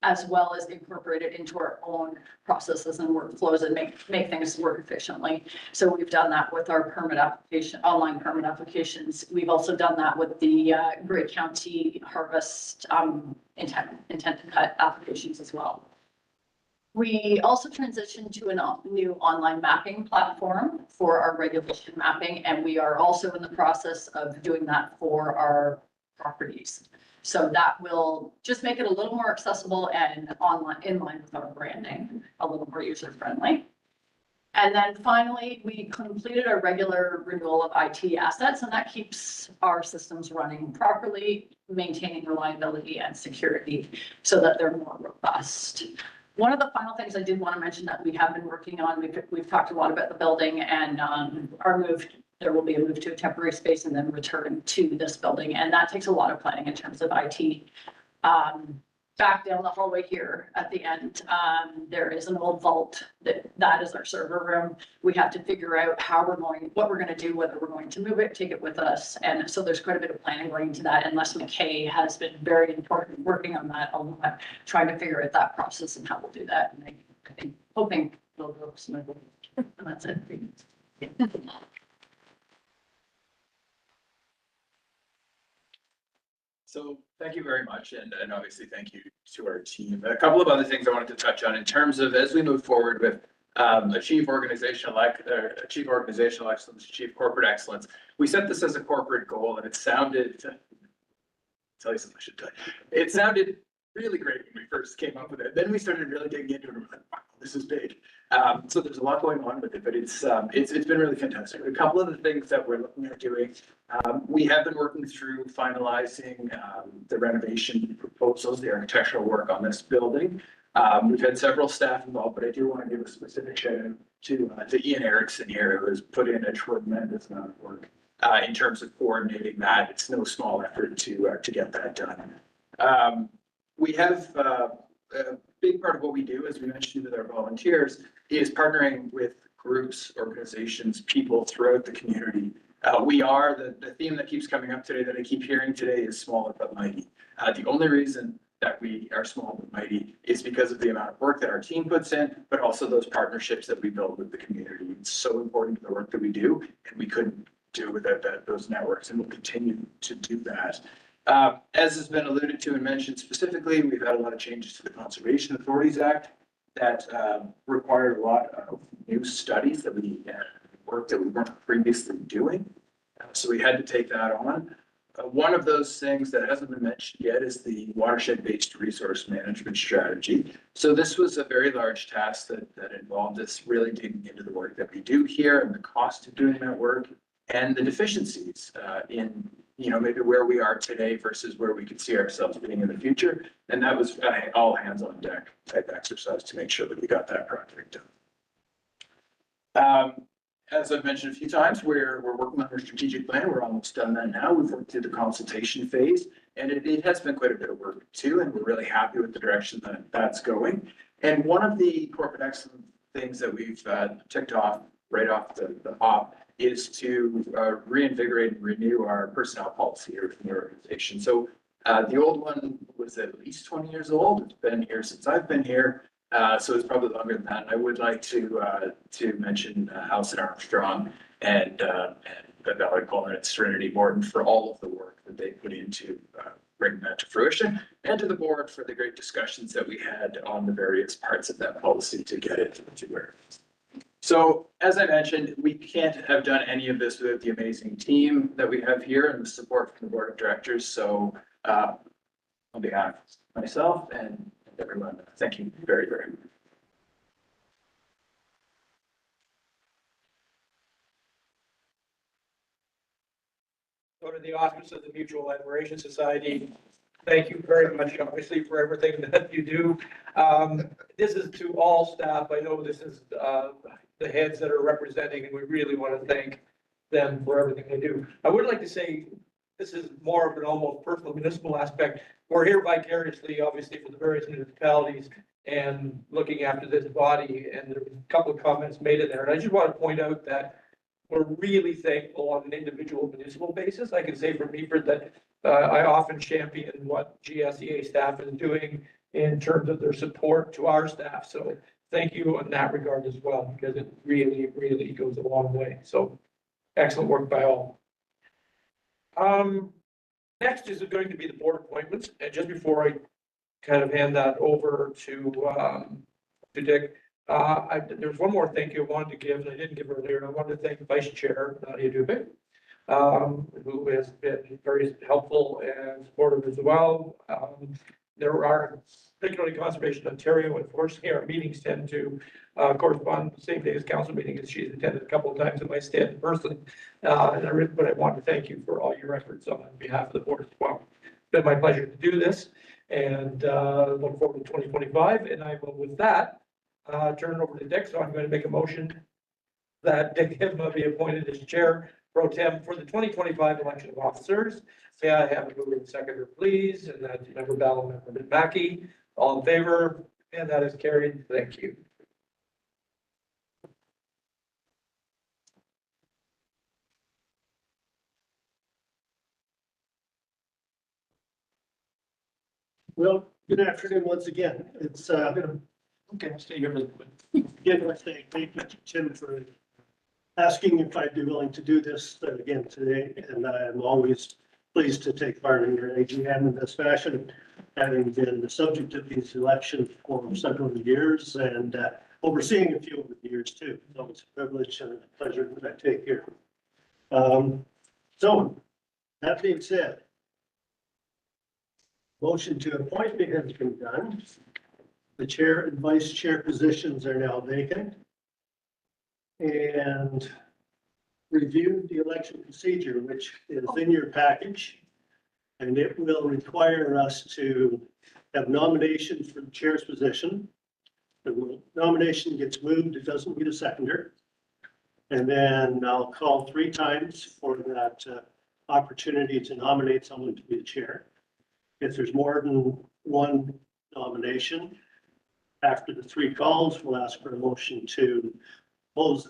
as well as incorporate it into our own processes and workflows and make things work efficiently. So we've done that with our permit application, online permit applications. We've also done that with the Grey County harvest intent to cut applications as well. We also transitioned to a new online mapping platform for our regulation mapping, and we are also in the process of doing that for our properties. So that will just make it a little more accessible and online, in line with our branding, a little more user friendly. And then finally, we completed our regular renewal of IT assets, and that keeps our systems running properly, maintaining reliability and security so that they're more robust. One of the final things I did want to mention that we have been working on, we've talked a lot about the building and our move there will be a move to a temporary space and then return to this building. And that takes a lot of planning in terms of IT. Back down the hallway here at the end, there is an old vault that is our server room. We have to figure out what we're going to do, whether we're going to move it, take it with us. And so there's quite a bit of planning going into that. And Les McKay has been very important working on that a lot, trying to figure out that process and how we'll do that. And I'm hoping it'll go smoothly. And that's it. So thank you very much, and obviously thank you to our team. A couple of other things I wanted to touch on in terms of as we move forward with achieve organizational excellence, achieve corporate excellence. We set this as a corporate goal, and it sounded. Tell you something I should tell you. It sounded really great when we first came up with it. Then we started really digging into it. And we're like, wow, this is big. So there's a lot going on with it, but it's been really fantastic. A couple of the things that we're looking at doing, we have been working through finalizing the renovation proposals, the architectural work on this building. We've had several staff involved, but I do want to give a specific shout out to Ian Erickson here, who has put in a tremendous amount of work in terms of coordinating that. It's no small effort to get that done. We have a big part of what we do, as we mentioned with our volunteers, is partnering with groups, organizations, people throughout the community. We are, the theme that keeps coming up today, that I keep hearing today, is smaller but mighty. The only reason that we are small but mighty is because of the amount of work that our team puts in, but also those partnerships that we build with the community. It's so important to the work that we do, and we couldn't do without those networks, and we'll continue to do that. As has been alluded to and mentioned specifically, we've had a lot of changes to the Conservation Authorities Act that required a lot of new studies that work that we weren't previously doing. So we had to take that on. One of those things that hasn't been mentioned yet is the watershed-based resource management strategy. So this was a very large task that involved us really digging into the work that we do here and the cost of doing that work and the deficiencies in maybe where we are today versus where we could see ourselves being in the future. And that was all hands on deck type exercise to make sure that we got that project done. As I've mentioned a few times, we're working on our strategic plan. We're almost done that now. We've worked through the consultation phase, and it has been quite a bit of work too, and we're really happy with the direction that's going. And one of the corporate excellence things that we've ticked off right off the hop is to reinvigorate and renew our personnel policy here in the organization. So the old one was at least 20 years old. It's been here since I've been here. So it's probably longer than that. And I would like to mention Alison Armstrong and Valerie Coleman and Serenity Morton for all of the work that they put into bringing that to fruition, and to the board for the great discussions that we had on the various parts of that policy to get it to where it is. So as I mentioned, we can't have done any of this without the amazing team that we have here and the support from the board of directors. So on behalf of myself and everyone, thank you very, very much. So to the office of the Mutual Admiration Society, thank you very much, obviously, for everything that you do. This is to all staff. I know this is the heads that are representing, and we really want to thank them for everything they do. I would like to say this is more of an almost personal municipal aspect. We're here vicariously, obviously, for the various municipalities and looking after this body. And there was a couple of comments made in there. And I just want to point out that we're really thankful on an individual municipal basis. I can say for Meaford that I often champion what GSEA staff is doing in terms of their support to our staff. So thank you in that regard as well, because it really, really goes a long way. So excellent work by all. Next is going to be the board appointments. And just before I kind of hand that over to Dick, there's one more thank you I wanted to give, and I didn't give earlier. I wanted to thank Vice Chair Nadia Dubik, who has been very helpful and supportive as well. There are, particularly Conservation Ontario, unfortunately, our meetings tend to correspond the same day as council meeting, as she's attended a couple of times in my stay in person. But I want to thank you for all your efforts on behalf of the board as well. It's been my pleasure to do this, and look forward to 2025. And I will, with that, turn it over to Dick. So I'm going to make a motion that Dick Hibma be appointed as chair pro tem for the 2025 election of officers. May I have a mover and seconder, please? And that's Member Bell and Member Mackey. All in favor? And that is carried. Thank you. Well, good afternoon once again. It's, Okay, I'll stay here for the. again, I say thank you to Tim for asking if I'd be willing to do this again today. And I'm always pleased to take part in your AGM in this fashion, having been the subject of these elections for several years and overseeing a few over the years too. So it's a privilege and a pleasure that I take here. So that being said, motion to appoint me has been done. The chair and vice chair positions are now vacant. And reviewed the election procedure, which is in your package. And it will require us to have nominations for the chair's position. The nomination gets moved, it doesn't need a seconder. And then I'll call 3 times for that opportunity to nominate someone to be the chair. If there's more than one nomination, after the 3 calls, we'll ask for a motion to close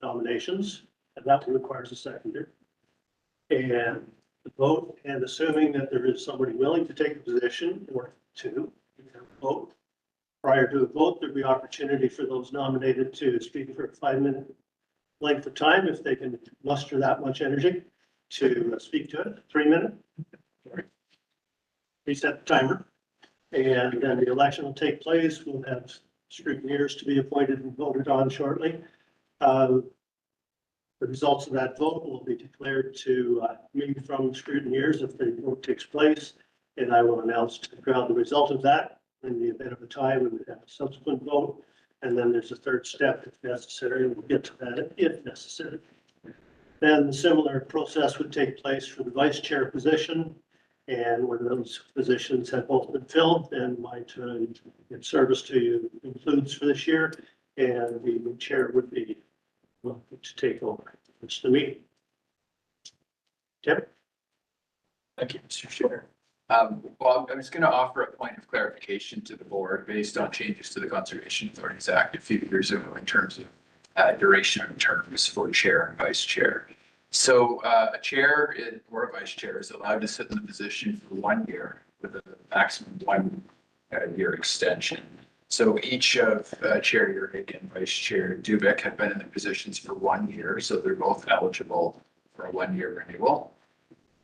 nominations, and that requires a seconder. And the vote, and assuming that there is somebody willing to take a position or 2, vote. Prior to the vote, there'd be opportunity for those nominated to speak for a 5-minute length of time if they can muster that much energy to speak to it. 3 minute. Reset the timer. And then the election will take place. We'll have scrutineers to be appointed and voted on shortly. The results of that vote will be declared to me from scrutineers if the vote takes place. And I will announce to the crowd the result of that. In the event of a tie, we would have a subsequent vote. And then there's a 3rd step if necessary. We'll get to that if necessary. Then the similar process would take place for the vice chair position. And when those positions have both been filled, then my term in service to you concludes for this year. And the chair would be welcome to take over. It's the meeting. Tim? Thank you, Mr. Chair. Well, I'm just going to offer a point of clarification to the board based on changes to the Conservation Authorities Act a few years ago in terms of duration of terms for chair and vice chair. So a chair or a vice chair is allowed to sit in the position for 1 year with a maximum 1 year extension. So each of Chair Yurick and Vice Chair Dubek have been in the positions for 1 year, so they're both eligible for a 1-year renewal.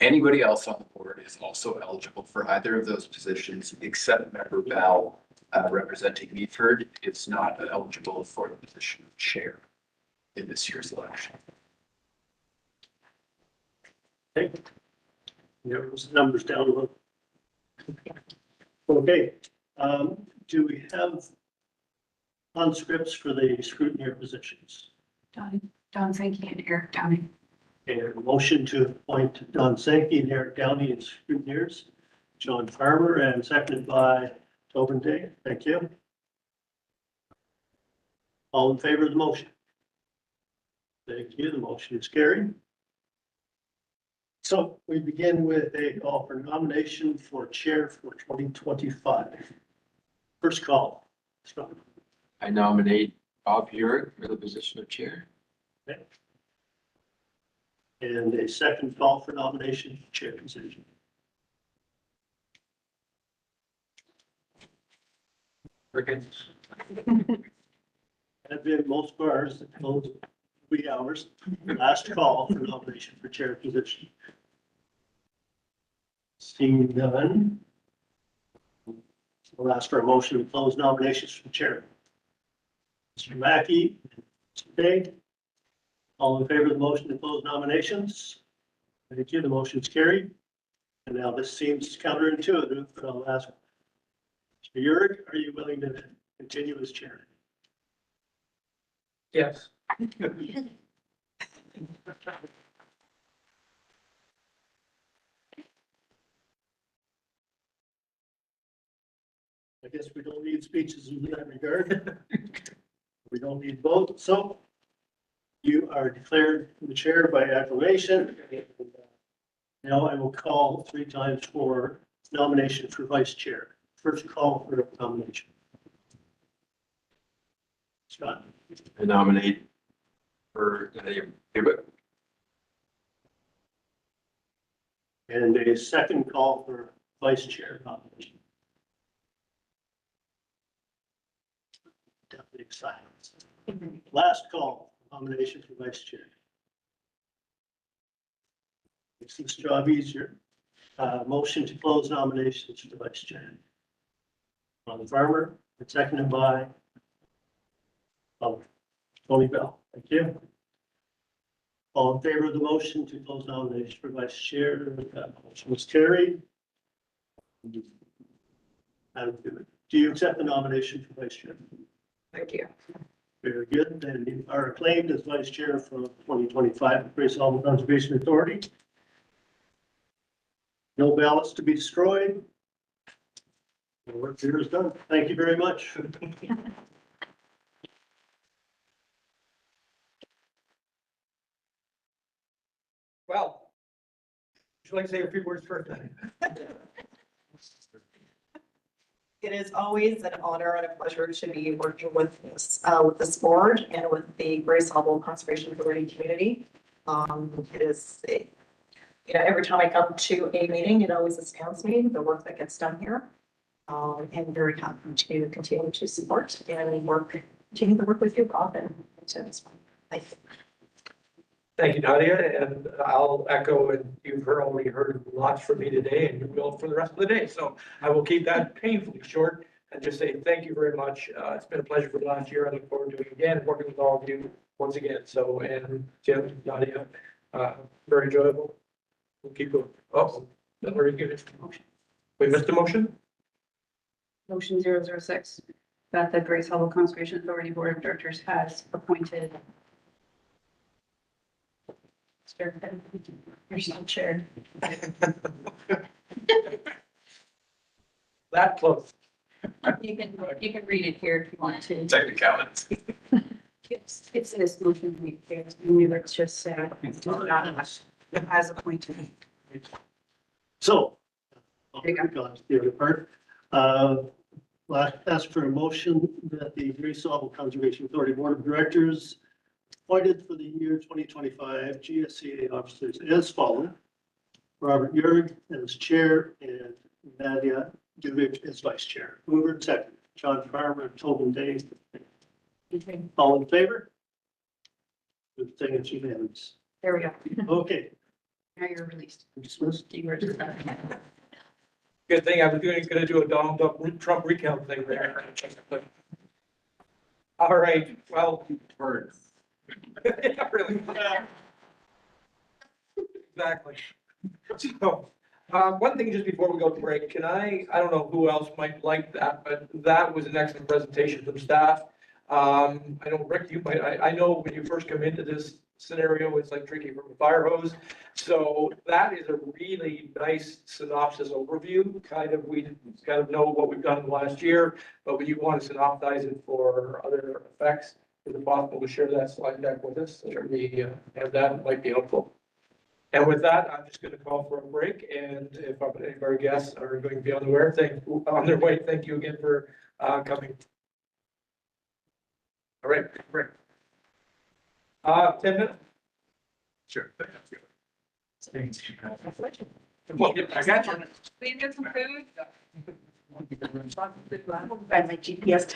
Anybody else on the board is also eligible for either of those positions, except Member Bell, representing Meaford, is not eligible for the position of chair in this year's election. Okay. Those numbers down a little. Okay. Do we have conscripts for the scrutineer positions? Don Sankey and Eric Downey. And a motion to appoint Don Sankey and Eric Downey as scrutineers. John Farmer, and seconded by Tobin Day. Thank you. All in favor of the motion? Thank you. The motion is carried. So we begin with a call for nomination for chair for 2025. First call. Scott. I nominate Bob Yurick for the position of chair. Okay. And a second call for nomination for chair position. Have been most bars that close 3 hours. Last call for nomination for chair position. Seeing none. We'll ask for a motion to close nominations for chair. Mr. Mackey, Mr. Day. All in favor of the motion to close nominations? Thank you. The motion is carried. And now this seems counterintuitive, but I'll ask. Mr. Yurick, are you willing to continue as chair? Yes. I guess we don't need speeches in that regard. We don't need votes. So You are declared the chair by acclamation. Now I will call 3 times for nomination for vice chair. First call for nomination. Scott. I nominate for, And a second call for vice chair nomination. Definitely silence. Last call, nomination for vice chair. Makes this job easier. Motion to close nominations for vice chair. On the farmer, and seconded by Tony Bell. Thank you. All in favor of the motion to close nominations for vice chair, that motion was carried. Do you accept the nomination for vice chair? Thank you. Very good. Then you are acclaimed as vice chair for 2025 Great Sauble Conservation Authority. No ballots to be destroyed. The work here is done. Thank you very much. Well, would you like to say a few words first? It is always an honor and a pleasure to be working with this board and with the Great Sauble Conservation Authority community. It is, every time I come to a meeting, it always astounds me, the work that gets done here. And very happy to continue to support and continue to work with you, Bob, and it's fun. Thank you. Thank you, Nadia, and I'll echo, and you've already heard lots from me today, and you will for the rest of the day. So I will keep that painfully short and just say thank you very much. It's been a pleasure for the last year. I look forward to it again, working with all of you once again. So, and Jim, Nadia, very enjoyable. We'll keep going. Oh, don't worry, give it. We missed a motion? Motion 006, that the Great Sauble Conservation Authority Board of Directors has appointed. You're still chair. That close. You can read it here if you want to. Technicalities. It's this motion, it's just said, as appointed. So, the other part, ask for a motion that the Great Sauble Conservation Authority Board of Directors appointed for the year 2025 GSCA officers as follows: Robert Yerg as chair and Nadia Duvich as vice chair. Mover and second, John Farmer, Tobin Day. All in favor? Good thing it's unanimous. There we go. Okay. Now you're released. Dismissed. Good thing I was gonna do a Donald Trump recount thing there. All right, well. Yeah, really. Exactly. So, one thing just before we go to break, I don't know who else might like that, but that was an excellent presentation from staff. I know, Rick, you might, I know when you first come into this scenario, it's like drinking from a fire hose. So that is a really nice synopsis overview. We kind of know what we've done in the last year, but when you want to synopsize it for other effects, is it possible to share that slide deck with us? We have that, it might be helpful. And with that, I'm just going to call for a break. And if any of our guests are going to be on their way, thank you again for coming. All right, break. 10 minutes? Sure. Well, I got you. We get some food. And my GPS.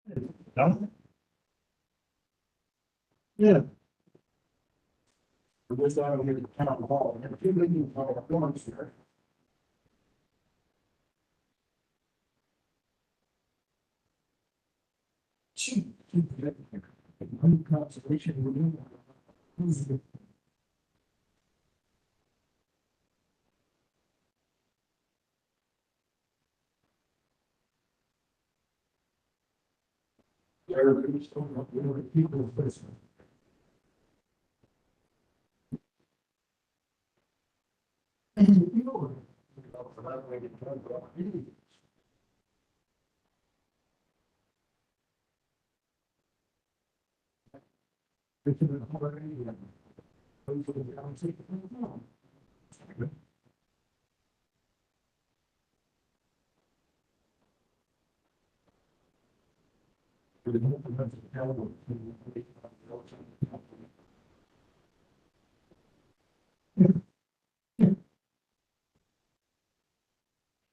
No? Yeah. It was out here at town hall, and a few meetings are going here. Conservation.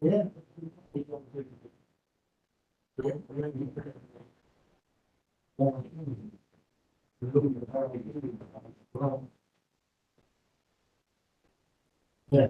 Yeah. Yeah.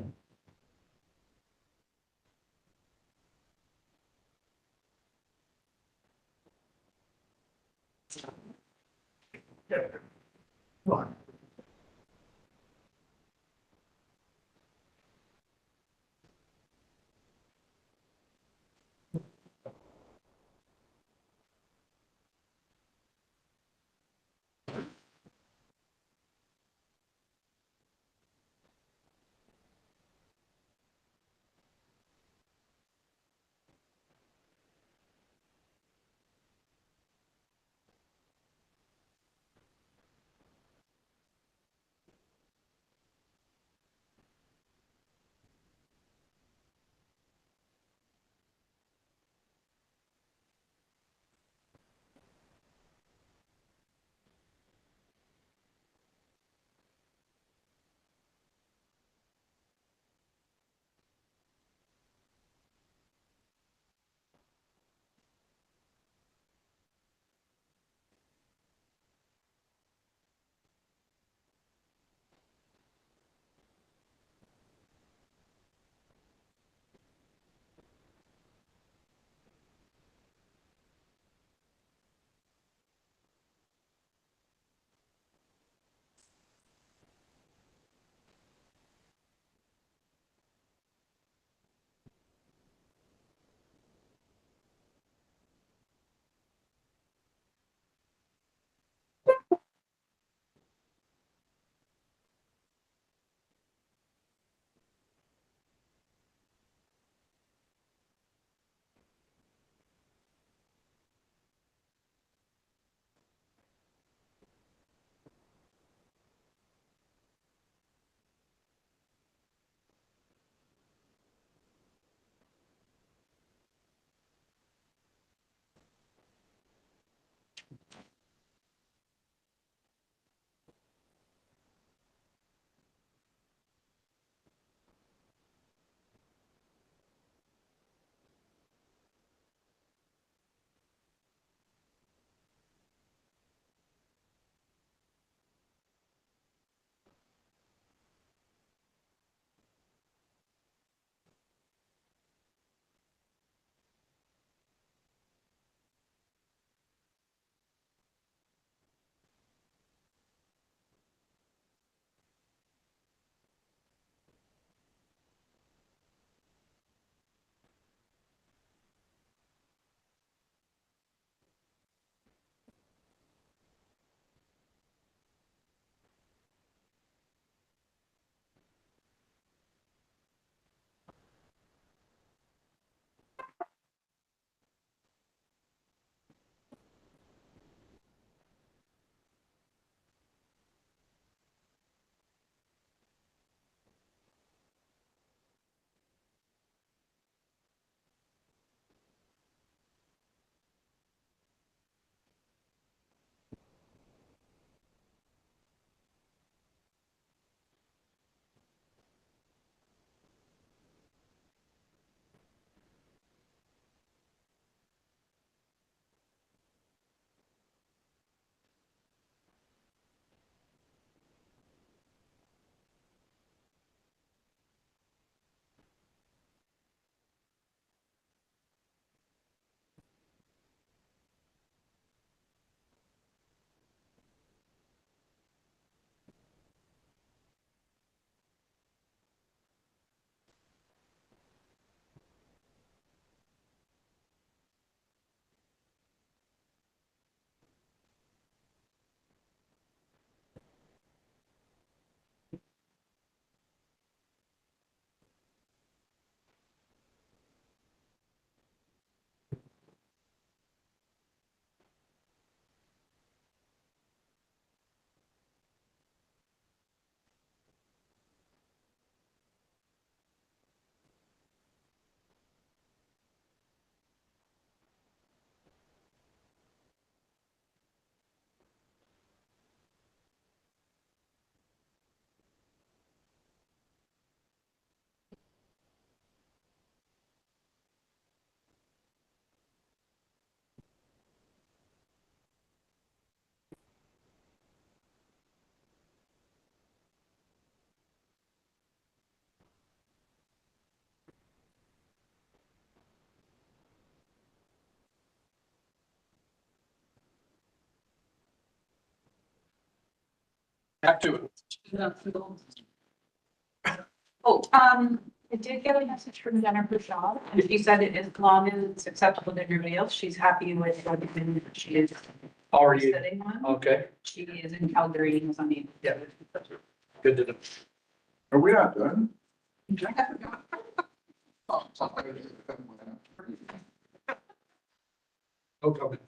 Back to it. Oh, I did get a message from Jennifer Shaw, and she said it as long as it's acceptable to everybody else, she's happy with what she is Already, sitting on. okay, She is in Calgary and was unable. yeah, good to know. Are we not done? No comment.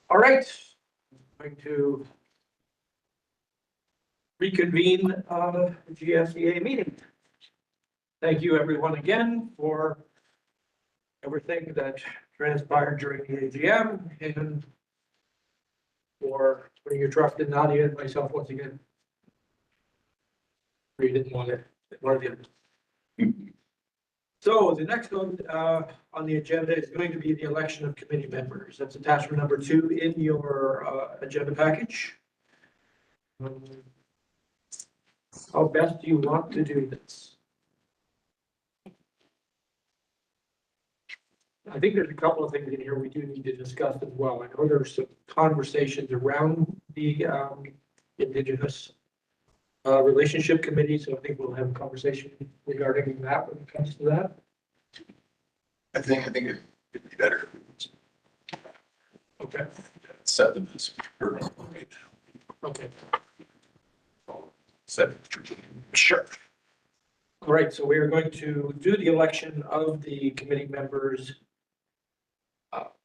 All right, going to reconvene the GSEA meeting. Thank you, everyone, again for everything that transpired during the AGM and for putting your trust in Nadia and myself once again. We didn't want it, one of the others. So the next one on the agenda is going to be the election of committee members. That's attachment number 2 in your agenda package. How best do you want to do this? I think there's a couple of things in here we do need to discuss as well. I know there's some conversations around the Indigenous Relationship Committee, so I think we'll have a conversation regarding that when it comes to that. I think it'd be better. Okay. Set them as. Okay. Set. Sure. All right, so we are going to do the election of the committee members.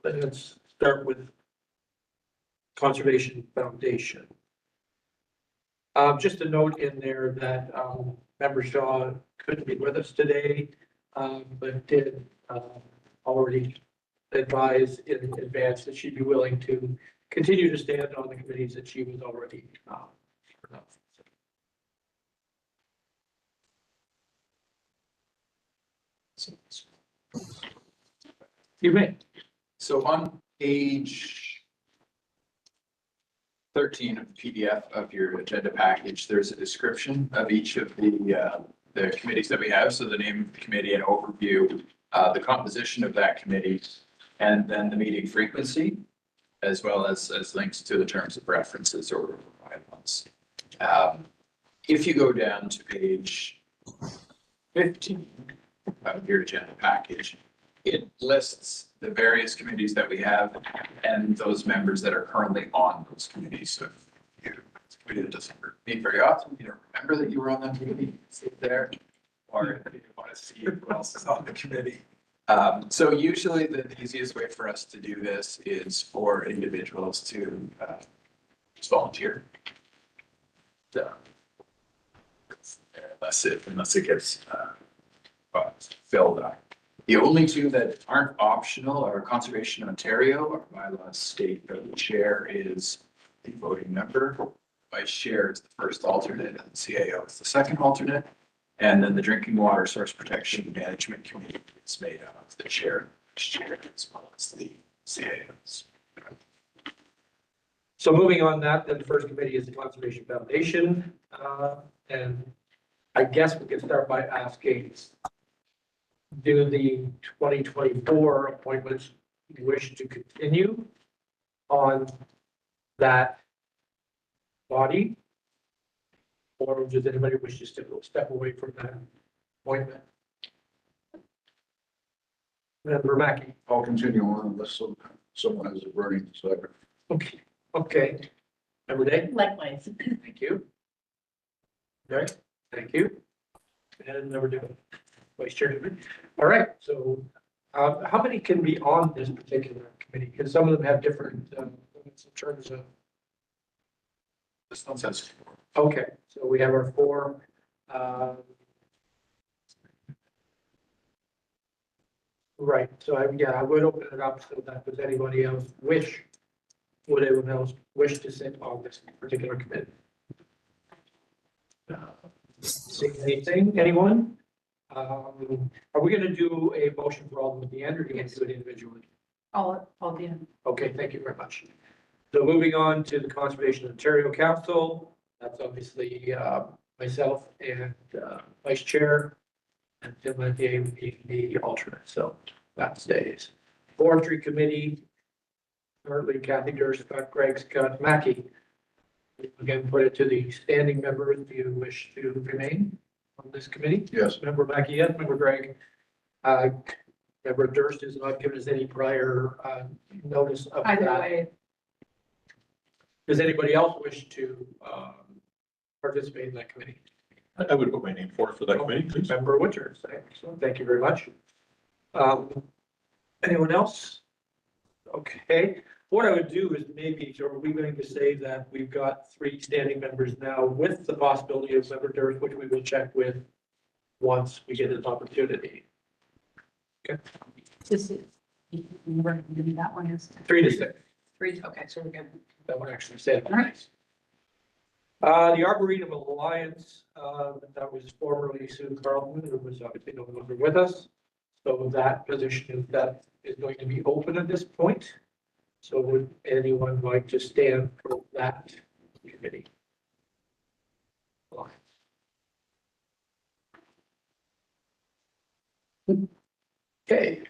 Let's start with Conservation Foundation. Just a note in there that Member Shaw couldn't be with us today, but did already advise in advance that she'd be willing to continue to stand on the committees that she was already. You may. So on page 13 of the PDF of your agenda package, there's a description of each of the committees that we have. So the name of the committee, an overview, the composition of that committee, and then the meeting frequency, as well as links to the terms of references or bylaws. If you go down to page 15 of your agenda package, it lists the various committees that we have and those members that are currently on those committees. So if you're a committee that doesn't meet very often, you don't remember that you were on that committee, sit there, or if you want to see who else is on the committee. So usually the easiest way for us to do this is for individuals to just volunteer. So, unless it gets filled up. The only two that aren't optional are Conservation Ontario. Our bylaws state that the chair is the voting member. Vice chair is the first alternate and the CAO is the second alternate. And then the Drinking Water Source Protection Management Committee is made up of the chair, as well as the CAOs. So moving on that, then the first committee is the Conservation Foundation. And I guess we can start by asking, do the 2024 appointments wish to continue on that body? Or does anybody wish to step away from that appointment? Member Mackey. I'll continue on unless someone has a burning desire. Okay, okay. Member Day? Likewise. Thank you. Okay, thank you. And Member Day, Vice Chair. All right, so how many can be on this particular committee? Because some of them have different limits in terms of. This one says 4. Okay, so we have our 4. Right, so I would open it up so that does anybody else would anyone else wish to sit on this particular committee? See anything, anyone? Are we gonna do a motion for all of them at the end, or do you want to do it individually? All the. Okay, thank you very much. So moving on to the Conservation Ontario Council, That's obviously myself and vice chair, and Tim Lantier would be the alternate, so that stays. Forestry committee, currently Kathy Durst, Scott Gregg, Scott Mackey. Again, put it to the standing members. Do you wish to remain on this committee? Yes. Member Mackey, yes. Member Gregg. Member Durst has not given us any prior notice of Either that. way, Does anybody else wish to participate in that committee? I would put my name forward for that committee, please. Member Winters, excellent, thank you very much. Anyone else? Okay, what I would do is maybe, so are we going to say that we've got 3 standing members now with the possibility of member Durst, which we will check with once we get this opportunity? Okay. this is, that one is 3 to 6. 3, okay, so we're good. That one actually said. All right. The Arboretum Alliance, that was formerly Sue Carlton, who was obviously no longer with us. So that position is going to be open at this point. So would anyone like to stand for that committee? Okay.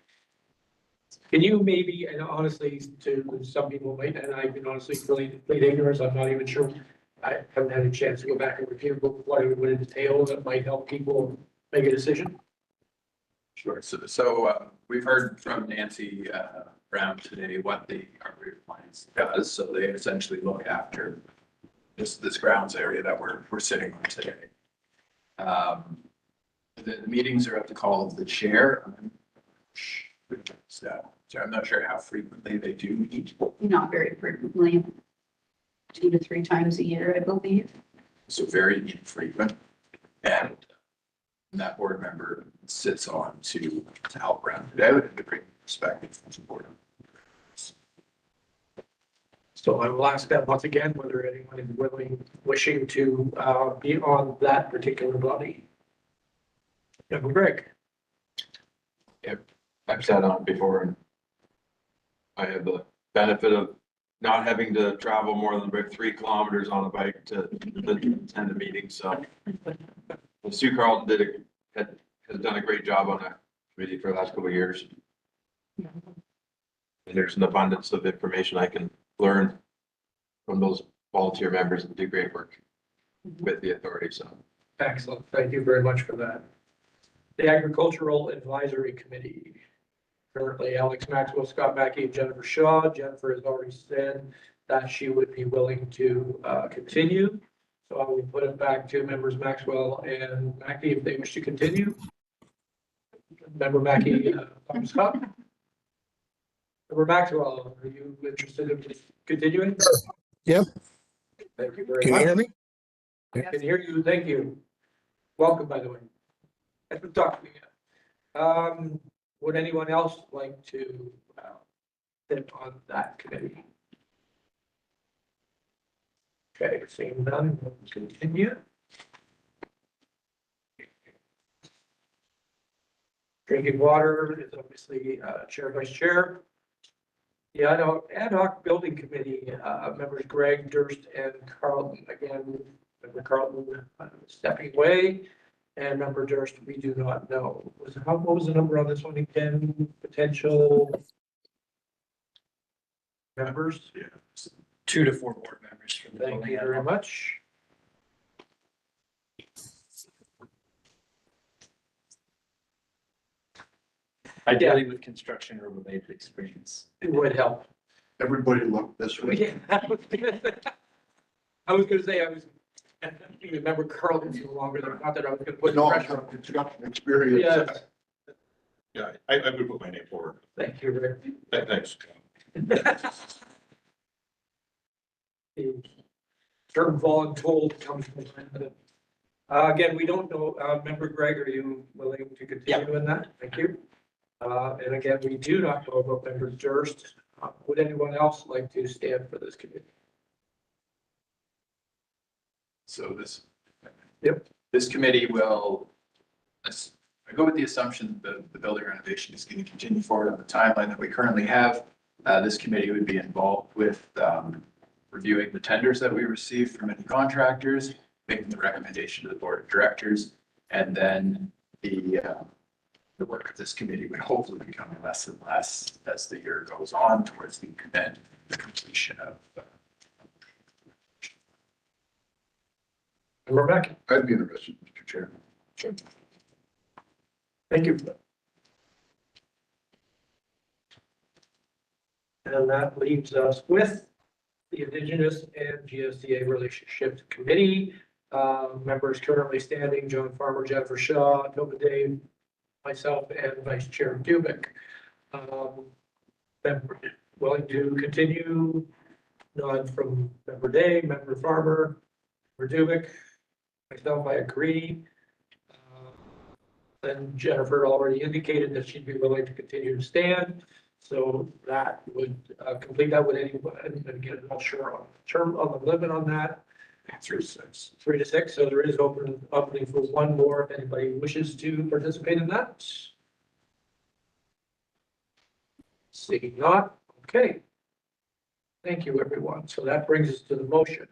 Can you maybe, and honestly, to some people might, and I've been honestly really complete ignorance, I'm not even sure. I haven't had a chance to go back and review what it would entail that might help people make a decision. Sure. So we've heard from Nancy Brown today what the Arboretum Alliance does. So they essentially look after this grounds area that we're sitting on today. The meetings are at the call of the chair. So I'm not sure how frequently they do meet. Not very frequently, 2 to 3 times a year, I believe. So very infrequent. And that board member sits on to help round it out and to bring perspective from the board. So I will ask that once again, whether anyone is wishing to be on that particular body. Member Greg. Yep, I've sat on it before and I have the benefit of not having to travel more than about 3 kilometers on a bike to attend a meeting, so. Sue Carlton has done a great job on that committee for the last couple of years. And there's an abundance of information I can learn from those volunteer members and do great work with the authority, so. Excellent, thank you very much for that. The Agricultural Advisory Committee. Currently Alex Maxwell, Scott Mackey, and Jennifer Shaw. Jennifer has already said that she would be willing to continue. So I will put it back to members Maxwell and Mackey if they wish to continue. Member Mackey, Scott. Member Maxwell, are you interested in continuing? Yep. Thank you very much. Can you hear me? I can hear you, thank you. Welcome, by the way. Thanks for talking. Would anyone else like to sit on that committee? Okay, seeing none, we'll continue. Drinking water is obviously chair, vice chair. The ad hoc building committee, members Greg, Durst, and Carlton. Again, member Carlton stepping away, and member Durst, we do not know. What was the number on this one again? Potential members? 2 to 4 board members from the Thank you very much. Ideally with construction or related experience. It would help. Everybody look this way. Yeah, I was gonna say, I remember Carlton's no longer there, not that I was gonna put No, pressure on. construction experience. Yes, Yeah, I would put my name forward. thank you, Rick. Thanks. The term voluntold comes from that. Again, we don't know, member Greg, are you willing to continue in that? Thank you. And again, we do not know about member Durst. Would anyone else like to stand for this committee? So Yep. This committee will, I go with the assumption that the building renovation is going to continue forward on the timeline that we currently have. This committee would be involved with reviewing the tenders that we received from any contractors, making the recommendation to the board of directors, and then the work of this committee would hopefully become less and less as the year goes on towards the end, the completion of. And we're back. I'd be interested, Mr. Chair. Sure. Thank you. And that leaves us with the Indigenous and GSCA Relationships Committee. Members currently standing: John Farmer, Jennifer Shaw, Nova Dave, myself, and Vice Chair Dubik. Member willing to continue? None from Member Day, Member Farmer, Member Dubik. Myself, I agree. And Jennifer already indicated that she'd be willing to continue to stand. So that would complete that. Would anyone, and get not sure on the term on the limit on that? 3 to 6. 3 to 6. So there is opening for one more if anybody wishes to participate in that. Seeing not, okay. Thank you, everyone. So that brings us to the motion.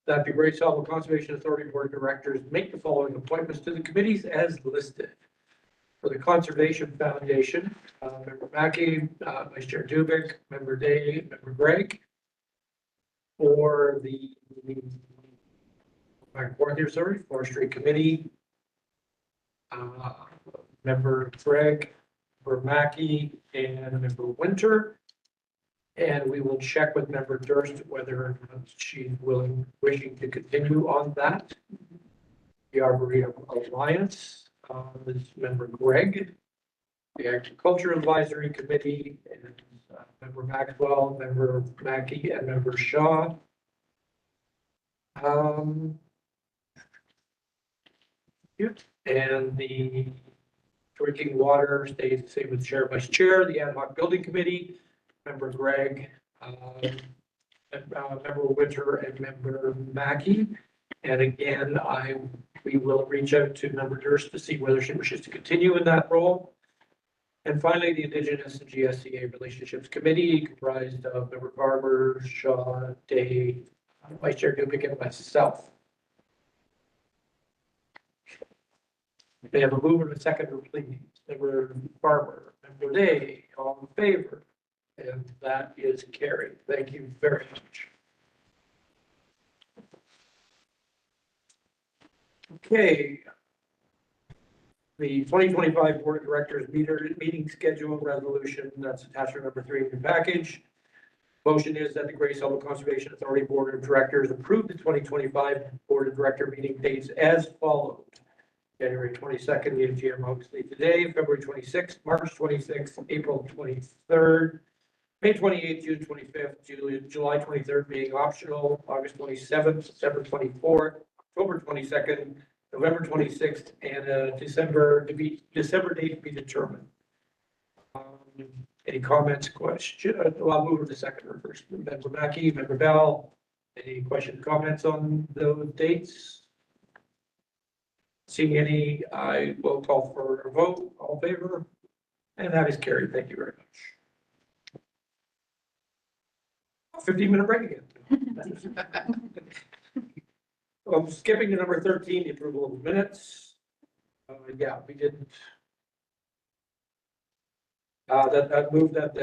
That the Great Sauble Conservation Authority Board of Directors make the following appointments to the committees as listed. For the Conservation Foundation, Member Mackey, Vice Chair Dubik, Member Day, Member Gregg. For the Forestry Committee, Member Gregg, Member Mackey, and Member Winter. And we will check with Member Durst whether or not she's wishing to continue on that. The Arboretum Alliance, is Member Gregg. The Agriculture Advisory Committee, and Member Maxwell, Member Mackey, and Member Shaw. And the Drinking Water stays the same with Chair, Vice Chair. The Ad Hoc Building Committee, Member Gregg, Member Winter, and Member Mackey. And again, we will reach out to Member Durst to see whether she wishes to continue in that role. And finally, the Indigenous and GSCA Relationships Committee, comprised of Member Farmer, Shaw, Day, Vice Chair Dubik, and myself. They have a mover and a seconder, please. Member Farmer, Member Day, all in favor? And that is carried. Thank you very much. Okay. The 2025 Board of Directors meeting schedule resolution, that's attachment number 3 in the package. Motion is that the Great Sauble Conservation Authority Board of Directors approve the 2025 Board of Director meeting dates as follows. January 22nd, the AGM obviously today, February 26th, March 26th, April 23rd, May 28th, June 25th, July 23rd being optional, August 27th, September 24th, October 22nd, November 26th, and December date to be determined. Any comments, questions? Well, I'll move to the second first. Member Mackey, Member Bell, any questions, comments on those dates? Seeing any, I will call for a vote. All in favor? And that is carried. Thank you very much. 15-minute break again. I'm skipping to number 13, the approval of the minutes. Yeah, we didn't. That moved that,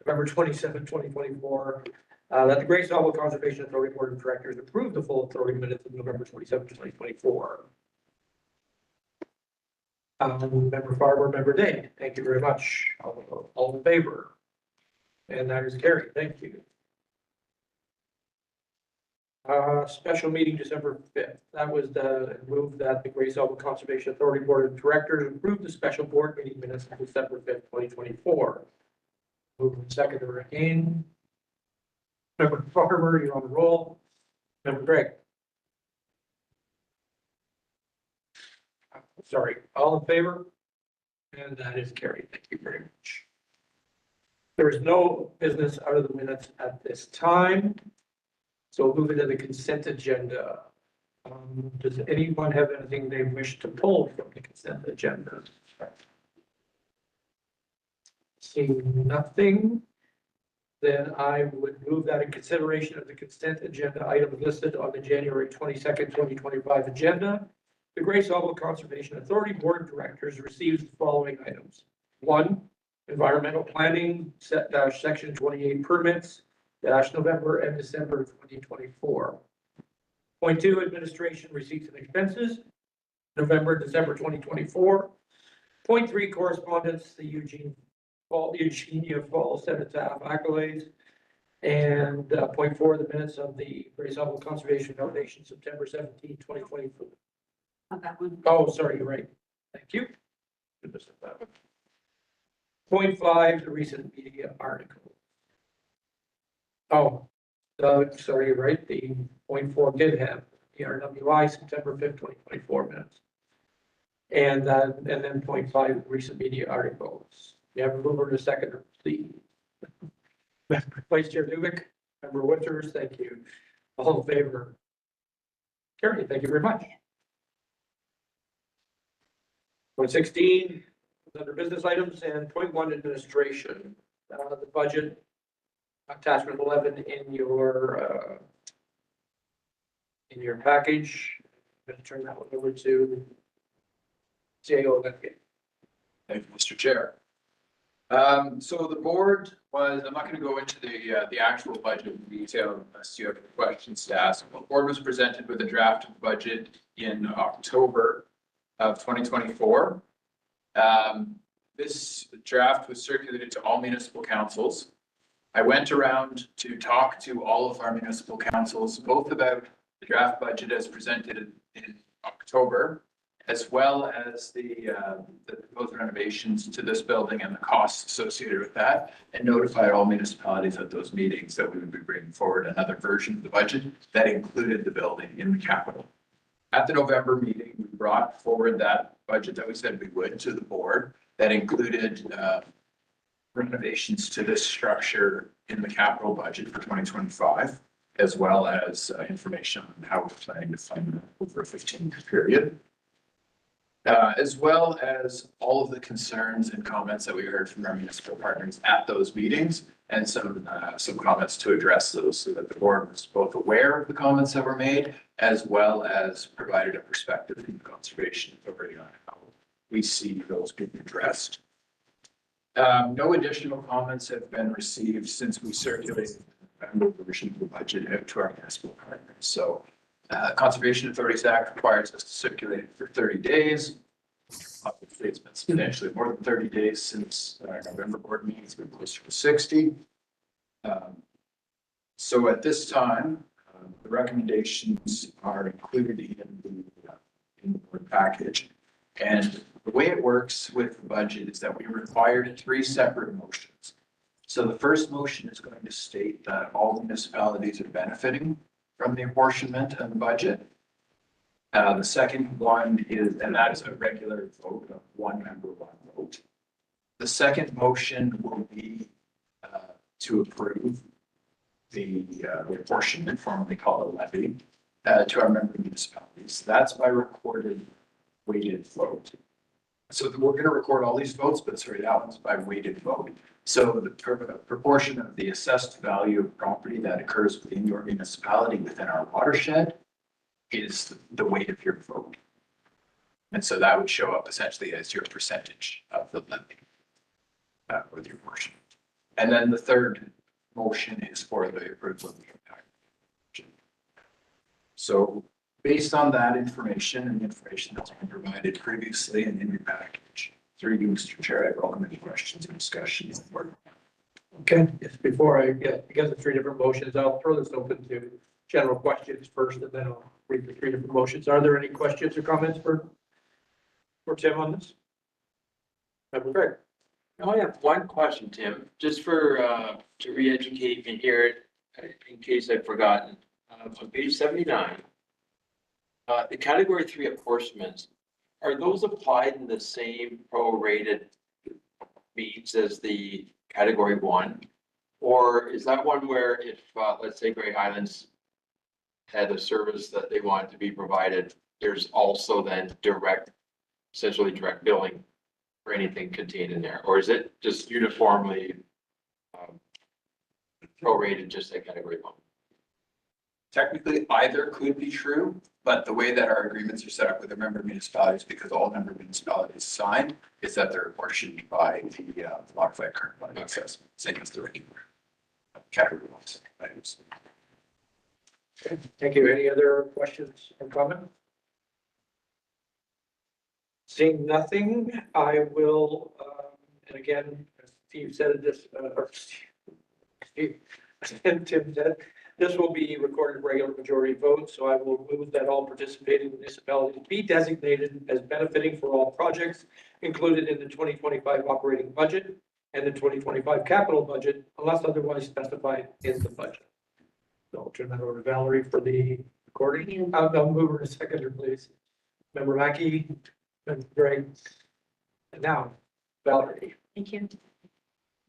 November 27, 2024, that the Great Sauble Conservation Authority Board of Directors approved the full authority minutes of November 27, 2024. Member Farmer, Member Day, thank you very much. All in favor? And that is carried. Thank you. Special meeting December 5th. That was the move that the Great Sauble Conservation Authority Board of Directors approved the special board meeting minutes of December 5th, 2024. Move and seconder again. Member Farmer, you're on the roll. Member Gregg. Sorry, all in favor? And that is carried. Thank you very much. There is no business out of the minutes at this time. So we'll move into the consent agenda. Does anyone have anything they wish to pull from the consent agenda? Seeing nothing. then I would move that in consideration of the consent agenda items listed on the January 22nd, 2025 agenda, the Gray Sauble Conservation Authority Board of Directors receives the following items. 1, environmental planning, section 28 permits, November and December 2024. Point 2, administration receipts and expenses, November, December 2024. Point 3, correspondence, the Eugenia Falls Cenotaph accolades. And point 4, the minutes of the Gray Sauble Conservation Foundation, September 17, 2024. On that one. Oh, sorry, you're right. Thank you. Point 5, the recent media article. Oh, sorry, you're right. The point 4 did have the RWI September 5th, 2024 minutes. And then point 5, recent media articles. You have a mover and a seconder, please. Vice Chair Dubik, Member Winters, thank you. All in favor? Carried, thank you very much. Point 16, under business items, and point 1, administration. The budget, attachment 11 in your package. I'm going to turn that one over to CAO. Thank you, Mr. Chair. So the board was, I'm not going to go into the actual budget in detail unless you have questions to ask. The board was presented with a draft budget in October of 2024. This draft was circulated to all municipal councils. I went around to talk to all of our municipal councils, both about the draft budget as presented in October, as well as the proposed renovations to this building and the costs associated with that, and notified all municipalities at those meetings that we would be bringing forward another version of the budget that included the building in the capital. At the November meeting, we brought forward that budget that we said we would to the board that included renovations to this structure in the capital budget for 2025, as well as information on how we're planning to fund it over a 15-year period. As well as all of the concerns and comments that we heard from our municipal partners at those meetings, and some comments to address those so that the board was both aware of the comments that were made, as well as provided a perspective from the Conservation Authority on how we see those being addressed. No additional comments have been received since we circulated the version of the budget out to our municipal partners. So Conservation Authorities Act requires us to circulate it for 30 days. Obviously, it's been substantially more than 30 days since our November board meeting. It's been closer to 60. So at this time, the recommendations are included in the board package. And the way it works with the budget is that we required 3 separate motions. So the first motion is going to state that all municipalities are benefiting from the apportionment and the budget. The second one is, and that is a regular vote of 1 member, 1 vote. The second motion will be to approve the apportionment, formerly called a levy, to our member municipalities. That's by recorded weighted vote. So we're going to record all these votes, but sorry, that one's by weighted vote. So the proportion of the assessed value of property that occurs within your municipality within our watershed is the weight of your vote. And so that would show up essentially as your percentage of the levy with your portion. And then the third motion is for the approval of the impact. So based on that information and the information that's been provided previously and in your package, through you, Mr. Chair, I welcome any questions and discussion. Okay, just before I get, because of 3 different motions, I'll throw this open to general questions first, and then I'll read the 3 different motions. Are there any questions or comments for Tim on this? Member Greg. I have one question, Tim, just for, to re-educate me here, in case I've forgotten. On page 79, the category 3 apportionments, are those applied in the same prorated means as the category 1? Or is that one where if, let's say Grey Highlands had a service that they wanted to be provided, there's also then essentially direct billing for anything contained in there? Or is it just uniformly prorated just like category one. Technically, either could be true, but the way that our agreements are set up with the member municipalities, because all member municipalities signed, is that they're apportioned by the modified current fund assessment, same as the regular category ones items. Okay, thank you. Any other questions or comments? Seeing nothing, I will, and again, as Steve said this, or Steve, and Tim said, this will be recorded regular majority vote, so I will move that all participating municipalities be designated as benefiting for all projects included in the 2025 operating budget and the 2025 capital budget, unless otherwise specified in the budget. So I'll turn that over to Valerie for the recording. I'll move her to seconder, please. Member Mackey, Member Greg, and now Valerie. Thank you.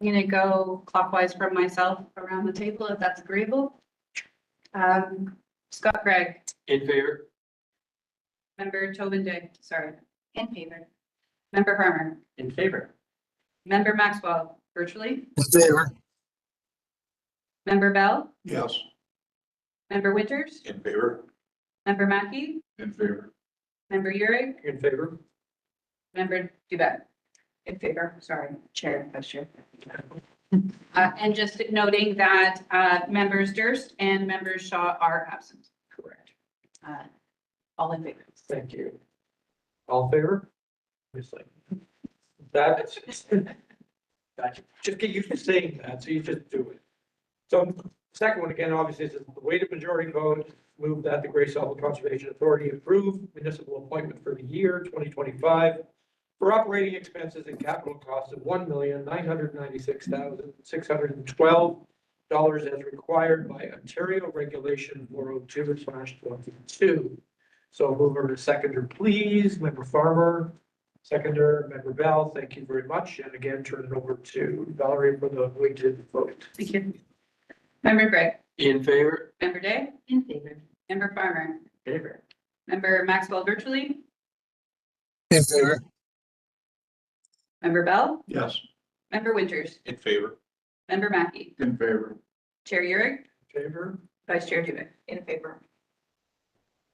I'm gonna go clockwise from myself around the table, if that's agreeable. Scott Gregg, In favor? Member Tobin Day, sorry, In favor. Member Farmer, In favor. Member Maxwell, virtually, In favor. Member Bell, Yes. Member Winters, In favor. Member Mackey, In favor. Member Euring, In favor? Member Dubeck. In favor, sorry, Chair, Vice Chair. And just noting that members Durst and members Shaw are absent. Correct. All in favor. Thank you. All in favor? Obviously. That is, just get used to saying that, so you just do it. So second one, again, obviously, is the weighted majority vote, move that the Grace Sauble Conservation Authority approve municipal appointment for the year 2025 for operating expenses and capital costs of $1,996,612 as required by Ontario Regulation 402/22. So move over to seconder, please. Member Farmer, seconder, Member Bell, thank you very much. And again, turn it over to Valerie for the weighted vote. Thank you. Member Gregg, In favor? Member Day, In favor. Member Farmer, Favor. Member Maxwell virtually, In favor. Member Bell, Yes. Member Winters, In favor. Member Mackey, In favor. Chair Euring, In favor? Vice Chair Dubeck. In favor.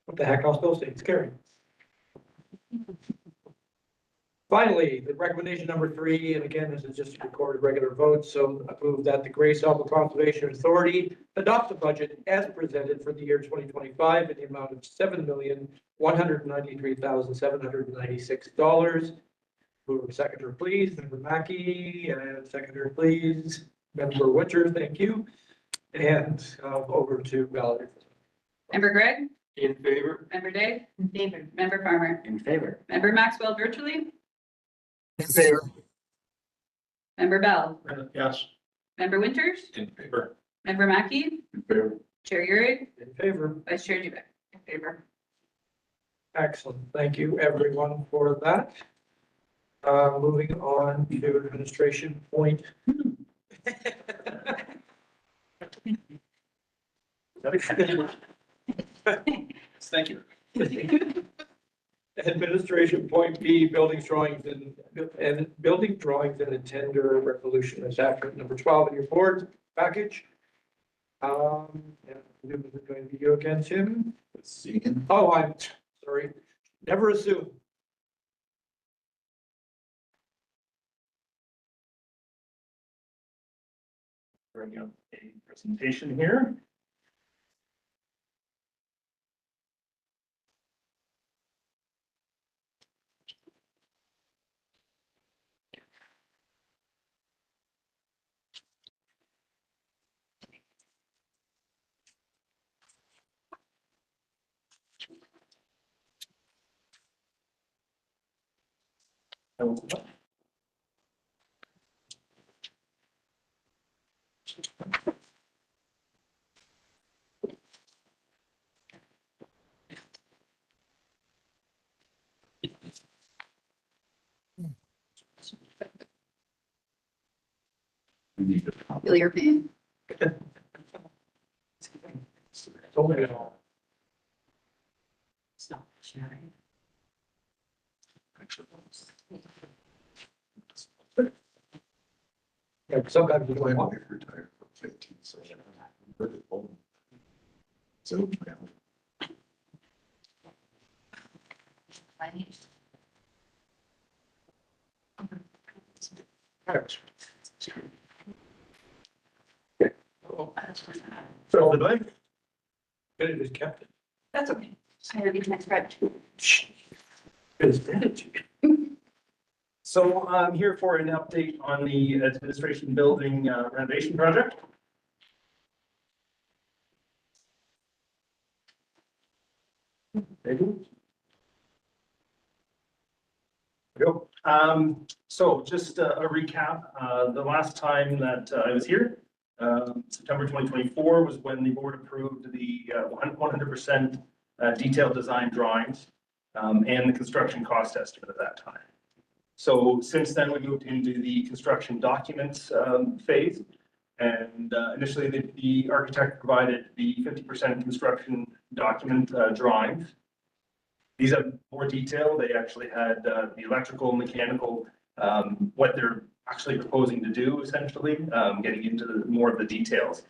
What the heck, I'll still say it's carried. Finally, the recommendation number 3, and again, this is just a recorded regular vote, so I move that the Grace Sauble Conservation Authority adopt the budget as presented for the year 2025 in the amount of $7,193,796. Move seconder, please. Member Mackey, and seconder, please. Member Winters, thank you. And over to Valerie. Member Gregg, In favor? Member Day, In favor. Member Farmer, In favor. Member Maxwell virtually, In favor. Member Bell, Yes. Member Winters, In favor. Member Mackey, In favor. Chair Euring, In favor? Vice Chair Dubeck. In favor. Excellent. Thank you, everyone, for that. Moving on to administration point. Thank you. Administration point B, building drawings and building drawings and a tender resolution is after number 12 in your board package. And this is going to be you again, Tim. Oh, I'm sorry. Never assume. Bring up a presentation here. Feel your pain. Stop sharing. Yeah, sometimes you don't want to retire. 15, so. So, So the blank. Good, it is kept. That's okay. I have you next, right? So I'm here for an update on the administration building renovation project. There you go. So just a recap, the last time that I was here, September 2024 was when the board approved the 100% detailed design drawings and the construction cost estimate at that time. So since then, we moved into the construction documents phase. And initially, the architect provided the 50% construction document drawings. These have more detail. They actually had the electrical, mechanical, what they're actually proposing to do, essentially, getting into more of the details.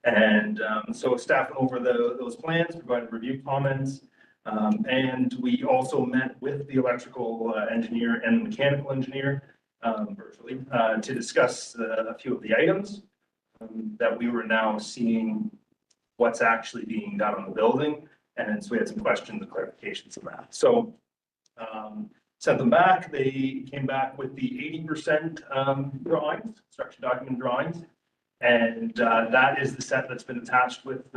And so staff went over those plans, provided review comments, and we also met with the electrical engineer and the mechanical engineer virtually to discuss a few of the items that we were now seeing what's actually being done on the building. And so we had some questions and clarifications on that. So sent them back. They came back with the 80% drawings, construction document drawings. And that is the set that's been attached with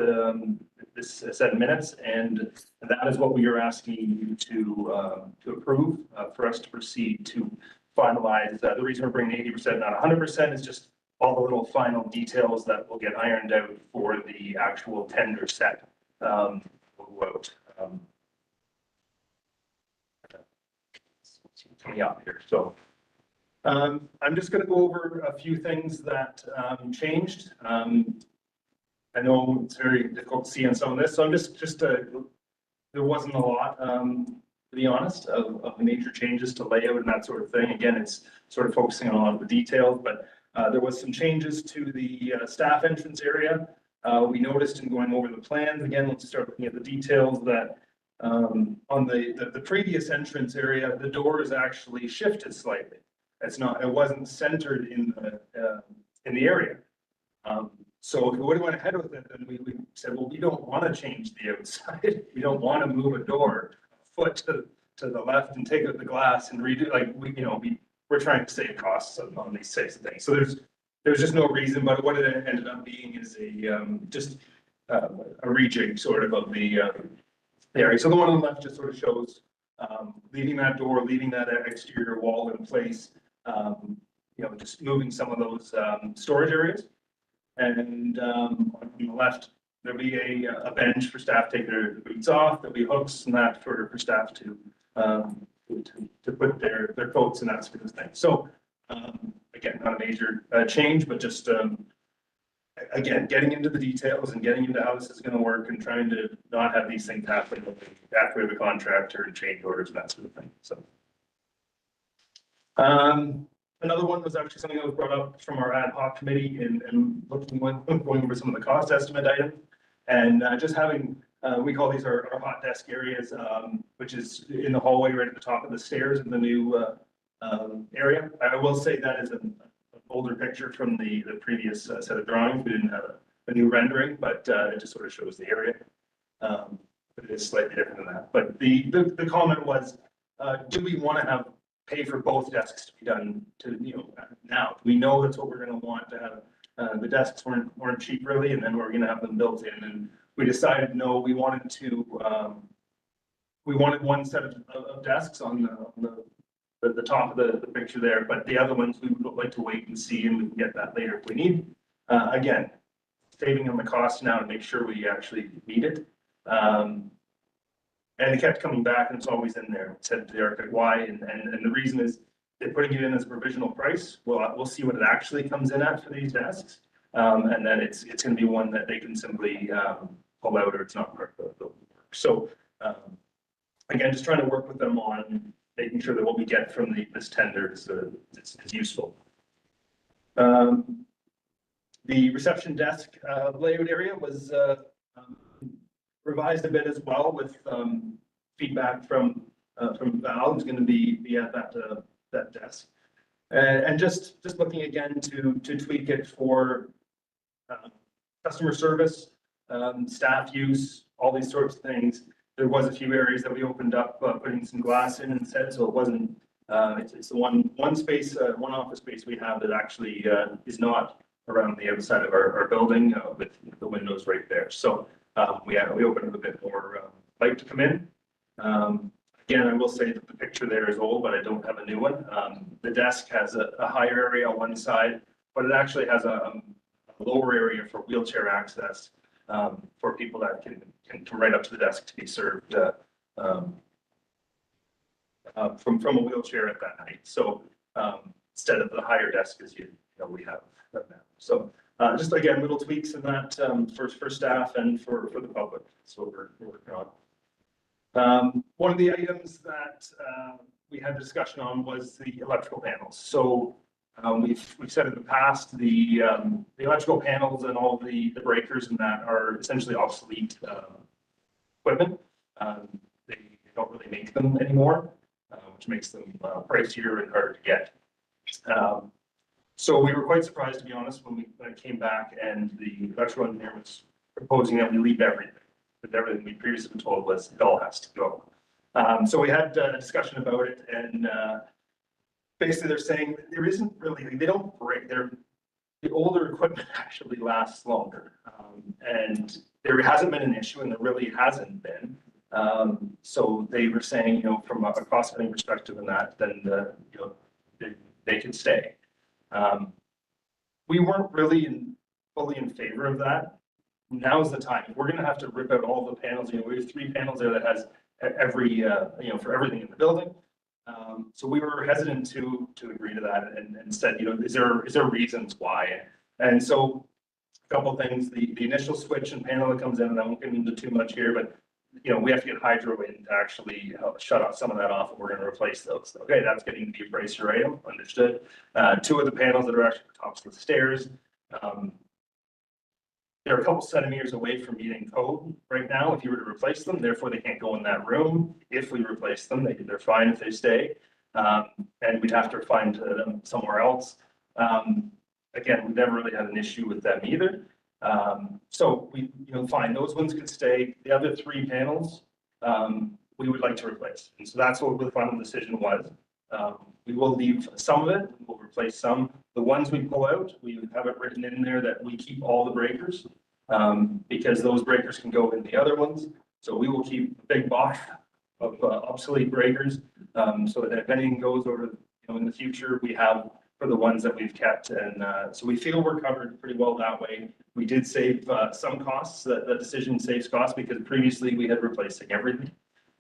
this set of minutes. And that is what we are asking you to approve for us to proceed to finalize. The reason we're bringing 80%, not 100%, is just all the little final details that will get ironed out for the actual tender set. Coming up here. So I'm just going to go over a few things that changed. I know it's very difficult to see on some of this, so I'm just there wasn't a lot, to be honest, of the major changes to layout and that sort of thing. Again, it's sort of focusing on a lot of the details, but there was some changes to the staff entrance area. We noticed in going over the plans, again, let's start looking at the details, that on the previous entrance area, the door is actually shifted slightly. It wasn't centered in the area. So if we would have went ahead with it, then we said, well, we don't want to change the outside. We don't want to move a door a foot to the left and take out the glass and redo, like, we're trying to save costs on these types of things. So there's just no reason, but what it ended up being is just a rejig sort of the area. So the one on the left just sort of shows leaving that door, leaving that exterior wall in place, just moving some of those storage areas. And on the left, there'll be a bench for staff to take their boots off. There'll be hooks and that for staff to put their coats and that sort of thing. So again, not a major change, but just again, getting into the details and getting into how this is going to work and trying to not have these things happen after we have a contractor and change orders and that sort of thing. So another one was actually something that was brought up from our ad hoc committee and going over some of the cost estimate items, and just having, we call these our hot desk areas, which is in the hallway right at the top of the stairs in the new area. I will say that is an older picture from the previous set of drawings. We didn't have a new rendering, but it just sort of shows the area. But it is slightly different than that. But the comment was, do we want to pay for both desks to be done now? We know that's what we're going to want to have. The desks weren't cheap really, and then we're going to have them built in. And we decided no, we wanted one set of desks on the top of the picture there, but the other ones we would like to wait and see, and we can get that later if we need. Again, saving on the cost now to make sure we actually need it. And it kept coming back, and it's always in there. It said to the architect why, and the reason is they're putting it in as a provisional price. We'll see what it actually comes in at for these desks, and then it's going to be one that they can simply pull out, or it's not part of the work. So again, just trying to work with them on making sure that what we get from this tender is useful. The reception desk layout area was revised a bit as well with feedback from Val, who's going to be at that desk. And just looking again to tweak it for customer service, staff use, all these sorts of things. There was a few areas that we opened up, putting some glass in instead, so it wasn't. It's the one space, one office space we have that actually is not around the outside of our building with the windows right there. So we opened up a bit more light to come in. Again, I will say that the picture there is old, but I don't have a new one. The desk has a higher area on one side, but it actually has a lower area for wheelchair access for people that can come right up to the desk to be served from a wheelchair at that height. So instead of the higher desk as we have now. So just again, little tweaks in that for staff and for the public. So we're working on. One of the items that we had discussion on was the electrical panels. So we've said in the past the electrical panels and all the breakers and that are essentially obsolete equipment. They don't really make them anymore, which makes them pricier and harder to get. So we were quite surprised, to be honest, when it came back and the electrical engineer was proposing that we leave everything. But everything we previously been told was it all has to go. So we had a discussion about it, and basically they're saying there isn't really, they don't break. The older equipment actually lasts longer, and there hasn't been an issue, and there really hasn't been. So they were saying, from a cost-cutting perspective, and that then they could stay. We weren't really fully in favor of that. Now's the time. We're going to have to rip out all the panels. We have 3 panels there that has every, for everything in the building. So we were hesitant to agree to that, and said, is there reasons why? And so a couple of things. The initial switch and panel that comes in, and I won't get into too much here, but we have to get hydro in to actually shut off some of that off, and we're going to replace those. Okay, that's getting to be a pricier item. Understood. 2 of the panels that are actually at the tops of the stairs. They're a couple centimeters away from meeting code right now if you were to replace them. Therefore, they can't go in that room. If we replace them, they're fine if they stay. And we'd have to find them somewhere else. Again, we've never really had an issue with them either. So we, fine, those ones could stay. The other 3 panels, we would like to replace. And so that's what the final decision was. We will leave some of it. We'll replace some. The ones we pull out, we have it written in there that we keep all the breakers because those breakers can go in the other ones. So we will keep a big box of obsolete breakers so that if anything goes over, in the future, we have for the ones that we've kept. And so we feel we're covered pretty well that way. We did save some costs. That decision saves costs because previously we had replacing everything.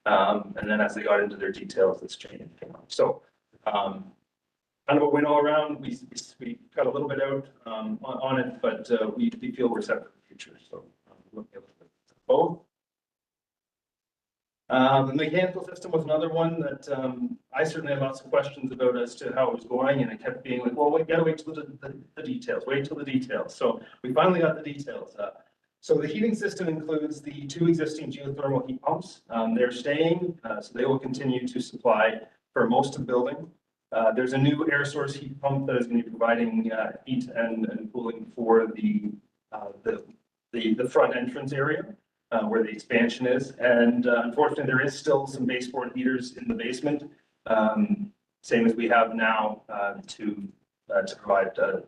And then as they got into their details, this change came up. So kind of a win all around. We cut a little bit out on it, but we feel we're set for the future. So looking at both. The mechanical system was another one that I certainly had lots of questions about as to how it was going, and it kept being like, well, we gotta wait till the details, wait till the details. So we finally got the details. So the heating system includes the 2 existing geothermal heat pumps. They're staying, so they will continue to supply for most of the building. There's a new air source heat pump that is going to be providing heat and cooling for the front entrance area where the expansion is. And unfortunately, there is still some baseboard heaters in the basement, same as we have now to provide a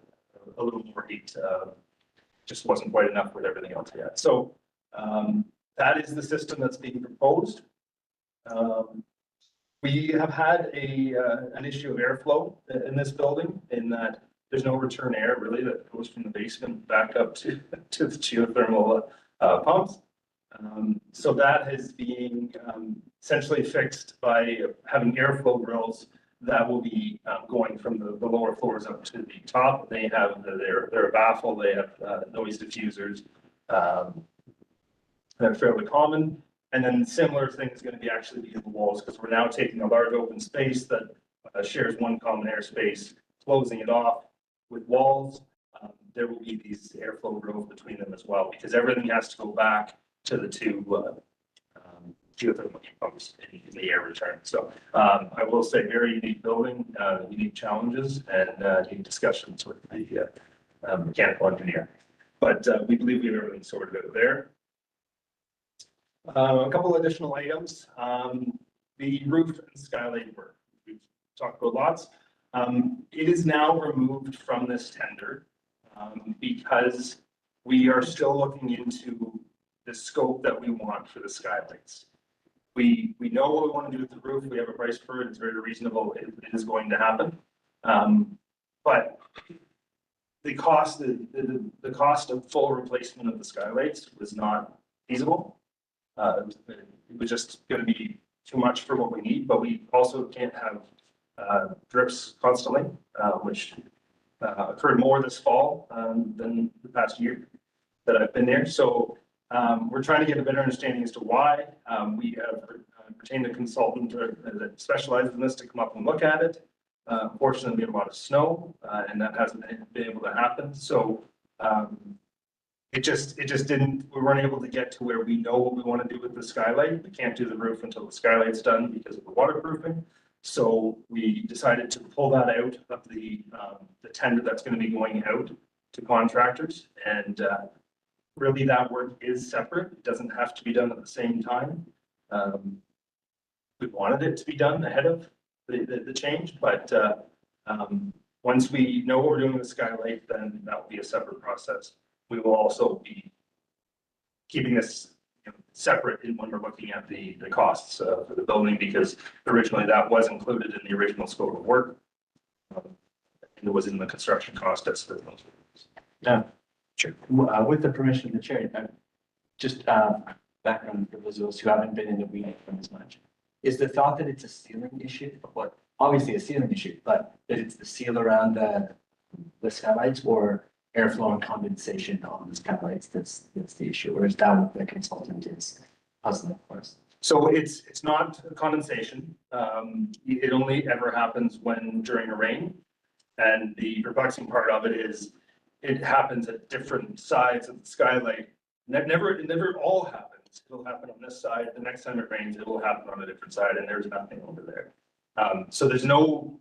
little more heat. Just wasn't quite enough with everything else yet. So that is the system that's being proposed. We have had an issue of airflow in this building in that there's no return air really that goes from the basement back up to the geothermal pumps. So that is being essentially fixed by having airflow grills that will be going from the lower floors up to the top. They have they're baffle, they have noise diffusers. They're fairly common. And then similar thing is going to be actually be in the walls because we're now taking a large open space that shares one common airspace, closing it off with walls. there will be these airflow rows between them as well, because everything has to go back to the two geothermal heat pumps in the air return. So I will say very unique building, unique challenges and unique discussions with the mechanical engineer. But we believe we have everything sorted out there. A couple additional items. The roof and skylight work. We've talked about lots. It is now removed from this tender because we are still looking into the scope that we want for the skylights. We know what we want to do with the roof. We have a price for it. It's very reasonable. It is going to happen. But the cost of full replacement of the skylights was not feasible. It was just going to be too much for what we need, but we also can't have drips constantly, which occurred more this fall than the past year that I've been there. So we're trying to get a better understanding as to why. We have retained a consultant that specializes in this to come up and look at it. Unfortunately, we have a lot of snow, and that hasn't been able to happen. So it just didn't. We weren't able to get to where we know what we want to do with the skylight. We can't do the roof until the skylight's done because of the waterproofing. So we decided to pull that out of the tender that's going to be going out to contractors, and really that work is separate. It doesn't have to be done at the same time. We wanted it to be done ahead of the change, but once we know what we're doing with the skylight, then that will be a separate process. We will also be keeping this separate when we're looking at the costs for the building, because originally that was included in the original scope of work. And it was in the construction cost estimate. Yeah, sure. With the permission of the chair, just background for those of us who haven't been in the weeds from as much. Is the thought that it's a ceiling issue? What, obviously a ceiling issue, but that it's the seal around the skylights or airflow and condensation on the skylights that's the issue, or is that what the consultant is puzzling for us? So it's not condensation. It only ever happens during a rain. And the perplexing part of it is it happens at different sides of the skylight. It never all happens. It'll happen on this side. The next time it rains, it will happen on a different side, and there's nothing over there. So there's no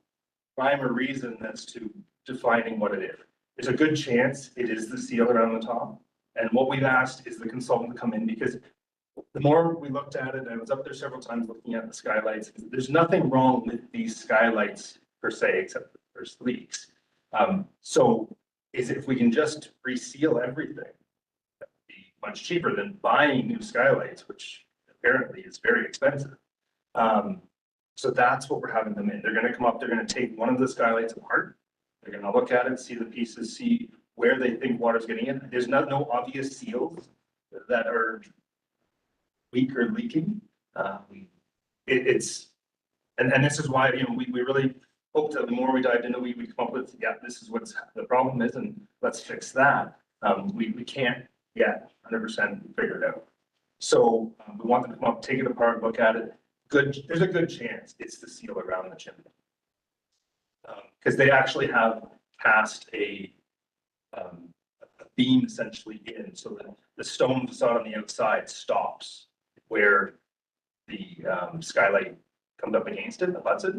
rhyme or reason as to defining what it is. There's a good chance it is the seal around the top. And what we've asked is the consultant to come in, because the more we looked at it, and I was up there several times looking at the skylights, there's nothing wrong with these skylights per se, except that there's leaks. So if we can just reseal everything, that would be much cheaper than buying new skylights, which apparently is very expensive. So that's what we're having them in. They're going to come up, they're going to take one of the skylights apart. They're going to look at it, see the pieces, see where they think water's getting in. There's no obvious seals that are weak or leaking. And this is why, we really hope that the more we dive into, we come up with, yeah, this is what the problem is, and let's fix that. We can't yet 100% figure it out. So we want them to come up, take it apart, look at it. There's a good chance it's the seal around the chimney. Because they actually have cast a beam essentially in, so that the stone facade on the outside stops where the skylight comes up against it, abuts it,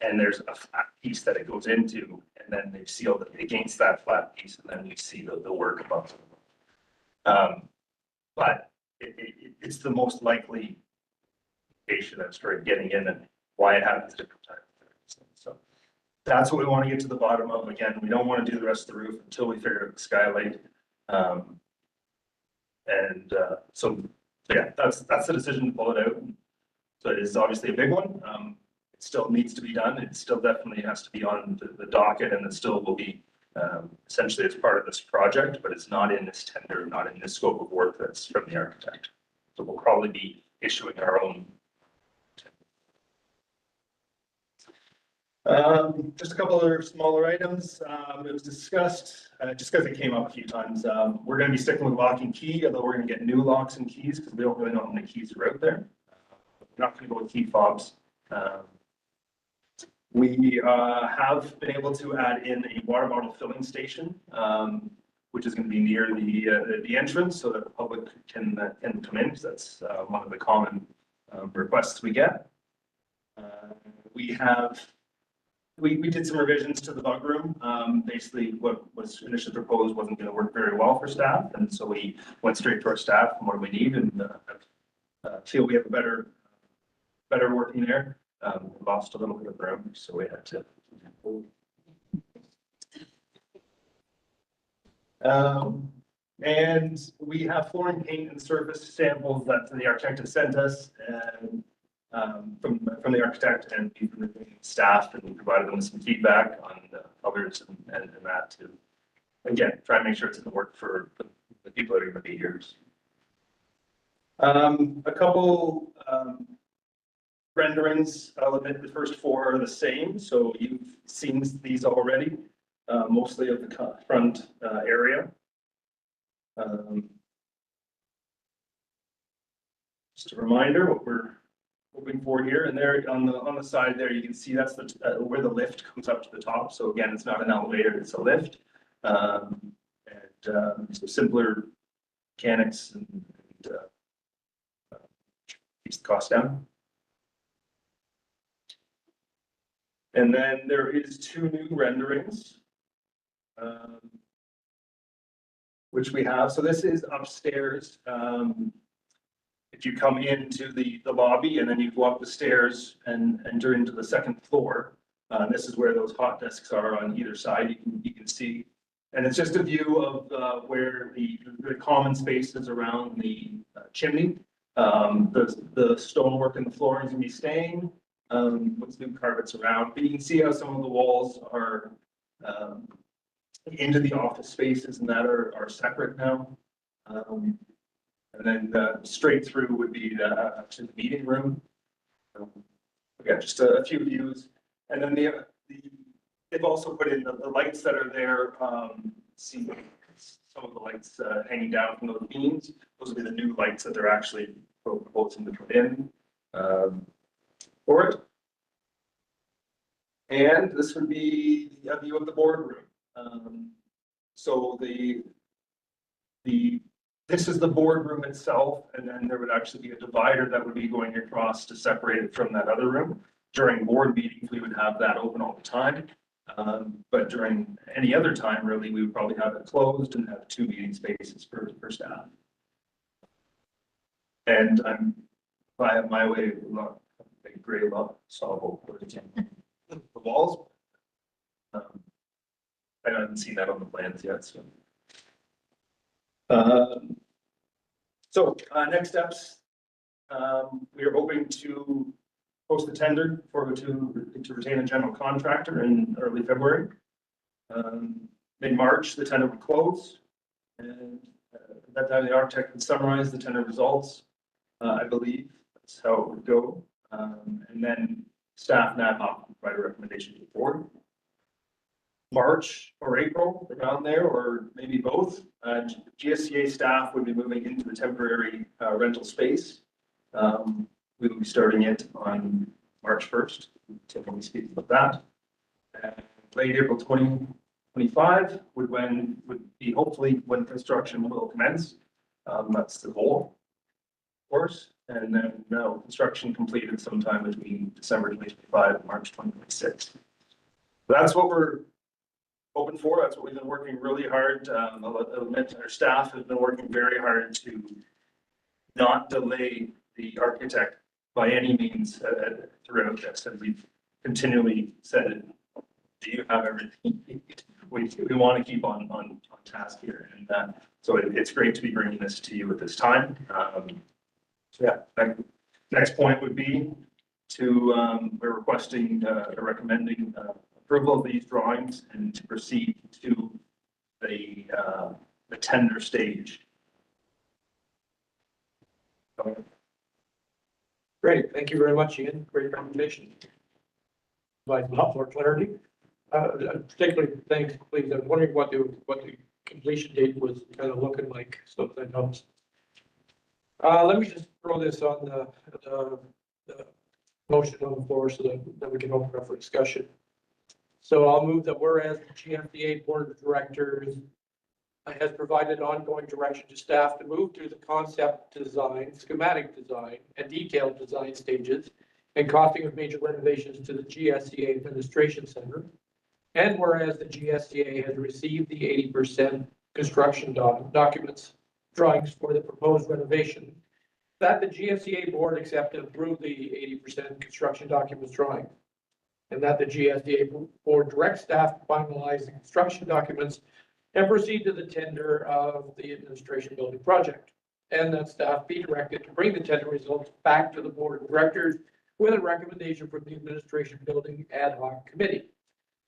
and there's a flat piece that it goes into, and then they've sealed it against that flat piece, and then we see the work above. But it's the most likely location of started getting in and why it happens at different times. So that's what we want to get to the bottom of. Again, we don't want to do the rest of the roof until we figure out the skylight. So yeah, that's the decision to pull it out. So it is obviously a big one. It still needs to be done. It still definitely has to be on the docket, and it still will be essentially as part of this project, but it's not in this tender, not in this scope of work that's from the architect. So we'll probably be issuing our own. Just a couple other smaller items. It was discussed, just because it came up a few times, we're going to be sticking with lock and key, although we're going to get new locks and keys because we don't really know how many keys are out there. We're not going to go with key fobs. We have been able to add in a water bottle filling station, which is going to be near the entrance so that the public can come in. That's one of the common requests we get. We did some revisions to the bug room. Basically, what was initially proposed wasn't going to work very well for staff, and so we went straight to our staff and what do we need, and feel we have a better working there. Lost a little bit of room, so we had to. And we have flooring, paint, and surface samples that the architect has sent us, and from the architect and from the staff, and we provided them with some feedback on the colors and that to, again, try and make sure it's going to work for the people that are going to be here. A couple renderings. I'll admit the first four are the same, so you've seen these already, mostly of the front area. Just a reminder what we're hoping for here, and there on the side there you can see that's the where the lift comes up to the top. So again, it's not an elevator, it's a lift, and some simpler mechanics and keeps the cost down. And then there is two new renderings, which we have. So this is upstairs. If you come into the lobby and then you go up the stairs and enter into the second floor, this is where those hot desks are on either side. You can see, and it's just a view of where the common spaces around the chimney. The stonework and the flooring is going to be staying. With new carpets around, but you can see how some of the walls are into the office spaces and that are separate now. And then straight through would be to the meeting room. Again, just a few views. And then they've also put in the lights that are there. See some of the lights hanging down from those beams. Those will be the new lights that they're actually proposing to put in. For it. And this would be a view of the boardroom. So this is the boardroom itself, and then there would actually be a divider that would be going across to separate it from that other room. During board meetings, we would have that open all the time. But during any other time, really, we would probably have it closed and have two meeting spaces for staff. And if I have my way, a gray Sauble. The walls. I haven't seen that on the plans yet. So next steps, we are hoping to post the tender to retain a general contractor in early February. Mid-March, the tender would close, and at that time the architect would summarize the tender results. I believe that's how it would go. And then staff and ad hoc provide a recommendation to the board. March or April, around there, or maybe both, GSCA staff would be moving into the temporary rental space. We will be starting it on March 1st. Typically speak about that. And late April 2025 would be hopefully when construction will commence. That's the goal, of course. And then construction completed sometime between December 2025 and March 2026. That's what we're hoping for. That's what we've been working really hard. I'll admit our staff has been working very hard to not delay the architect by any means throughout this. And we've continually said, do you have everything you need? We want to keep on task here. And so it's great to be bringing this to you at this time. So yeah, next point would be to, we're requesting or recommending approval of these drawings and to proceed to the tender stage. Great, thank you very much, Ian. Great presentation. Like a lot more clarity. Particularly thanks, please. I was wondering what the completion date was kind of looking like, so that helps. Let me just throw this on the motion on the floor so that we can open up for discussion. So I'll move that whereas the GFDA Board of Directors has provided ongoing direction to staff to move through the concept design, schematic design, and detailed design stages and costing of major renovations to the GSCA Administration Center. And whereas the GSCA has received the 80% construction documents, drawings for the proposed renovation, that the GSCA Board accept and approve the 80% construction documents drawing. And that the GSDA Board direct staff to finalize the construction documents and proceed to the tender of the administration building project. And that staff be directed to bring the tender results back to the Board of Directors with a recommendation from the administration building ad hoc committee.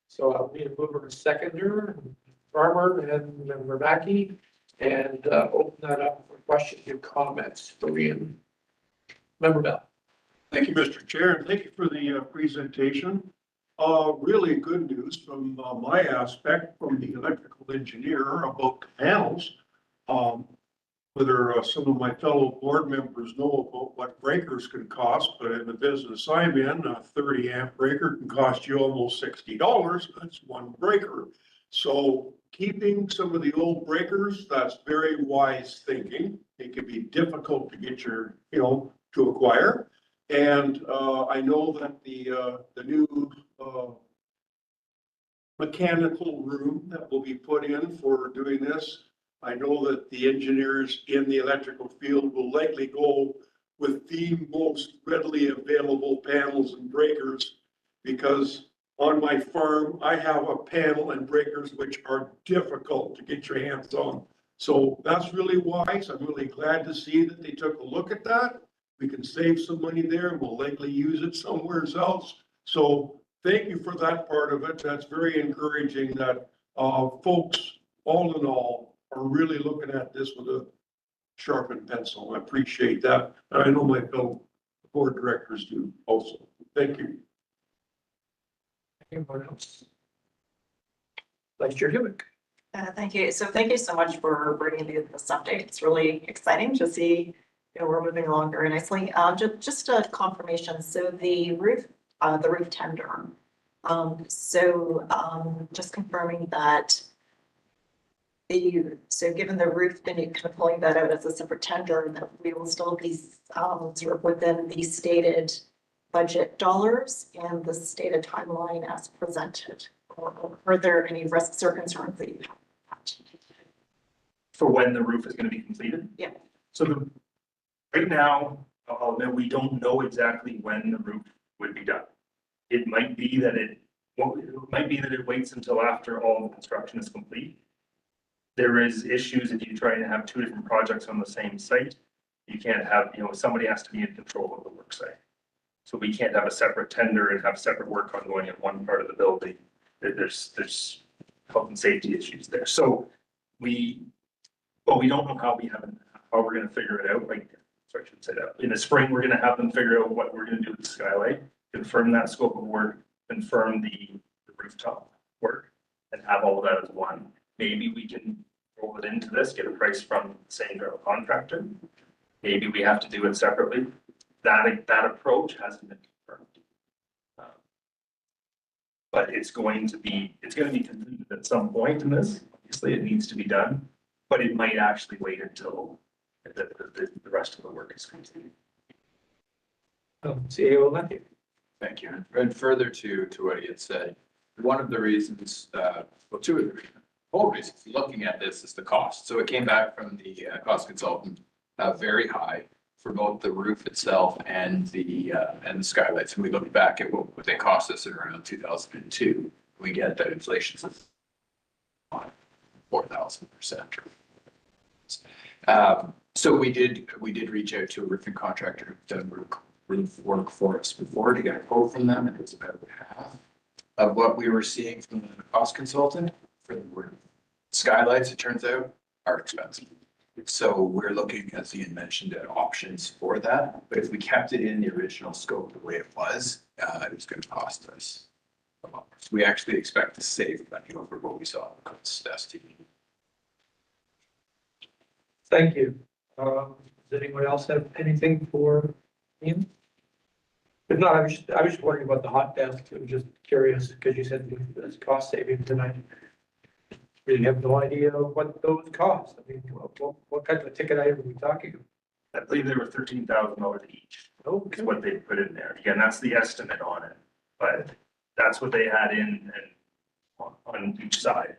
So I'll need a mover and a seconder, Farmer and Member Mackey, and open that up for questions and comments. Ian. Member Bell. Thank you, Mr. Chair, and thank you for the presentation. Really good news from my aspect from the electrical engineer about the panels. Whether some of my fellow board members know about what breakers can cost, but in the business I'm in, a 30 amp breaker can cost you almost $60. That's one breaker. So keeping some of the old breakers, that's very wise thinking. It can be difficult to get your, to acquire. And I know that the new mechanical room that will be put in for doing this, I know that the engineers in the electrical field will likely go with the most readily available panels and breakers, because on my farm, I have a panel and breakers which are difficult to get your hands on. So that's really wise. I'm really glad to see that they took a look at that. We can save some money there and we'll likely use it somewhere else. So thank you for that part of it. That's very encouraging that folks, all in all, are really looking at this with a sharpened pencil. I appreciate that. I know my fellow board directors do also. Thank you. Anyone else? Vice Chair Hewitt. Thank you. So thank you so much for bringing this update. It's really exciting to see, we're moving along very nicely. Just a confirmation. So the roof tender. Just confirming that given the roof, then you're kind of pulling that out as a separate tender, and that we will still be sort of within the stated budget dollars and the stated timeline as presented. Or are there any risks or concerns that you have? For when the roof is going to be completed? Yeah. So right now, I'll admit, we don't know exactly when the roof would be done. It might be that it waits until after all the construction is complete. There is issues if you try to have two different projects on the same site. You can't have, somebody has to be in control of the work site. So we can't have a separate tender and have separate work ongoing in one part of the building. There's health and safety issues there. So we don't know how we're going to figure it out. I should say that. In the spring, we're going to have them figure out what we're going to do with the skylight, confirm that scope of work, confirm the rooftop work, and have all of that as one. Maybe we can roll it into this, get a price from the same contractor. Maybe we have to do it separately. That approach hasn't been confirmed. But it's going to be completed at some point in this. Obviously, it needs to be done, but it might actually wait until the rest of the work is completed. CEO Matthew. Thank you. And further to what he had said, one of the reasons, two of the reasons, whole reasons looking at this is the cost. So it came back from the cost consultant very high for both the roof itself and the skylights. And we looked back at what they cost us in around 2002. We get that inflation on 4,000%. So we did reach out to a roofing contractor who'd done roof work for us before to get a quote from them. It was about half of what we were seeing from the cost consultant for the roof. Skylights, it turns out, are expensive. So we're looking, as Ian mentioned, at options for that. But if we kept it in the original scope the way it was going to cost us a lot. So we actually expect to save money over what we saw in the cost estimate. Thank you. Does anyone else have anything for Ian? If not, I was just wondering about the hot desk. I was just curious, because you said it's cost saving tonight. Really have no idea what those cost. I mean, what kind of a ticket item are we talking? I believe they were $13,000 each. Okay. Is what they put in there. Again, that's the estimate on it, but that's what they had in and on each side.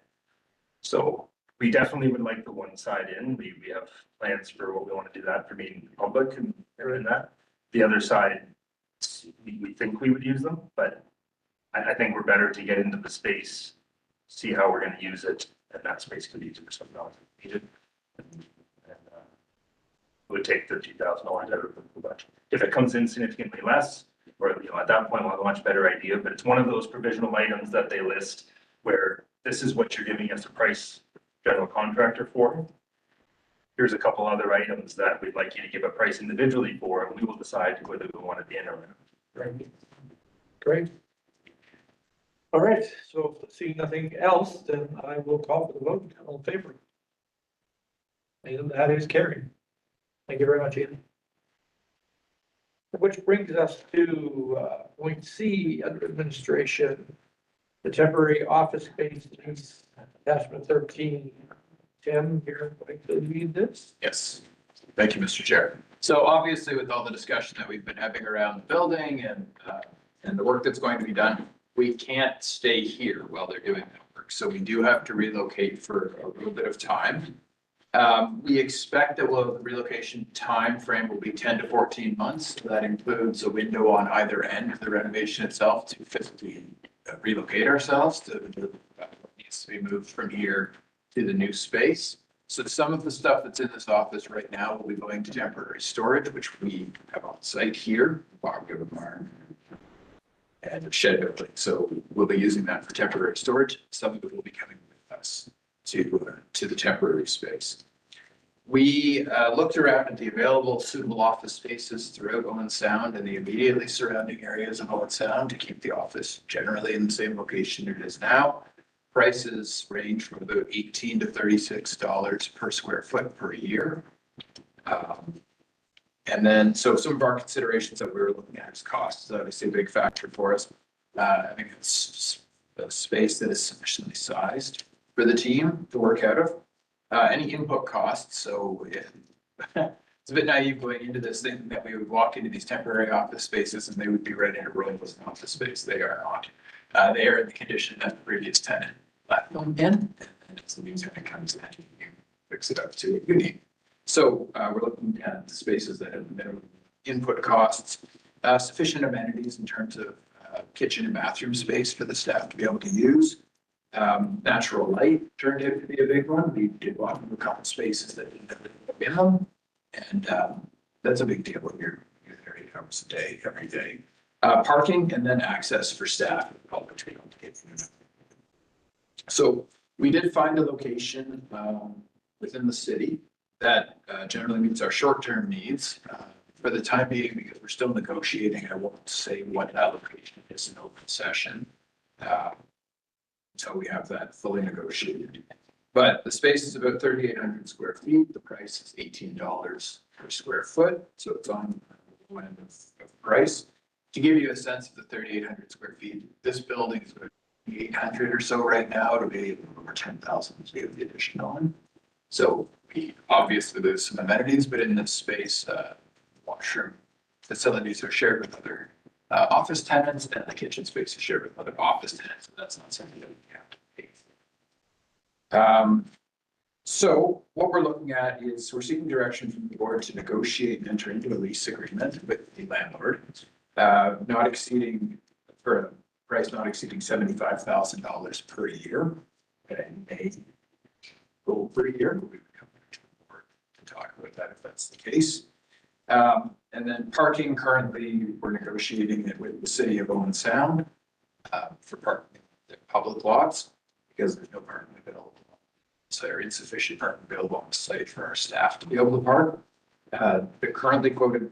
So we definitely would like the one side in. We have plans for what we want to do that for meeting the public and that. The other side, we think we would use them, but I think we're better to get into the space, see how we're going to use it, and that space could be used for something else if needed. It would take $13,000 out of the budget. If it comes in significantly less, or at that point we'll have a much better idea, but it's one of those provisional items that they list where this is what you're giving us a price general contractor for. Here's a couple other items that we'd like you to give a price individually for, and we will decide whether we want it in or not. Right. Great. All right, so seeing nothing else, then I will call for the vote. All in favor? And that is carried. Thank you very much, Ian. Which brings us to point C under administration, the temporary office space lease, attachment 13. Tim, you're going to lead this? Yes. Thank you, Mr. Chair. So obviously with all the discussion that we've been having around the building and the work that's going to be done, we can't stay here while they're doing that work. So we do have to relocate for a little bit of time. We expect that the relocation time frame will be 10 to 14 months. So that includes a window on either end of the renovation itself to physically relocate ourselves to what needs to be moved from here to the new space. So some of the stuff that's in this office right now will be going to temporary storage, which we have on site here, barn and shed building. So we'll be using that for temporary storage. Some of it will be coming with us to the temporary space. We looked around at the available suitable office spaces throughout Owen Sound and the immediately surrounding areas of Owen Sound to keep the office generally in the same location it is now. Prices range from about $18 to $36 per square foot per year. And then, so some of our considerations that we were looking at is cost is obviously a big factor for us. I think it's a space that is sufficiently sized for the team to work out of. Any input costs, so it's a bit naive going into this thinking that we would walk into these temporary office spaces and they would be ready to roll with an office space. They are not. They are in the condition that the previous tenant left them in, and as the new tenant comes in, you fix it up to what you need. So we're looking at the spaces that have minimum input costs, sufficient amenities in terms of kitchen and bathroom space for the staff to be able to use. Natural light turned out to be a big one. We did walk into a couple spaces that didn't have in them, and that's a big deal when you're there 8 hours a day, every day. Parking and then access for staff and the public to be able to get through. So we did find a location within the city that generally meets our short-term needs. For the time being, because we're still negotiating, I won't say what that location is in open session until we have that fully negotiated. But the space is about 3,800 square feet. The price is $18 per square foot. So it's on the end of price. To give you a sense of the 3,800 square feet, this building is about 800 or so right now. It'll be over 10,000 to get the addition on. So we obviously lose some amenities, but in this space, washroom facilities are shared with other office tenants, and the kitchen space is shared with other office tenants. So that's not something that we have to pay for. So what we're looking at is we're seeking direction from the board to negotiate and enter into a lease agreement with the landlord, not exceeding, for a price not exceeding $75,000 per year. And a goal per year. We would come back to the board to talk about that if that's the case. And then parking, currently we're negotiating it with the city of Owen Sound for parking in public lots because there's no parking available. So there is insufficient parking available on the site for our staff to be able to park. The currently quoted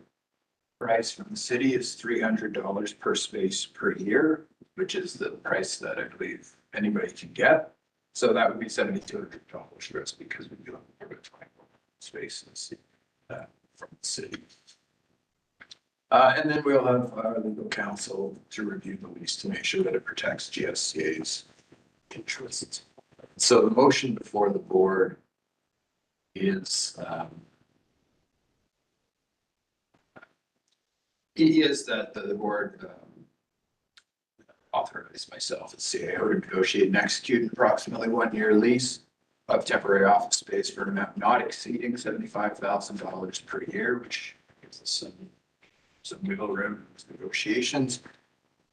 price from the city is $300 per space per year, which is the price that I believe anybody can get. So that would be $7,200 for us because we do have about 24 spaces from the city. And then we'll have our legal counsel to review the lease to make sure that it protects GSCA's interests. So the motion before the board is that the board authorize myself as CAO to negotiate and execute an approximately 1-year lease of temporary office space for an amount not exceeding $75,000 per year, which gives us some wiggle room in negotiations.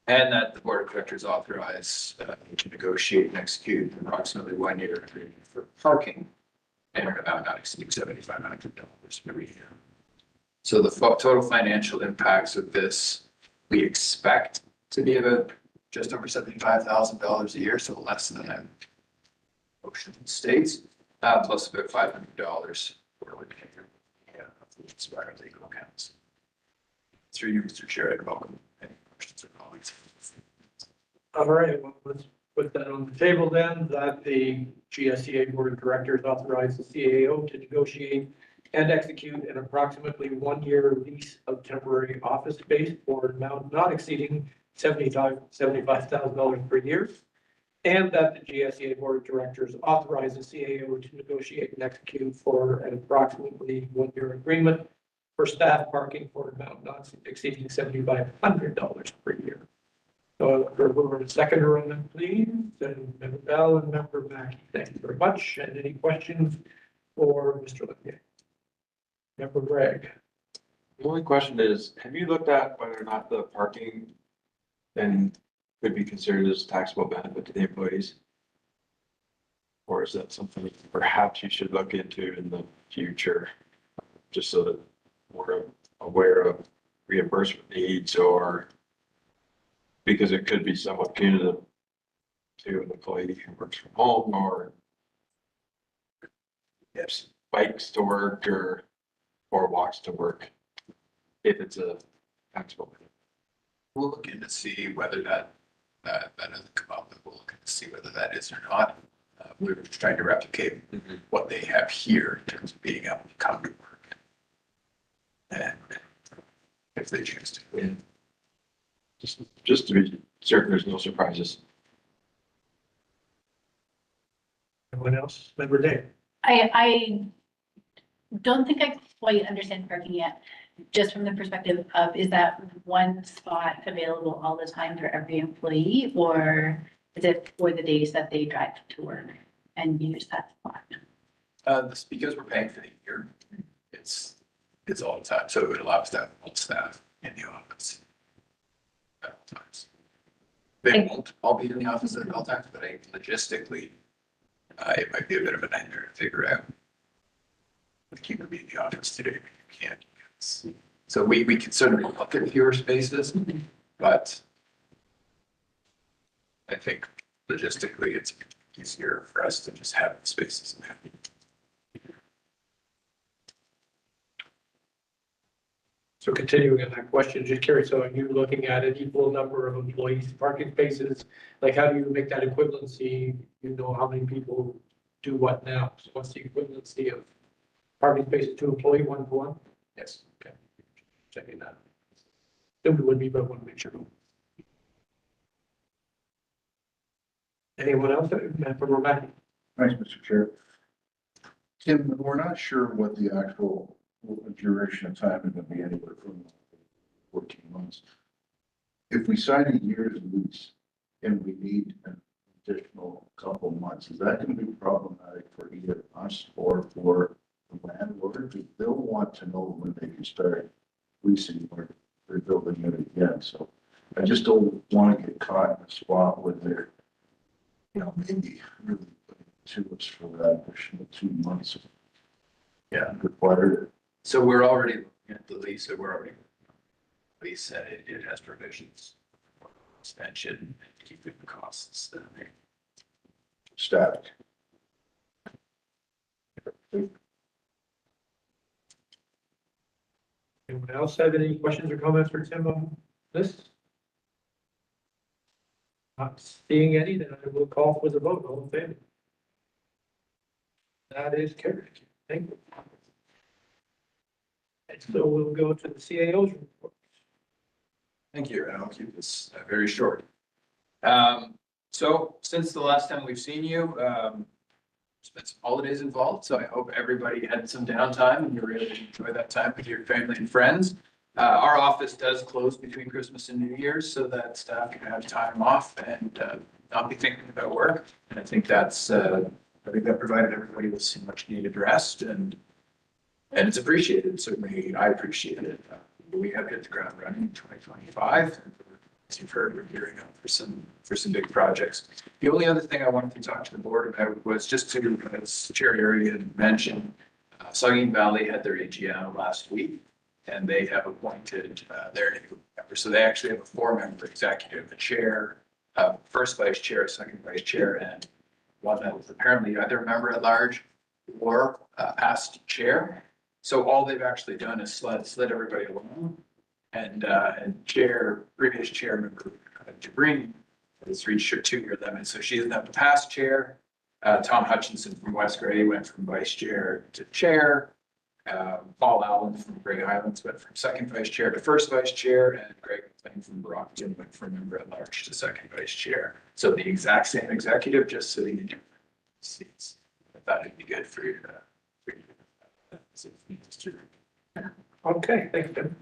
And that the board of directors authorize to negotiate and execute an approximately 1-year agreement for parking and an amount not exceeding $7,500 every year. So the total financial impacts of this, we expect to be about just over $75,000 a year, so less than that motion states, plus about $500 for expired legal accounts. Through you, Mr. Chair, I'd welcome any questions or comments. All right, well, let's put that on the table then, that the GSCA Board of Directors authorize the CAO to negotiate and execute an approximately 1-year lease of temporary office space for an amount not exceeding $75,000 per year. And that the GSCA Board of Directors authorize the CAO to negotiate and execute for an approximately 1-year agreement for staff parking for an amount not exceeding $7,500 per year. So for a seconder on that, please, and Member Bell and Member Mackey, thank you very much. And any questions for Mr. Lemieux? Member Greg. The only question is, have you looked at whether or not the parking then could be considered as a taxable benefit to the employees? Or is that something perhaps you should look into in the future, just so that we're aware of reimbursement needs, or because it could be somewhat punitive to an employee who works from home or yes, bikes to work or walks to work, if it's a taxable benefit. We'll look in to see whether that hasn't come up, and we'll look in to see whether that is or not. We're trying to replicate what they have here in terms of being able to come to work. And if they choose to. Yeah. Just to be certain there's no surprises. Anyone else? Member Dave. I don't think I quite understand parking yet, just from the perspective of, is that one spot available all the time for every employee, or is it for the days that they drive to work and use that spot? This, because we're paying for the year, it's all the time, so it allows that whole staff in the office at all times. They won't all be in the office at all times, but logistically, it might be a bit of a nightmare to figure out. Like you could be in the office today, but you can't. So we can certainly look at fewer spaces, but I think logistically, it's easier for us to just have the spaces in there. So continuing on that question, just curious, so are you looking at an equal number of employees parking spaces? Like, how do you make that equivalency? You know, how many people do what now? So what's the equivalency of parking spaces to employee 1-to-1? Yes. Okay. Checking that. It would be, but I want to make sure. Anyone else? Member Mackey. Thanks, Mr. Chair. Tim, we're not sure what the actual duration of time is going to be, anywhere from 14 months. If we sign a year's lease and we need an additional couple months, is that going to be problematic for either us or for the landlord? Because they'll want to know when they can start leasing or they're building it again. So I just don't want to get caught in a spot where they're, maybe really putting to us for that additional 2 months. Yeah. Required. So we're already looking at the lease, so we're already, lease said it has provisions for extension and keeping the costs static. Anyone else have any questions or comments for Tim on this? Not seeing any, then I will call for the vote. All in favor? That is carried. Thank you. And so we'll go to the CAO's report. Thank you, and I'll keep this very short. So since the last time we've seen you, spent some holidays involved, so I hope everybody had some downtime and you were able to enjoy that time with your family and friends. Our office does close between Christmas and New Year's so that staff can have time off and not be thinking about work. And I think that's, I think that provided everybody with some much needed rest and it's appreciated. Certainly, I appreciate it. We have hit the ground running in 2025. As you've heard, we're gearing up for some big projects. The only other thing I wanted to talk to the board about was just to, as Chair Area had mentioned, Saugeen Valley had their AGM last week, and they have appointed their new member. So they actually have a 4-member executive, the chair, first vice chair, second vice chair, and one that was apparently either a member at large or past chair. So all they've actually done is slid everybody along. And previous chair member Jabreen has reached her 2-year limit, so she doesn't have the past chair. Tom Hutchinson from West Gray went from vice chair to chair. Paul Allen from Grey Highlands went from second vice chair to first vice chair, and Greg McLean from Brockton went from member at large to second vice chair. So the exact same executive, just sitting in different seats. I thought it'd be good for you to. Okay, thanks, Tim.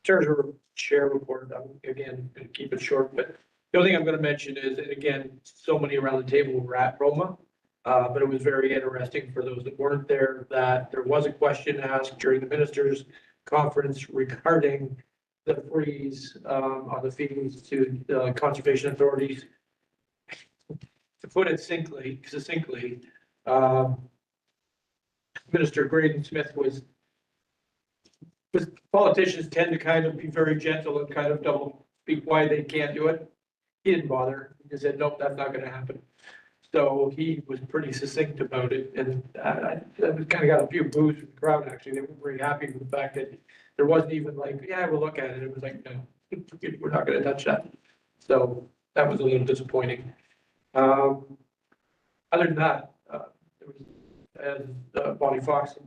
Treasurer chair report, again, gonna keep it short, but the only thing I'm gonna mention is, and again, so many around the table were at Roma. But it was very interesting for those that weren't there, that there was a question asked during the ministers' conference regarding the freeze on the fees to conservation authorities. To put it succinctly, Minister Graydon Smith was politicians tend to kind of be very gentle and kind of double speak why they can't do it. He didn't bother. He just said, nope, that's not gonna happen. So he was pretty succinct about it, and I kind of got a few boos from the crowd, actually. They were very happy with the fact that there wasn't even like, yeah, we'll look at it. It was like, no, we're not gonna touch that. So that was a little disappointing. Other than that, there was, as Bonnie Fox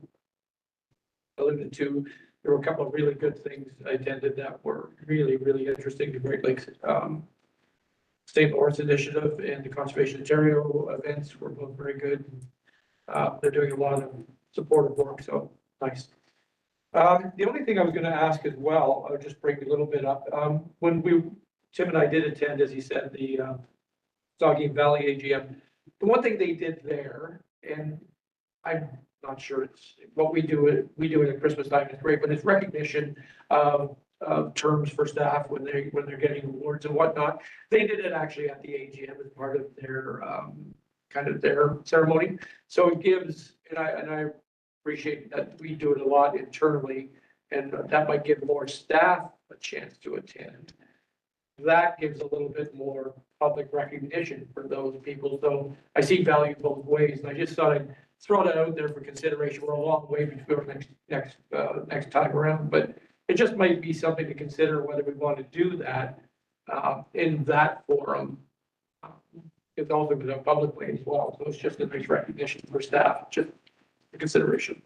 alluded to, there were a couple of really good things I attended that were really, really interesting. The Great Lakes St. Lawrence Initiative and the Conservation Ontario events were both very good. They're doing a lot of supportive work, so nice. The only thing I was gonna ask as well, I'll just bring a little bit up. When Tim and I did attend, as he said, the Saugeen Valley AGM, the one thing they did there, and I'm not sure it's what we do it at Christmas time is great, but it's recognition of terms for staff when they're getting awards and whatnot. They did it actually at the AGM as part of their kind of their ceremony. So it gives, and I appreciate that we do it a lot internally, and that might give more staff a chance to attend. That gives a little bit more public recognition for those people. So I see value both ways, and I just thought I'd throw that out there for consideration. We're a long way before next time around, but it just might be something to consider whether we want to do that in that forum. It's also done publicly as well, so it's just a nice recognition for staff, just for consideration.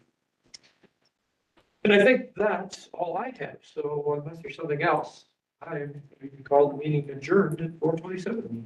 And I think that's all I have. So unless there's something else, I call the meeting adjourned at 4:27.